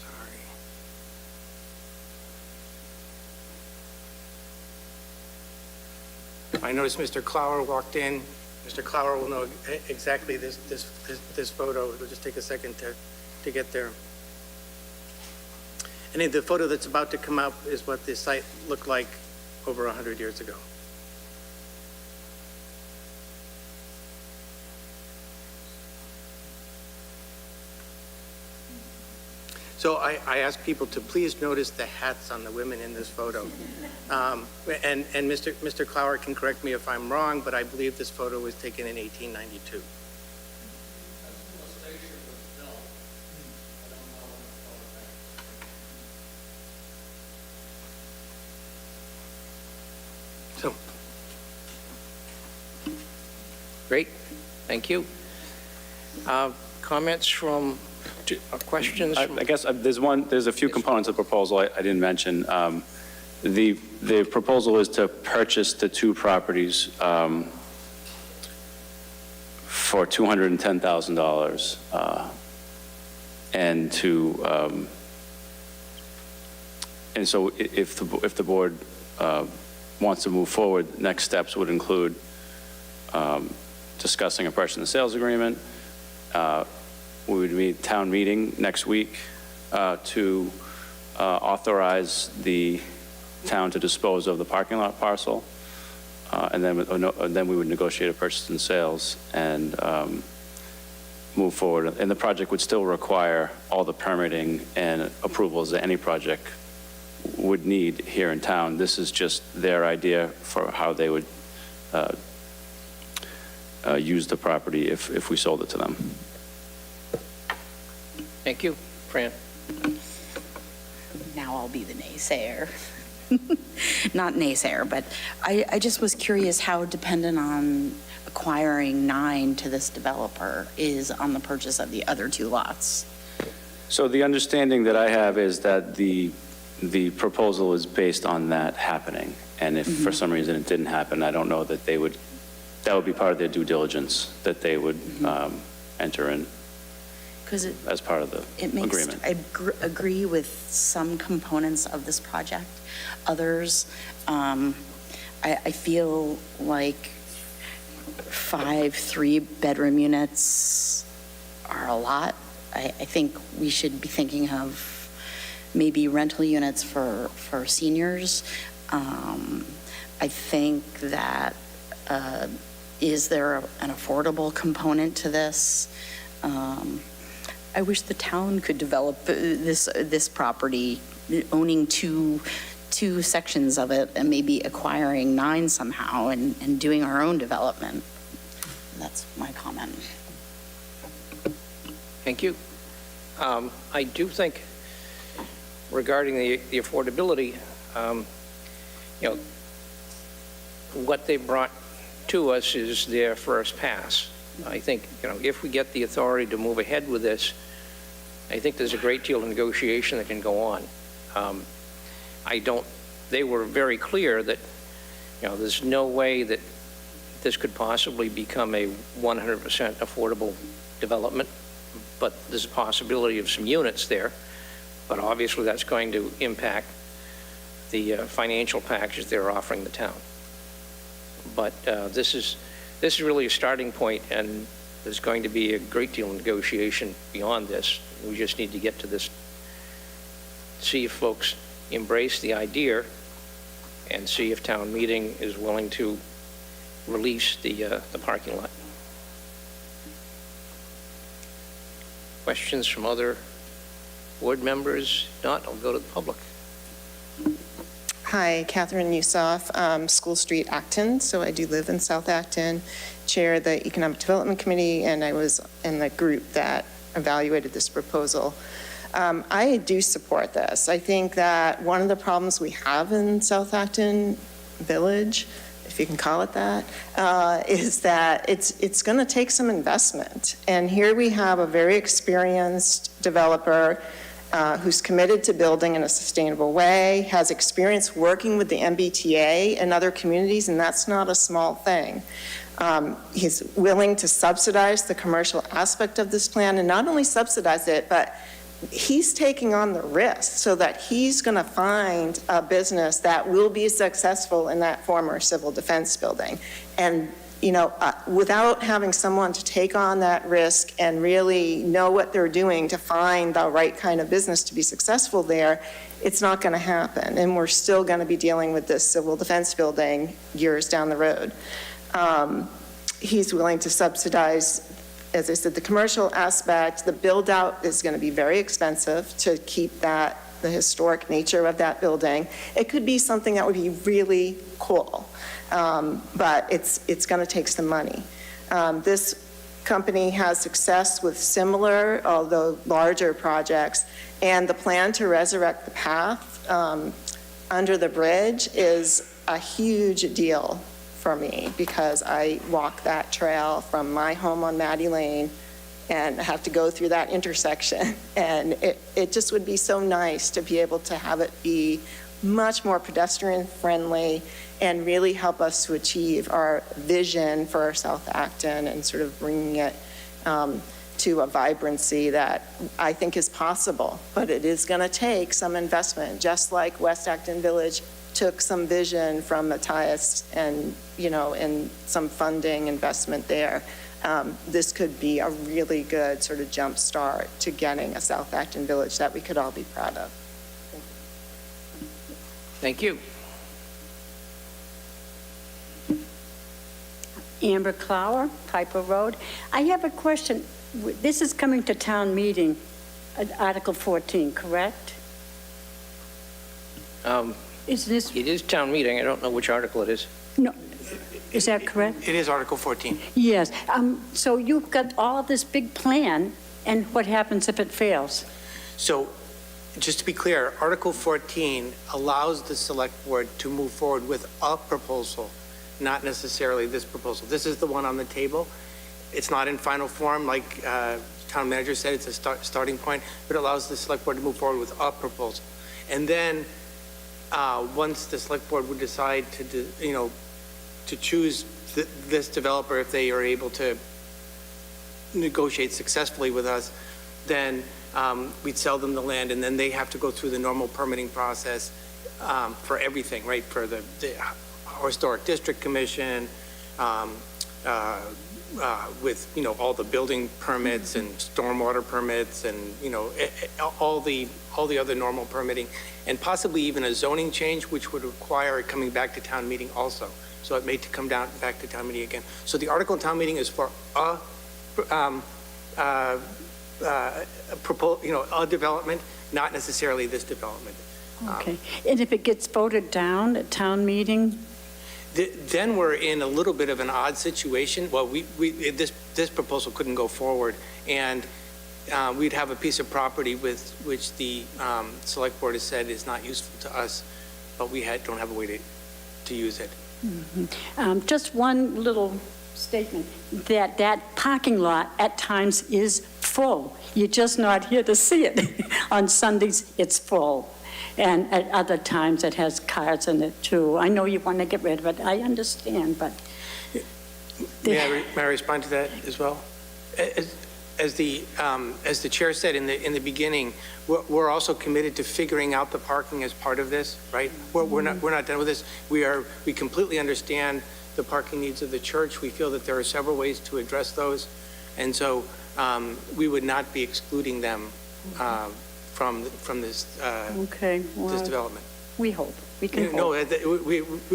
Sorry. I noticed Mr. Clower walked in. Mr. Clower will know exactly this photo. It'll just take a second to get there. And the photo that's about to come up is what the site looked like over 100 years ago. So I ask people to please notice the hats on the women in this photo. And Mr. Clower can correct me if I'm wrong, but I believe this photo was taken in 1892. So, great, thank you. Comments from, questions?
I guess there's a few components of the proposal I didn't mention. The proposal is to purchase the two properties for $210,000, and so if the board wants to move forward, next steps would include discussing a purchase and sales agreement. We would meet town meeting next week to authorize the town to dispose of the parking lot parcel, and then we would negotiate a purchase and sales and move forward. And the project would still require all the permitting and approvals that any project would need here in town. This is just their idea for how they would use the property if we sold it to them.
Thank you. Fran?
Now I'll be the naysayer. Not naysayer, but I just was curious how dependent on acquiring 9 to this developer is on the purchase of the other 2 lots.
So the understanding that I have is that the proposal is based on that happening. And if for some reason it didn't happen, I don't know that that would be part of their due diligence, that they would enter in as part of the agreement.
I agree with some components of this project. Others, I feel like 5 3-bedroom units are a lot. I think we should be thinking of maybe rental units for seniors. I think that, is there an affordable component to this? I wish the town could develop this property, owning two sections of it and maybe acquiring 9 somehow and doing our own development. That's my comment.
Thank you. I do think regarding the affordability, what they brought to us is their first pass. I think, if we get the authority to move ahead with this, I think there's a great deal of negotiation that can go on. They were very clear that, there's no way that this could possibly become a 100% affordable development, but there's a possibility of some units there. But obviously that's going to impact the financial package they're offering the town. But this is really a starting point, and there's going to be a great deal of negotiation beyond this. We just need to get to this, see if folks embrace the idea, and see if town meeting is willing to release the parking lot. Questions from other board members? If not, I'll go to the public.
Hi, Catherine Yusoff, School Street, Acton. So I do live in South Acton, chair the Economic Development Committee, and I was in the group that evaluated this proposal. I do support this. I think that one of the problems we have in South Acton Village, if you can call it that, is that it's going to take some investment. And here we have a very experienced developer who's committed to building in a sustainable way, has experience working with the MBTA and other communities, and that's not a small thing. He's willing to subsidize the commercial aspect of this plan, and not only subsidize it, but he's taking on the risk so that he's going to find a business that will be successful in that former civil defense building. And without having someone to take on that risk and really know what they're doing to find the right kind of business to be successful there, it's not going to happen. And we're still going to be dealing with this civil defense building years down the road. He's willing to subsidize as I said, the commercial aspect, the build-out is going to be very expensive to keep that, the historic nature of that building. It could be something that would be really cool, but it's going to take some money. This company has success with similar, although larger projects, and the plan to resurrect the path under the bridge is a huge deal for me, because I walk that trail from my home on Maddie Lane and have to go through that intersection. And it just would be so nice to be able to have it be much more pedestrian friendly and really help us to achieve our vision for South Acton and sort of bringing it to a vibrancy that I think is possible. But it is going to take some investment, just like West Acton Village took some vision from Matthias and, and some funding investment there. This could be a really good sort of jump start to getting a South Acton Village that we could all be proud of.
Thank you.
Amber Clower, Piper Road. I have a question. This is coming to town meeting, Article 14, correct? Is this?
It is town meeting. I don't know which article it is.
No. Is that correct?
It is Article 14.
Yes. So you've got all of this big plan, and what happens if it fails?
So just to be clear, Article 14 allows the select board to move forward with a proposal, not necessarily this proposal. This is the one on the table. It's not in final form, like town manager said, it's a starting point, but it allows the select board to move forward with a proposal. And then once the select board would decide to choose this developer, if they are able to negotiate successfully with us, then we'd sell them the land, and then they have to go through the normal permitting process for everything, right? For the Historic District Commission, with all the building permits and stormwater permits, and all the other normal permitting, and possibly even a zoning change, which would require it coming back to town meeting also. So it may come back to town meeting again. So the article in town meeting is for a development, not necessarily this development.
Okay. And if it gets voted down at town meeting?
Then we're in a little bit of an odd situation. Well, this proposal couldn't go forward, and we'd have a piece of property with which the select board has said is not useful to us, but we don't have a way to use it.
Mm-hmm. Just one little statement, that parking lot at times is full. You're just not here to see it. On Sundays, it's full. And at other times, it has cars in it, too. I know you want to get rid of it. I understand, but...
May I respond to that as well? As the chair said in the beginning, we're also committed to figuring out the parking as part of this, right? We're not done with this. We completely understand the parking needs of the church. We feel that there are several ways to address those, and so we would not be excluding them from this this development.
We hope. We can hope.
No,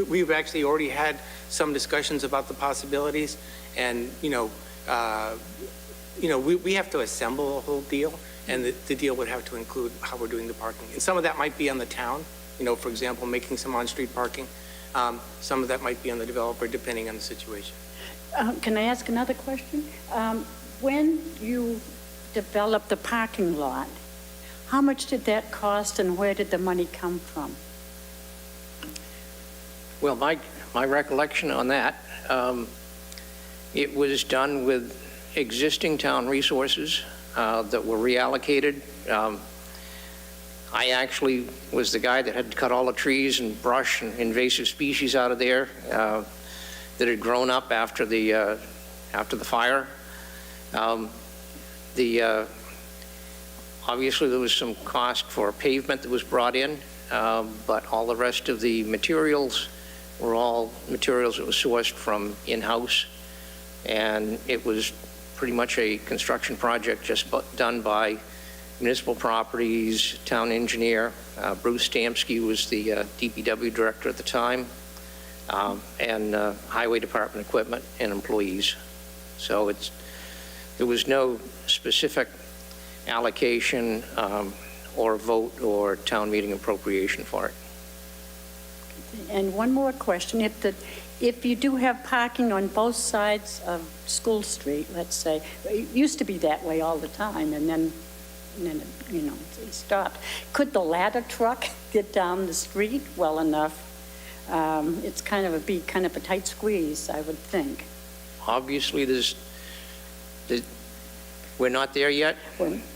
we've actually already had some discussions about the possibilities, and we have to assemble a whole deal, and the deal would have to include how we're doing the parking. And some of that might be on the town, for example, making some on-street parking. Some of that might be on the developer, depending on the situation.
Can I ask another question? When you developed the parking lot, how much did that cost, and where did the money come from?
Well, my recollection on that, it was done with existing town resources that were reallocated. I actually was the guy that had to cut all the trees and brush and invasive species out of there that had grown up after the fire. Obviously, there was some cost for pavement that was brought in, but all the rest of the materials were all materials that were sourced from in-house, and it was pretty much a construction project just done by municipal properties, town engineer. Bruce Stamsky was the DPW director at the time, and highway department equipment and employees. So there was no specific allocation or vote or town meeting appropriation for it.
And one more question. If you do have parking on both sides of School Street, let's say, it used to be that way all the time, and then it stopped. Could the ladder truck get down the street well enough? It's kind of a tight squeeze, I would think.
Obviously, we're not there yet.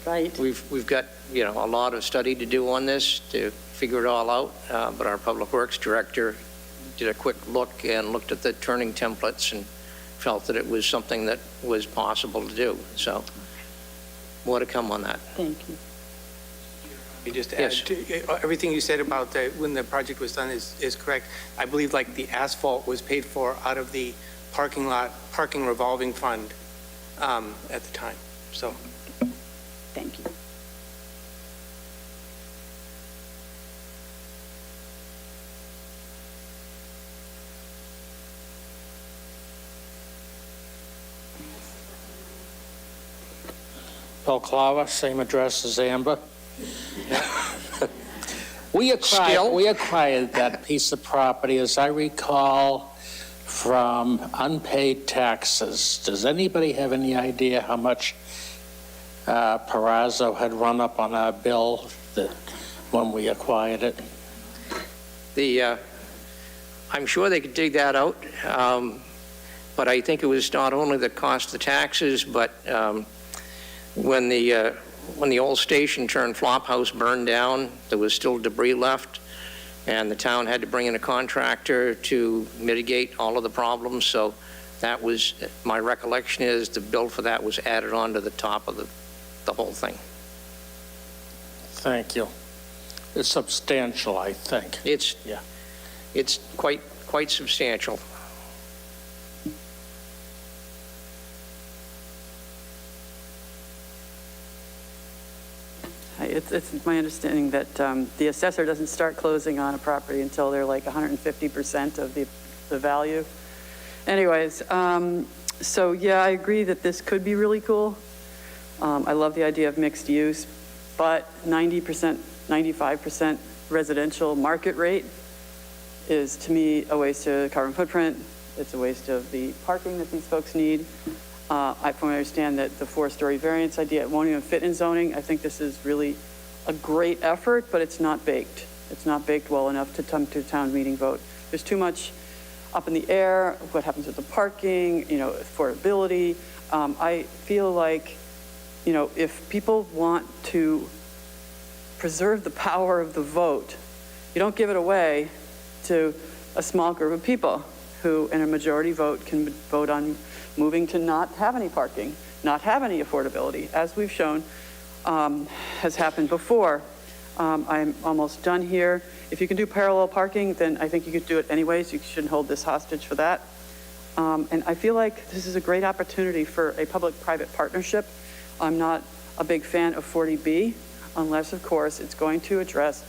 Right.
We've got, a lot of study to do on this to figure it all out, but our Public Works Director did a quick look and looked at the turning templates and felt that it was something that was possible to do. So more to come on that.
Thank you.
You just add to everything you said about when the project was done is correct. I believe like the asphalt was paid for out of the parking revolving fund at the time. So
thank you.
Bill Clava, same address as Amber. We acquired that piece of property, as I recall, from unpaid taxes. Does anybody have any idea how much Perazzo had run up on our bill when we acquired it?
I'm sure they could dig that out, but I think it was not only the cost of the taxes, but when the old station turned flop house burned down, there was still debris left, and the town had to bring in a contractor to mitigate all of the problems. So that was, my recollection is the bill for that was added on to the top of the whole thing.
Thank you. It's substantial, I think.
It's quite substantial.
It's my understanding that the assessor doesn't start closing on a property until they're like 150% of the value. Anyways, so yeah, I agree that this could be really cool. I love the idea of mixed use, but 90%, 95% residential market rate is, to me, a waste of carbon footprint. It's a waste of the parking that these folks need. I understand that the 4-story variance idea won't even fit in zoning. I think this is really a great effort, but it's not baked. It's not baked well enough to come to a town meeting vote. There's too much up in the air. What happens with the parking, affordability. I feel like, if people want to preserve the power of the vote, you don't give it away to a small group of people who, in a majority vote, can vote on moving to not have any parking, not have any affordability, as we've shown has happened before. I'm almost done here. If you can do parallel parking, then I think you could do it anyways. You shouldn't hold this hostage for that. And I feel like this is a great opportunity for a public-private partnership. I'm not a big fan of 40B, unless, of course, it's going to address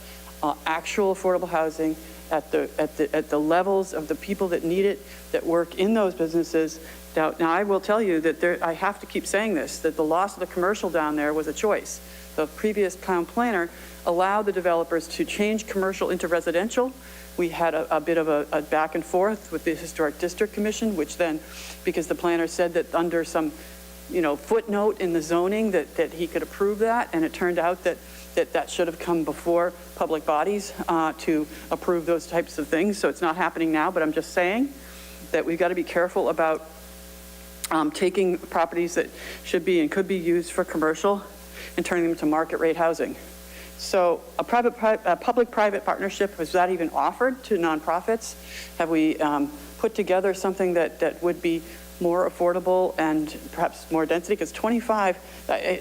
actual affordable housing at the levels of the people that need it, that work in those businesses. Now I will tell you that I have to keep saying this, that the loss of the commercial down there was a choice. The previous town planner allowed the developers to change commercial into residential. We had a bit of a back and forth with the Historic District Commission, which then, because the planner said that under some, footnote in the zoning that he could approve that, and it turned out that should have come before public bodies to approve those types of things. So it's not happening now, but I'm just saying that we've got to be careful about taking properties that should be and could be used for commercial and turning them to market rate housing. So a public-private partnership, was that even offered to nonprofits? Have we put together something that would be more affordable and perhaps more density? Because 25,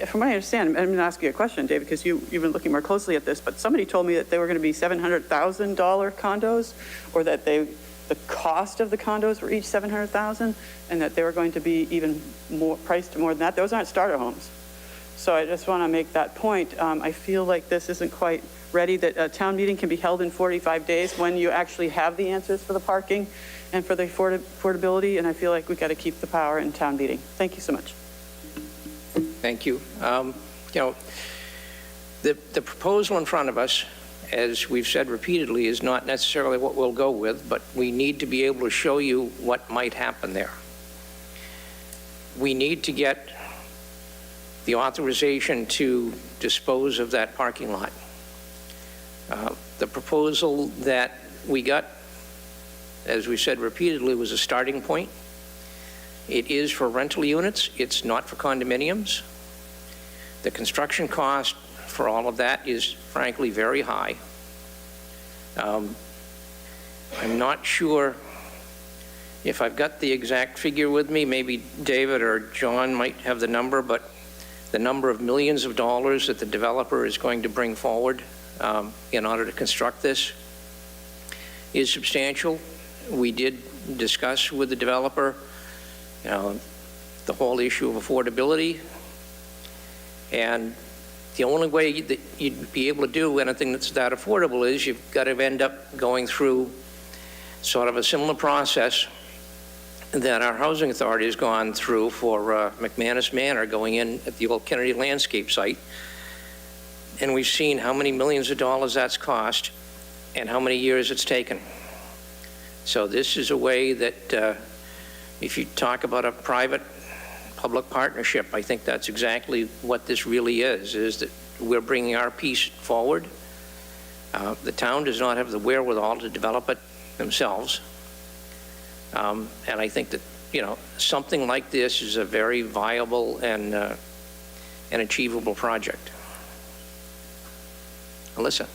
from what I understand, I'm going to ask you a question, David, because you've been looking more closely at this, but somebody told me that they were going to be $700,000 condos, or that the cost of the condos were each $700,000, and that they were going to be even more priced more than that. Those aren't starter homes. So I just want to make that point. I feel like this isn't quite ready, that a town meeting can be held in 45 days when you actually have the answers for the parking and for the affordability, and I feel like we've got to keep the power in town meeting. Thank you so much.
Thank you. The proposal in front of us, as we've said repeatedly, is not necessarily what we'll go with, but we need to be able to show you what might happen there. We need to get the authorization to dispose of that parking lot. The proposal that we got, as we said repeatedly, was a starting point. It is for rental units. It's not for condominiums. The construction cost for all of that is frankly very high. I'm not sure if I've got the exact figure with me. Maybe David or John might have the number, but the number of millions of dollars that the developer is going to bring forward in order to construct this is substantial. We did discuss with the developer the whole issue of affordability, and the only way that you'd be able to do anything that's that affordable is you've got to end up going through sort of a similar process that our housing authority has gone through for McManus Manor, going in at the old Kennedy landscape site. And we've seen how many millions of dollars that's cost and how many years it's taken. So this is a way that if you talk about a private-public partnership, I think that's exactly what this really is that we're bringing our piece forward. The town does not have the wherewithal to develop it themselves. And I think that, something like this is a very viable and an achievable project. Alyssa.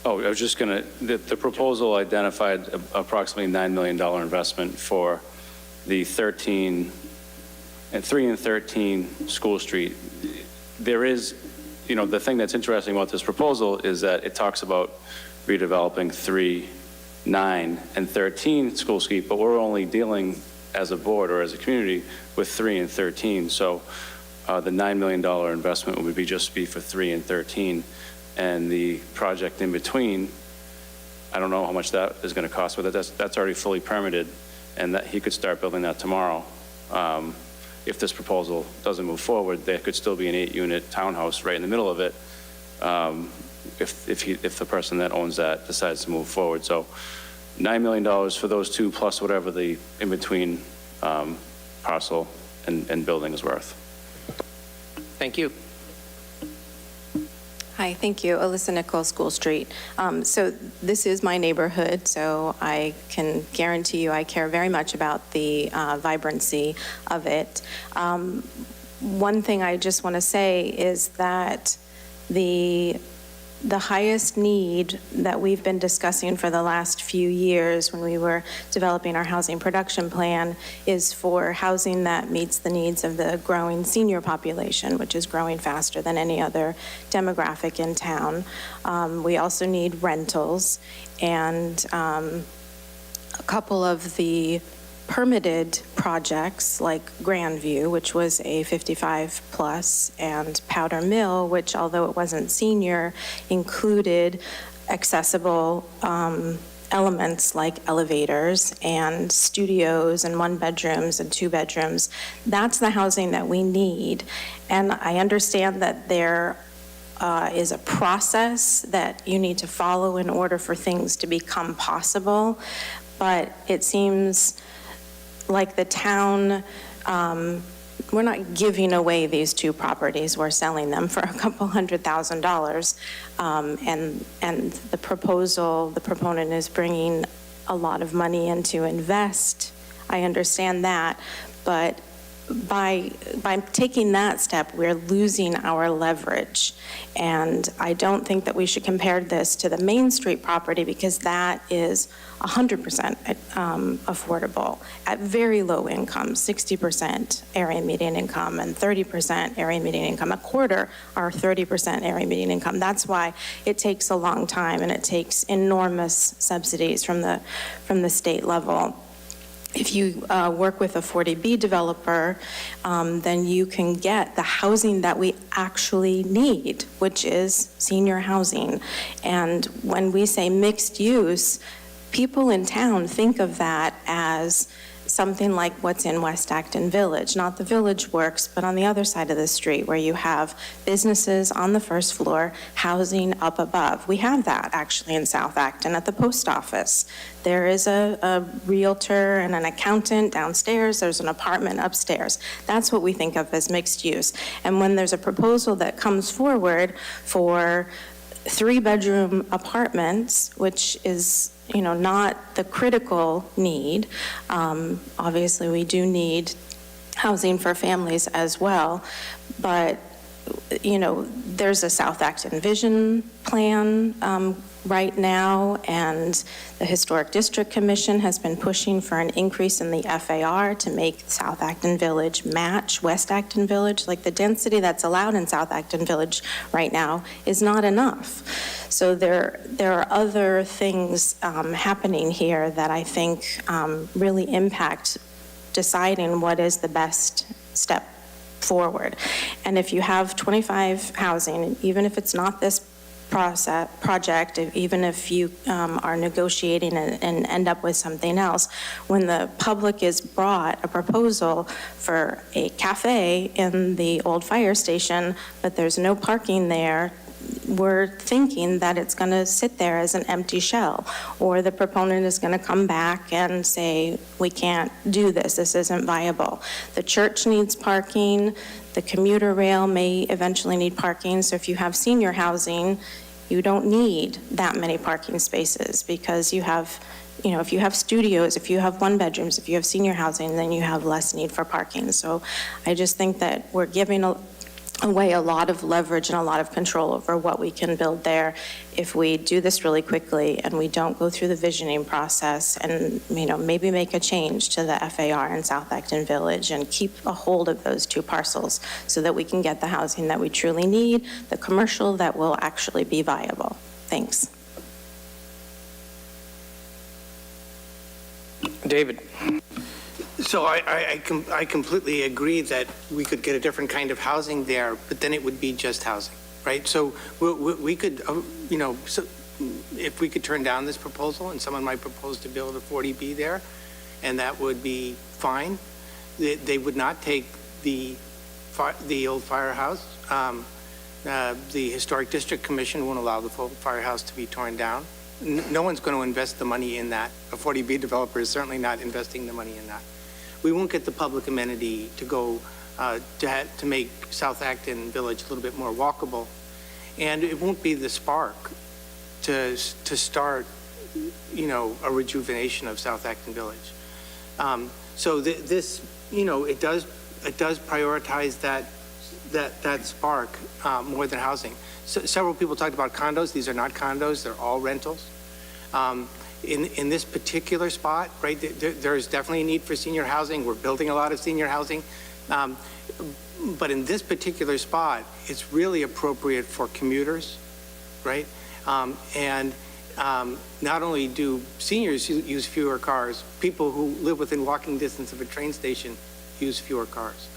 Oh, I was just going to, the proposal identified approximately $9 million investment for the 3 and 13 School Street. There is, the thing that's interesting about this proposal is that it talks about redeveloping 3, 9, and 13 School Street, but we're only dealing as a board or as a community with 3 and 13. So the $9 million investment would just be for 3 and 13. And the project in between, I don't know how much that is going to cost, but that's already fully permitted, and that he could start building that tomorrow. If this proposal doesn't move forward, there could still be an 8-unit townhouse right in the middle of it, if the person that owns that decides to move forward. So $9 million for those two, plus whatever the in-between parcel and building is worth.
Thank you.
Hi, thank you. Alyssa Nichols, School Street. So this is my neighborhood, so I can guarantee you I care very much about the vibrancy of it. One thing I just want to say is that the highest need that we've been discussing for the last few years when we were developing our housing production plan is for housing that meets the needs of the growing senior population, which is growing faster than any other demographic in town. We also need rentals, and a couple of the permitted projects like Grandview, which was a 55 plus, and Powder Mill, which although it wasn't senior, included accessible elements like elevators and studios and 1-bedrooms and 2-bedrooms. That's the housing that we need. And I understand that there is a process that you need to follow in order for things to become possible, but it seems like the town, we're not giving away these 2 properties, we're selling them for a couple $100,000. And the proposal, the proponent is bringing a lot of money in to invest. I understand that, but by taking that step, we're losing our leverage. And I don't think that we should compare this to the Main Street property, because that is 100% affordable at very low income, 60% area median income and 30% area median income. A quarter are 30% area median income. That's why it takes a long time, and it takes enormous subsidies from the state level. If you work with a 40B developer, then you can get the housing that we actually need, which is senior housing. And when we say mixed use, people in town think of that as something like what's in West Acton Village. Not the Village Works, but on the other side of the street where you have businesses on the first floor, housing up above. We have that actually in South Acton at the post office. There is a realtor and an accountant downstairs. There's an apartment upstairs. That's what we think of as mixed use. And when there's a proposal that comes forward for 3-bedroom apartments, which is, you know, not the critical need. Obviously, we do need housing for families as well, but, you know, there's a South Acton Vision Plan right now, and the Historic District Commission has been pushing for an increase in the FAR to make South Acton Village match West Acton Village. Like, the density that's allowed in South Acton Village right now is not enough. So there are other things happening here that I think really impact deciding what is the best step forward. And if you have 25 housing, even if it's not this project, even if you are negotiating and end up with something else, when the public is brought a proposal for a cafe in the old fire station, but there's no parking there, we're thinking that it's going to sit there as an empty shell, or the proponent is going to come back and say, we can't do this, this isn't viable. The church needs parking, the commuter rail may eventually need parking, so if you have senior housing, you don't need that many parking spaces, because you have, you know, if you have studios, if you have 1-bedrooms, if you have senior housing, then you have less need for parking. So I just think that we're giving away a lot of leverage and a lot of control over what we can build there if we do this really quickly and we don't go through the visioning process and, you know, maybe make a change to the FAR in South Acton Village and keep a hold of those 2 parcels so that we can get the housing that we truly need, the commercial that will actually be viable. Thanks.
David.
So I completely agree that we could get a different kind of housing there, but then it would be just housing, right? So we could, you know, so if we could turn down this proposal and someone might propose to build a 40B there, and that would be fine. They would not take the old firehouse. The Historic District Commission won't allow the full firehouse to be torn down. No one's going to invest the money in that. A 40B developer is certainly not investing the money in that. We won't get the public amenity to go to make South Acton Village a little bit more walkable, and it won't be the spark to start, you know, a rejuvenation of South Acton Village. So this, you know, it does prioritize that spark more than housing. So, several people talked about condos. These are not condos; they're all rentals. In this particular spot, right, there's definitely a need for senior housing. We're building a lot of senior housing. But in this particular spot, it's really appropriate for commuters, right? And not only do seniors use fewer cars, people who live within walking distance of a train station use fewer cars.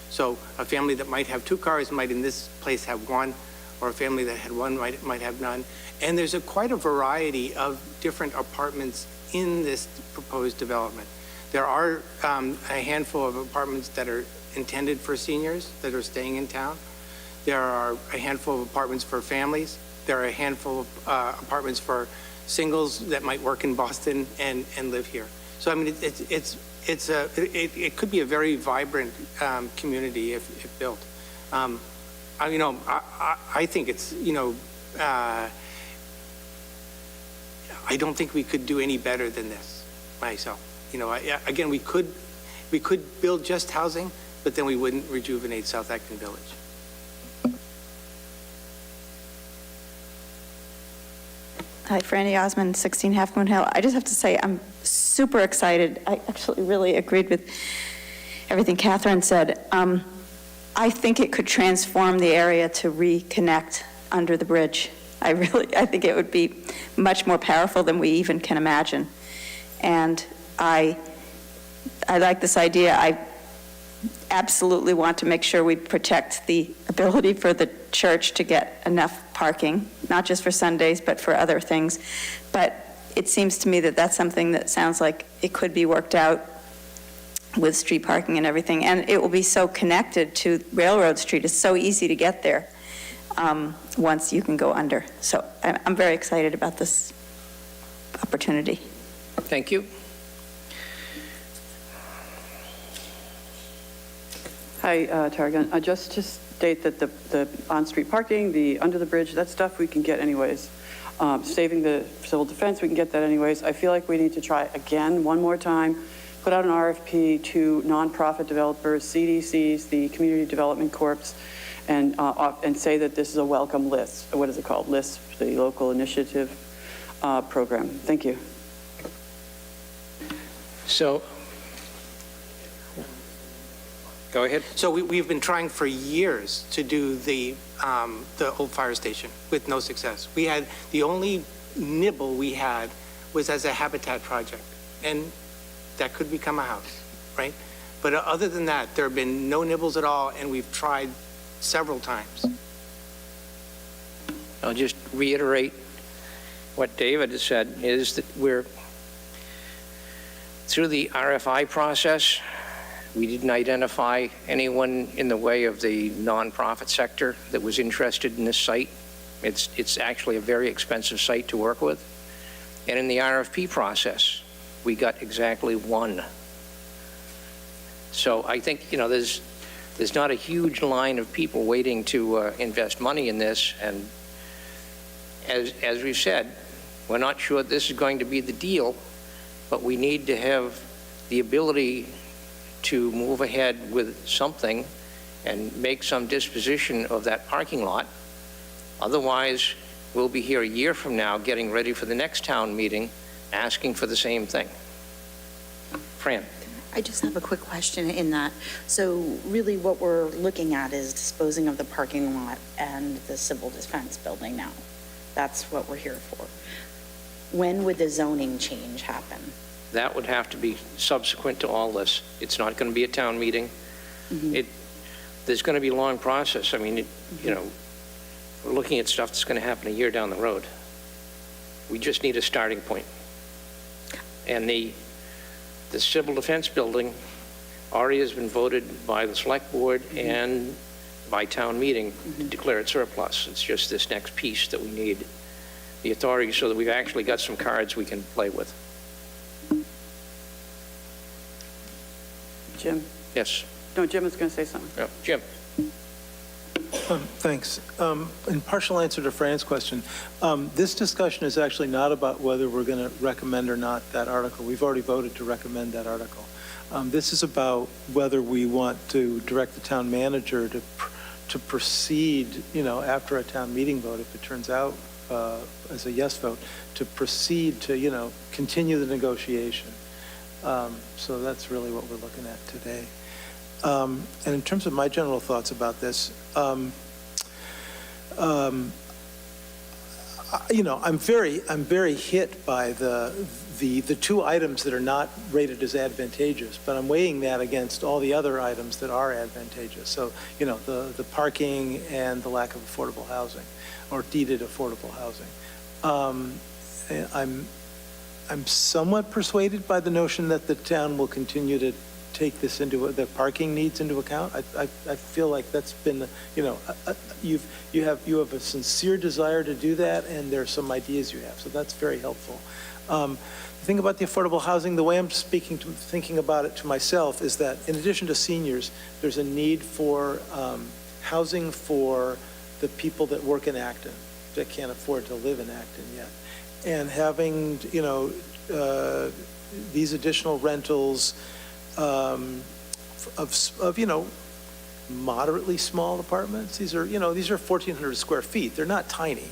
So a family that might have 2 cars might in this place have 1, or a family that had 1 might have none. And there's quite a variety of different apartments in this proposed development. There are a handful of apartments that are intended for seniors that are staying in town. There are a handful of apartments for families. There are a handful of apartments for singles that might work in Boston and live here. So I mean, it could be a very vibrant community if built. You know, I think it's, you know, I don't think we could do any better than this myself. You know, again, we could build just housing, but then we wouldn't rejuvenate South Acton Village.
Hi, Franny Osmond, 16 Half Moon Hill. I just have to say I'm super excited. I actually really agreed with everything Catherine said. I think it could transform the area to reconnect under the bridge. I think it would be much more powerful than we even can imagine. And I like this idea. I absolutely want to make sure we protect the ability for the church to get enough parking, not just for Sundays, but for other things. But it seems to me that that's something that sounds like it could be worked out with street parking and everything, and it will be so connected to Railroad Street. It's so easy to get there once you can go under. So I'm very excited about this opportunity.
Thank you.
Hi, Tarragon. Just to state that the on-street parking, the under the bridge, that stuff we can get anyways. Saving the civil defense, we can get that anyways. I feel like we need to try again one more time, put out an RFP to nonprofit developers, CDCs, the Community Development Corps, and say that this is a welcome list. What is it called? LISP, the Local Initiative Program. Thank you.
So, go ahead.
So we've been trying for years to do the old fire station with no success. We had, the only nibble we had was as a habitat project, and that could become a house, right? But other than that, there have been no nibbles at all, and we've tried several times.
I'll just reiterate what David has said, is that we're through the RFI process. We didn't identify anyone in the way of the nonprofit sector that was interested in this site. It's actually a very expensive site to work with. And in the RFP process, we got exactly one. So I think, you know, there's not a huge line of people waiting to invest money in this. And as we've said, we're not sure this is going to be the deal, but we need to have the ability to move ahead with something and make some disposition of that parking lot. Otherwise, we'll be here a year from now getting ready for the next town meeting, asking for the same thing. Fran.
I just have a quick question in that. So really what we're looking at is disposing of the parking lot and the civil defense building now. That's what we're here for. When would the zoning change happen?
That would have to be subsequent to all this. It's not going to be a town meeting. There's going to be a long process. I mean, you know, we're looking at stuff that's going to happen a year down the road. We just need a starting point. And the civil defense building already has been voted by the select board and by town meeting to declare it surplus. It's just this next piece that we need the authority so that we've actually got some cards we can play with.
Jim?
Yes.
No, Jim was going to say something.
No, Jim.
Thanks. In partial answer to Fran's question, this discussion is actually not about whether we're going to recommend or not that article. We've already voted to recommend that article. This is about whether we want to direct the town manager to proceed, you know, after a town meeting vote, if it turns out as a yes vote, to proceed to, you know, continue the negotiation. So that's really what we're looking at today. And in terms of my general thoughts about this, you know, I'm very hit by the two items that are not rated as advantageous, but I'm weighing that against all the other items that are advantageous. So, you know, the parking and the lack of affordable housing, or deeded affordable housing. I'm somewhat persuaded by the notion that the town will continue to take this into the parking needs into account. I feel like that's been, you know, you have a sincere desire to do that, and there are some ideas you have, so that's very helpful. The thing about the affordable housing, the way I'm thinking about it to myself is that in addition to seniors, there's a need for housing for the people that work in Acton that can't afford to live in Acton yet. And having, you know, these additional rentals of, you know, moderately small apartments. These are 1,400 square feet. They're not tiny,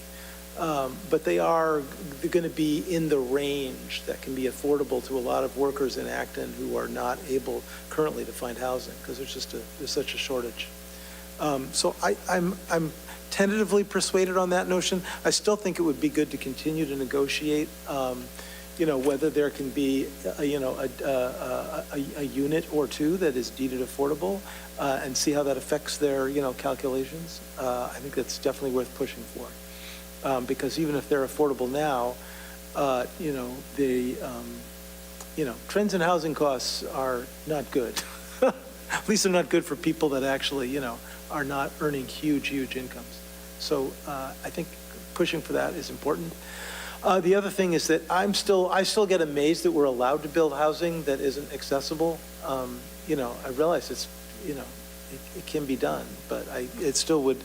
but they're going to be in the range that can be affordable to a lot of workers in Acton who are not able currently to find housing because there's such a shortage. So I'm tentatively persuaded on that notion. I still think it would be good to continue to negotiate, you know, whether there can be, a unit or two that is deeded affordable, and see how that affects their, you know, calculations. I think that's definitely worth pushing for, because even if they're affordable now, you know, trends in housing costs are not good. At least they're not good for people that actually, are not earning huge incomes. So I think pushing for that is important. The other thing is that I still get amazed that we're allowed to build housing that isn't accessible. I realize it's, it can be done, but it still would,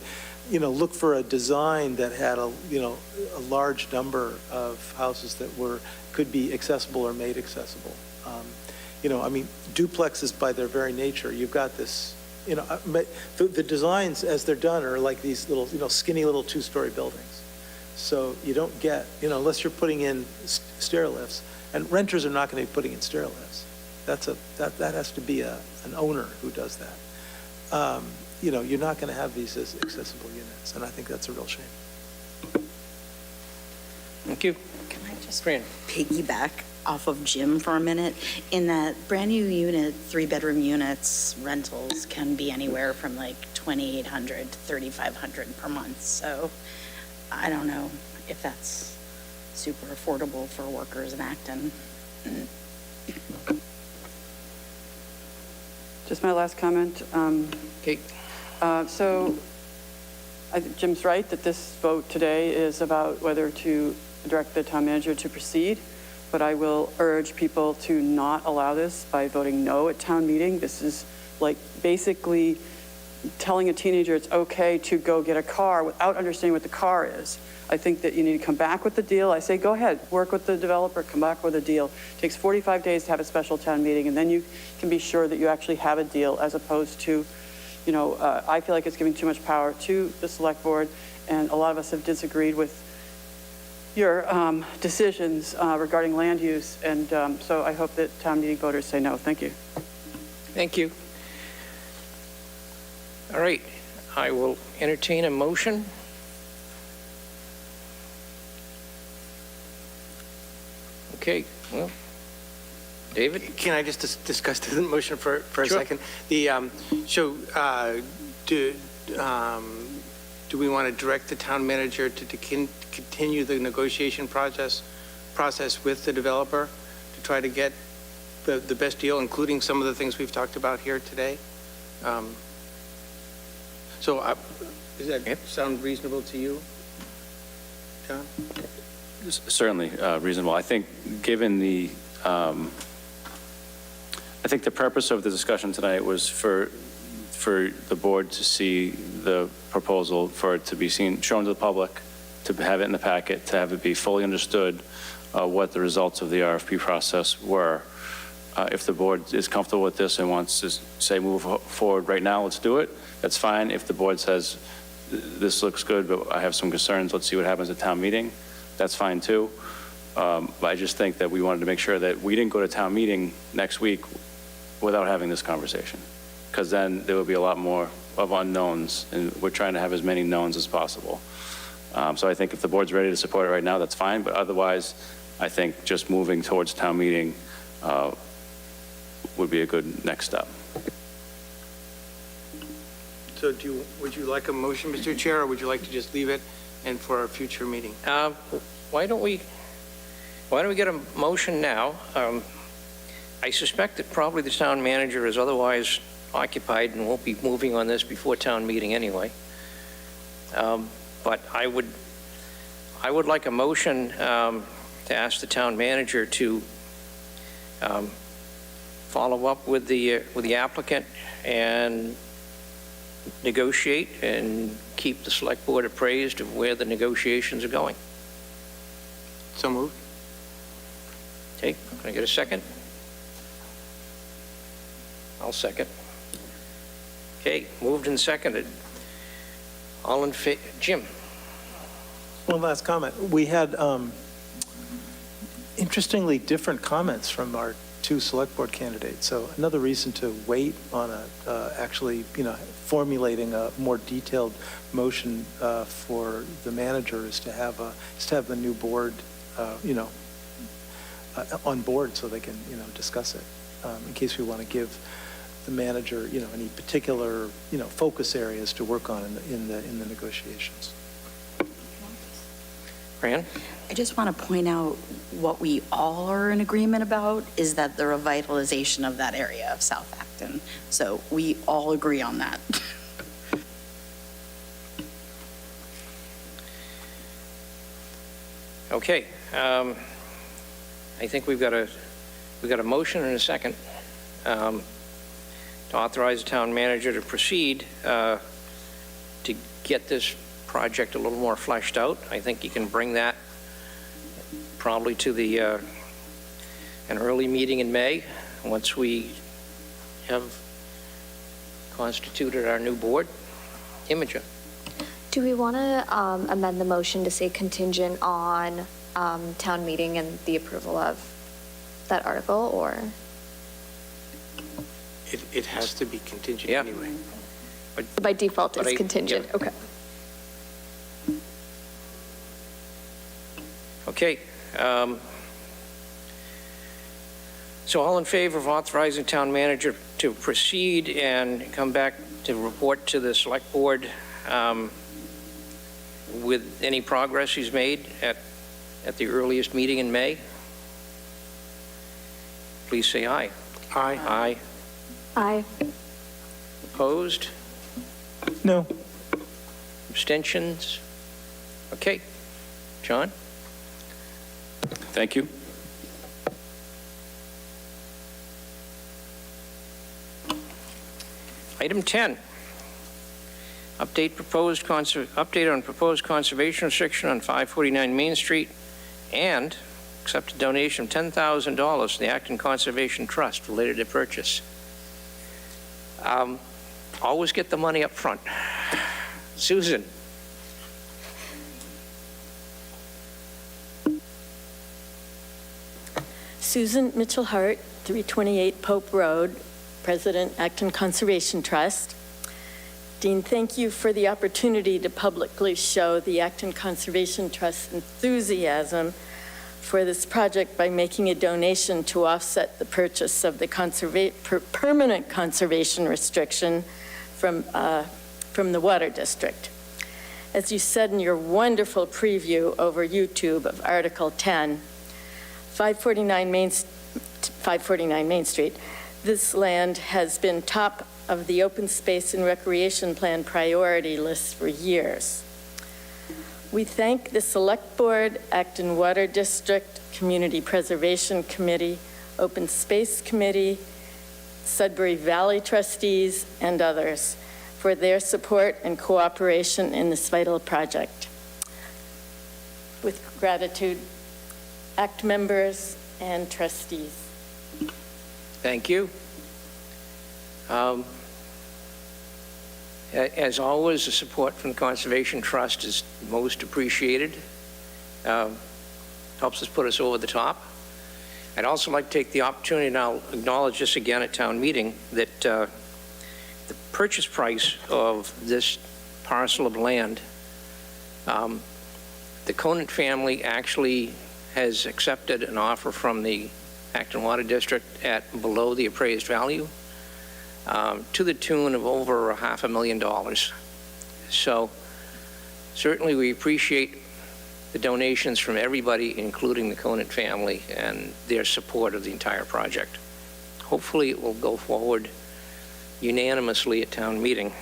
look for a design that had a large number of houses that could be accessible or made accessible. Duplexes by their very nature, you've got this, the designs as they're done are like these little, skinny little two-story buildings. So you don't get, unless you're putting in stair lifts, and renters are not going to be putting in stair lifts. That has to be an owner who does that. You're not going to have these as accessible units, and I think that's a real shame.
Thank you.
Can I just piggyback off of Jim for a minute? In that brand new unit, 3-bedroom units, rentals can be anywhere from like $2,800 to $3,500 per month. So I don't know if that's super affordable for workers in Acton.
Just my last comment.
Kate.
So I think Jim's right that this vote today is about whether to direct the town manager to proceed, but I will urge people to not allow this by voting no at town meeting. This is like basically telling a teenager it's okay to go get a car without understanding what the car is. I think that you need to come back with the deal. I say, go ahead, work with the developer, come back with a deal. It takes 45 days to have a special town meeting, and then you can be sure that you actually have a deal, as opposed to, I feel like it's giving too much power to the select board, and a lot of us have disagreed with your decisions regarding land use, and so I hope that town meeting voters say no. Thank you.
Thank you. All right, I will entertain a motion. Okay, well, David?
Can I just discuss the motion for a
Sure.
second? Do we want to direct the town manager to continue the negotiation process with the developer to try to get the best deal, including some of the things we've talked about here today? Does that sound reasonable to you, John?
Certainly reasonable. I think given the, I think the purpose of the discussion tonight was for the board to see the proposal, for it to be shown to the public, to have it in the packet, to have it be fully understood what the results of the RFP process were. If the board is comfortable with this and wants to say move forward right now, let's do it. That's fine. If the board says this looks good, but I have some concerns, let's see what happens at town meeting, that's fine too. But I just think that we wanted to make sure that we didn't go to town meeting next week without having this conversation, because then there will be a lot more of unknowns, and we're trying to have as many knowns as possible. So I think if the board's ready to support it right now, that's fine, but otherwise, I think just moving towards town meeting would be a good next step.
So would you like a motion, Mr. Chair, or would you like to just leave it and for a future meeting?
Why don't we get a motion now? I suspect that probably the town manager is otherwise occupied and won't be moving on this before town meeting anyway. But I would like a motion to ask the town manager to follow up with the applicant and negotiate and keep the select board appraised of where the negotiations are going.
So moved.
Okay, can I get a second? I'll second. Okay, moved and seconded. All in favor? Jim?
One last comment. We had interestingly different comments from our two select board candidates. So another reason to wait on actually, formulating a more detailed motion for the manager is to have the new board, on board so they can, discuss it in case we want to give the manager, any particular, focus areas to work on in the negotiations.
Fran?
I just want to point out what we all are in agreement about is that the revitalization of that area of South Acton. So we all agree on that.
Okay. I think we've got a motion and a second to authorize the town manager to proceed to get this project a little more fleshed out. I think you can bring that probably to the an early meeting in May, once we have constituted our new board. Imogen?
Do we want to amend the motion to say contingent on town meeting and the approval of that article, or?
It has to be contingent anyway.
By default, it's contingent,
yeah.
okay.
Okay. So all in favor of authorizing town manager to proceed and come back to report to the select board with any progress he's made at the earliest meeting in May? Please say aye.
Aye.
Aye.
Aye.
Opposed?
No.
Abstentions? Okay. John?
Thank you.
Item 10, update on proposed conservation restriction on 549 Main Street and accept a donation of $10,000 to the Acton Conservation Trust related to purchase. Always get the money up front. Susan?
Susan Mitchell-Hart, 328 Pope Road, President, Acton Conservation Trust. Dean, thank you for the opportunity to publicly show the Acton Conservation Trust enthusiasm for this project by making a donation to offset the purchase of the permanent conservation restriction from the Water District. As you said in your wonderful preview over YouTube of Article 10, 549 Main Street, this land has been top of the Open Space and Recreation Plan priority list for years. We thank the Select Board, Acton Water District, Community Preservation Committee, Open Space Committee, Sudbury Valley trustees, and others for their support and cooperation in this vital project. With gratitude, ACT members and trustees.
Thank you. As always, the support from the Conservation Trust is most appreciated. Helps us put us over the top. I'd also like to take the opportunity, and I'll acknowledge this again at town meeting, that the purchase price of this parcel of land, the Conant family actually has accepted an offer from the Acton Water District at below the appraised value, to the tune of over $500,000. So certainly we appreciate the donations from everybody, including the Conant family, and their support of the entire project. Hopefully it will go forward unanimously at town meeting.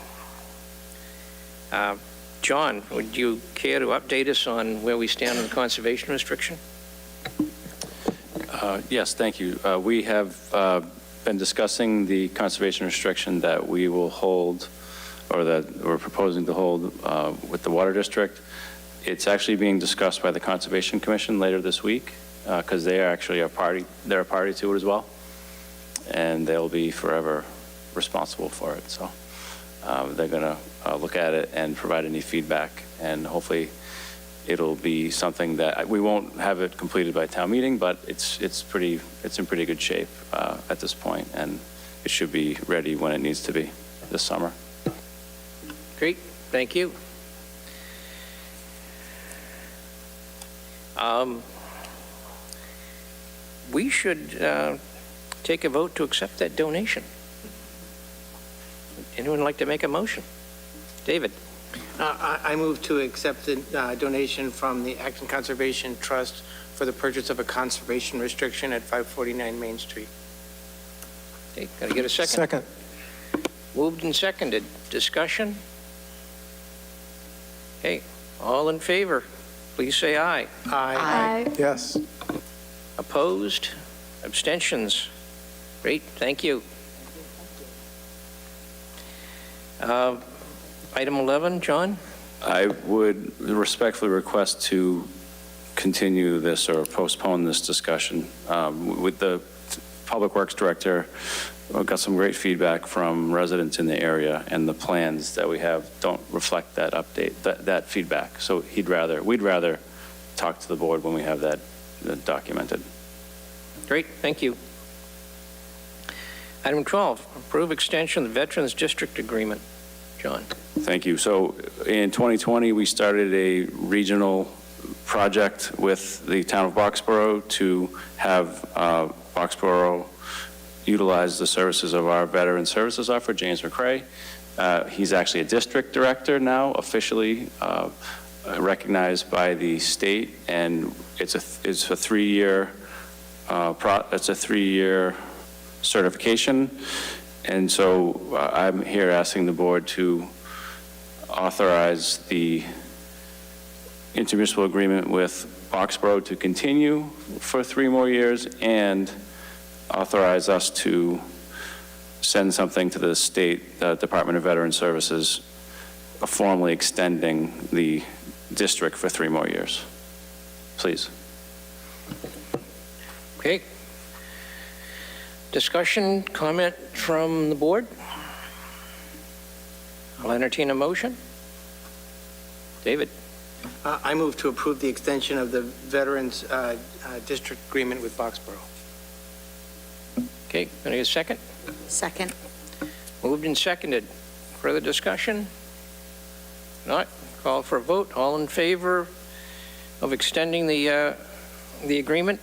John, would you care to update us on where we stand on the conservation restriction?
Yes, thank you. We have been discussing the conservation restriction that we will hold, or that we're proposing to hold with the Water District. It's actually being discussed by the Conservation Commission later this week, because they are actually they're a party to it as well, and they'll be forever responsible for it. So they're going to look at it and provide any feedback, and hopefully it'll be something that we won't have it completed by town meeting, but it's in pretty good shape at this point, and it should be ready when it needs to be this summer.
Great, thank you. We should take a vote to accept that donation. Anyone like to make a motion? David?
I move to accept the donation from the Acton Conservation Trust for the purchase of a conservation restriction at 549 Main Street.
Okay, can I get a second?
Second.
Moved and seconded. Discussion? Okay, all in favor, please say aye.
Aye.
Yes.
Opposed? Abstentions? Great, thank you. Item 11, John?
I would respectfully request to continue this or postpone this discussion. With the Public Works Director, I got some great feedback from residents in the area, and the plans that we have don't reflect that update, that feedback. So we'd rather talk to the board when we have that documented.
Great, thank you. Item 12, approve extension of the Veterans District Agreement. John?
Thank you. So in 2020, we started a regional project with the town of Boxborough to have Boxborough utilize the services of our Veteran Services Officer, James McCrae. He's actually a district director now, officially recognized by the state, and it's a 3-year certification. And so I'm here asking the board to authorize the intermunicipal agreement with Boxborough to continue for 3 more years, and authorize us to send something to the state Department of Veteran Services formally extending the district for 3 more years. Please.
Okay. Discussion, comment from the board? I'll entertain a motion. David?
I move to approve the extension of the Veterans District Agreement with Boxborough.
Okay, can I get a second?
Second.
Moved and seconded. Further discussion? Not. Call for a vote. All in favor of extending the agreement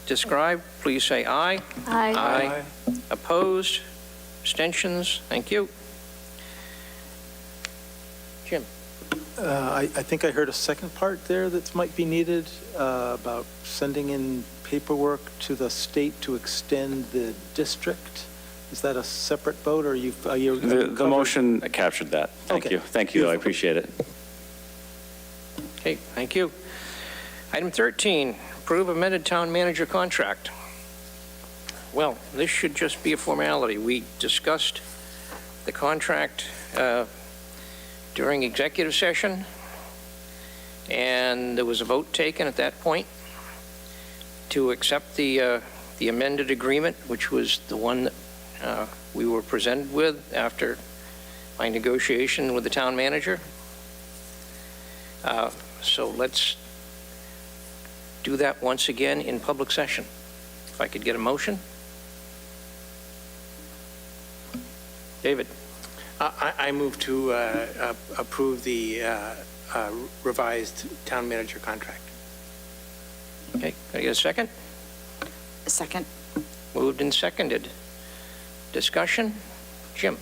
described, please say aye.
Aye.
Aye. Opposed? Abstentions? Thank you. Jim?
I think I heard a second part there that might be needed about sending in paperwork to the state to extend the district. Is that a separate vote, or are you
The motion captured that. Thank
Okay.
you. Thank you. I appreciate it.
Okay, thank you. Item 13, approve amended town manager contract. Well, this should just be a formality. We discussed the contract during executive session, and there was a vote taken at that point to accept the amended agreement, which was the one that we were presented with after my negotiation with the town manager. So let's do that once again in public session. If I could get a motion? David?
I move to approve the revised town manager contract.
Okay, can I get a second?
Second.
Moved and seconded. Discussion? Jim?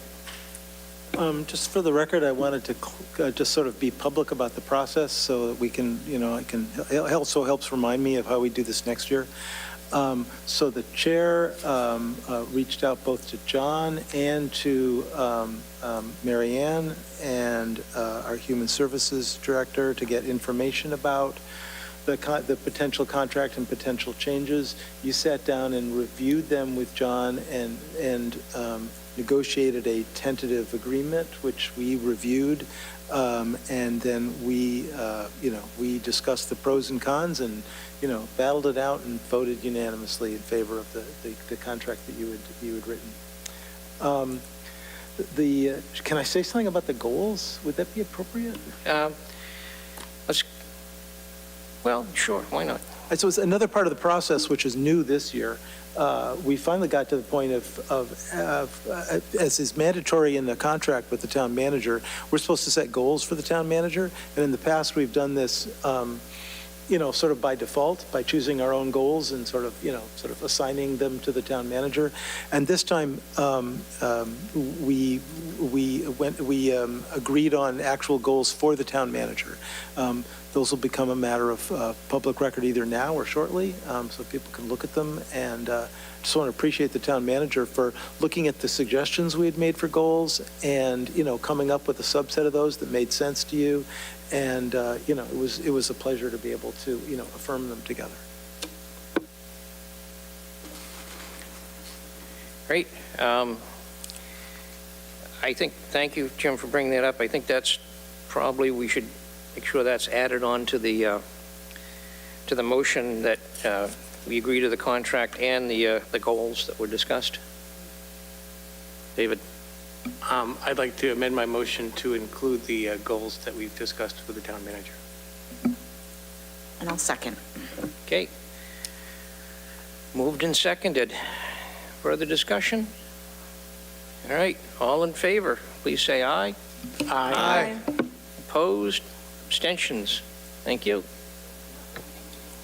Just for the record, I wanted to just sort of be public about the process so that we can, it also helps remind me of how we do this next year. So the chair reached out both to John and to Mary Ann and our Human Services Director to get information about the potential contract and potential changes. You sat down and reviewed them with John and negotiated a tentative agreement, which we reviewed, and then we discussed the pros and cons and, battled it out and voted unanimously in favor of the contract that you had written. Can I say something about the goals? Would that be appropriate?
Well, sure, why not?
So it's another part of the process, which is new this year. We finally got to the point of as is mandatory in the contract with the town manager, we're supposed to set goals for the town manager. And in the past, we've done this sort of by default, by choosing our own goals and sort of assigning them to the town manager. And this time, we agreed on actual goals for the town manager. Those will become a matter of public record either now or shortly, so people can look at them. And just want to appreciate the town manager for looking at the suggestions we had made for goals and, coming up with a subset of those that made sense to you. And, it was a pleasure to be able to, affirm them together.
Great. Thank you, Jim, for bringing that up. I think that's probably, we should make sure that's added on to the motion that we agree to the contract and the goals that were discussed. David?
I'd like to amend my motion to include the goals that we've discussed with the town manager.
And I'll second.
Okay. Moved and seconded. Further discussion? All right, all in favor, please say aye.
Aye.
Opposed? Abstentions? Thank you.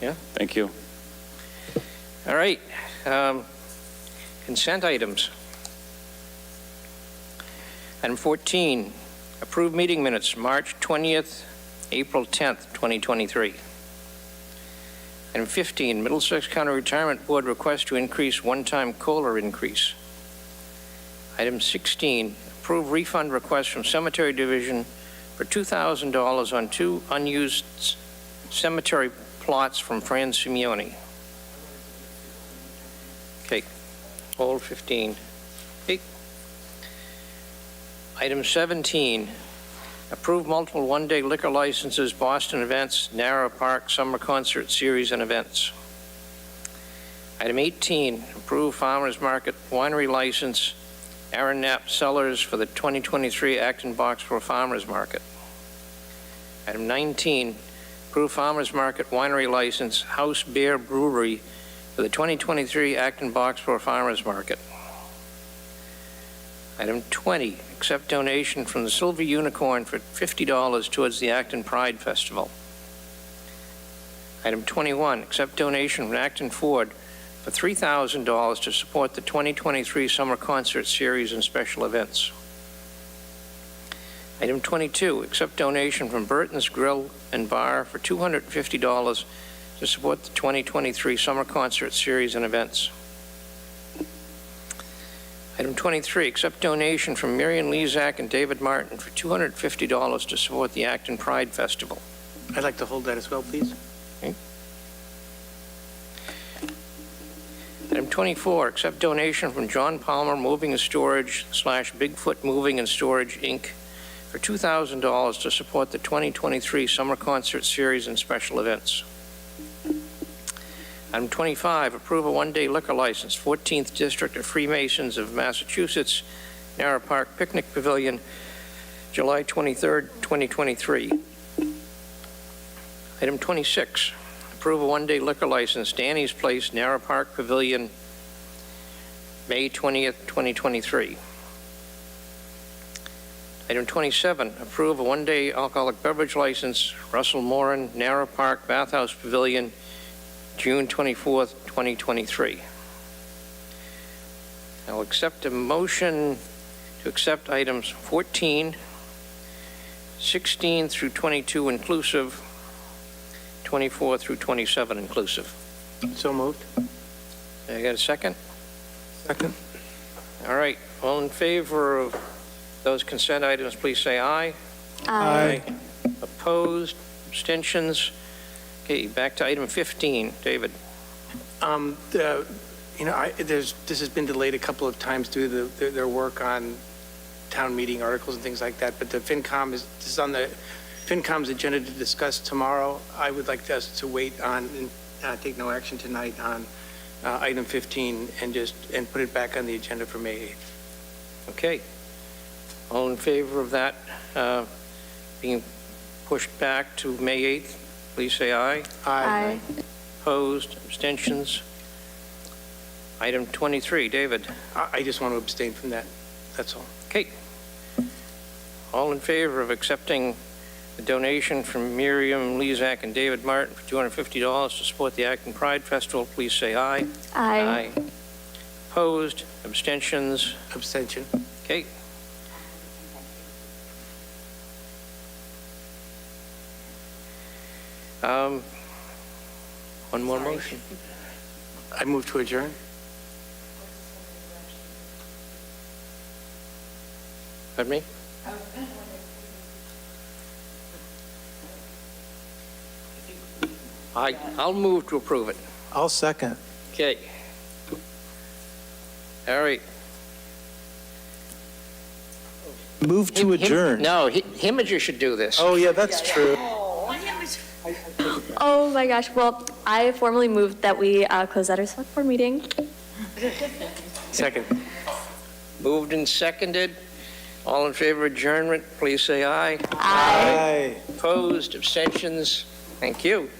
Yeah?
Thank you.
All right. Consent items. Item 14, approved meeting minutes, March 20th, April 10th, 2023. Item 15, Middlesex County Retirement Board request to increase one-time COLA increase. Item 16, approved refund request from Cemetery Division for $2,000 on 2 unused cemetery plots from Fran Simeone. Okay, hold 15. Okay. Item 17, approve multiple one-day liquor licenses, Boston events, Narrow Park Summer Concert Series and events. Item 18, approve Farmers Market winery license, Aaron Knapp Cellars for the 2023 Acton Boxborough Farmers Market. Item 19, approve Farmers Market winery license, House Beer Brewery for the 2023 Acton Boxborough Farmers Market. Item 20, accept donation from the Silver Unicorn for $50 towards the Acton Pride Festival. Item 21, accept donation from Acton Ford for $3,000 to support the 2023 Summer Concert Series and special events. Item 22, accept donation from Burton's Grill and Bar for $250 to support the 2023 Summer Concert Series and events. Item 23, accept donation from Marion Lezak and David Martin for $250 to support the Acton Pride Festival.
I'd like to hold that as well, please.
Okay. Item 24, accept donation from John Palmer Moving and Storage / Bigfoot Moving and Storage, Inc. for $2,000 to support the 2023 Summer Concert Series and special events. Item 25, approve a one-day liquor license, 14th District of Freemasons of Massachusetts, Narrow Park Picnic Pavilion, July 23rd, 2023. Item 26, approve a one-day liquor license, Danny's Place, Narrow Park Pavilion, May 20th, 2023. Item 27, approve a one-day alcoholic beverage license, Russell Moran, Narrow Park Bathhouse Pavilion, June 24th, 2023. I'll accept a motion to accept items 14, 16 through 22 inclusive, 24 through 27 inclusive.
So moved.
I got a second?
Second.
All right, all in favor of those consent items, please say aye.
Aye.
Opposed, abstentions? Okay, back to item 15, David.
This has been delayed a couple of times due to their work on town meeting articles and things like that, but the FinCom is on the FinCom's agenda to discuss tomorrow. I would like us to wait on and take no action tonight on item 15 and put it back on the agenda for May 8th.
Okay. All in favor of that being pushed back to May 8th, please say aye.
Aye.
Opposed, abstentions? Item 23, David.
I just want to abstain from that. That's all.
Okay. All in favor of accepting a donation from Miriam Lezak and David Martin for $250 to support the Acton Pride Festival. Please say aye.
Aye.
Opposed? Abstentions?
Abstention.
Okay. One more motion.
I move to adjourn.
Pardon me? I'll move to approve it.
I'll second.
Okay. All right.
Move to adjourn.
No, Hemager should do this.
Oh, yeah, that's true.
Oh my gosh. Well, I formally moved that we close out our select board meeting.
Second.
Moved and seconded. All in favor of adjournment, please say aye.
Aye.
Opposed, abstentions? Thank you.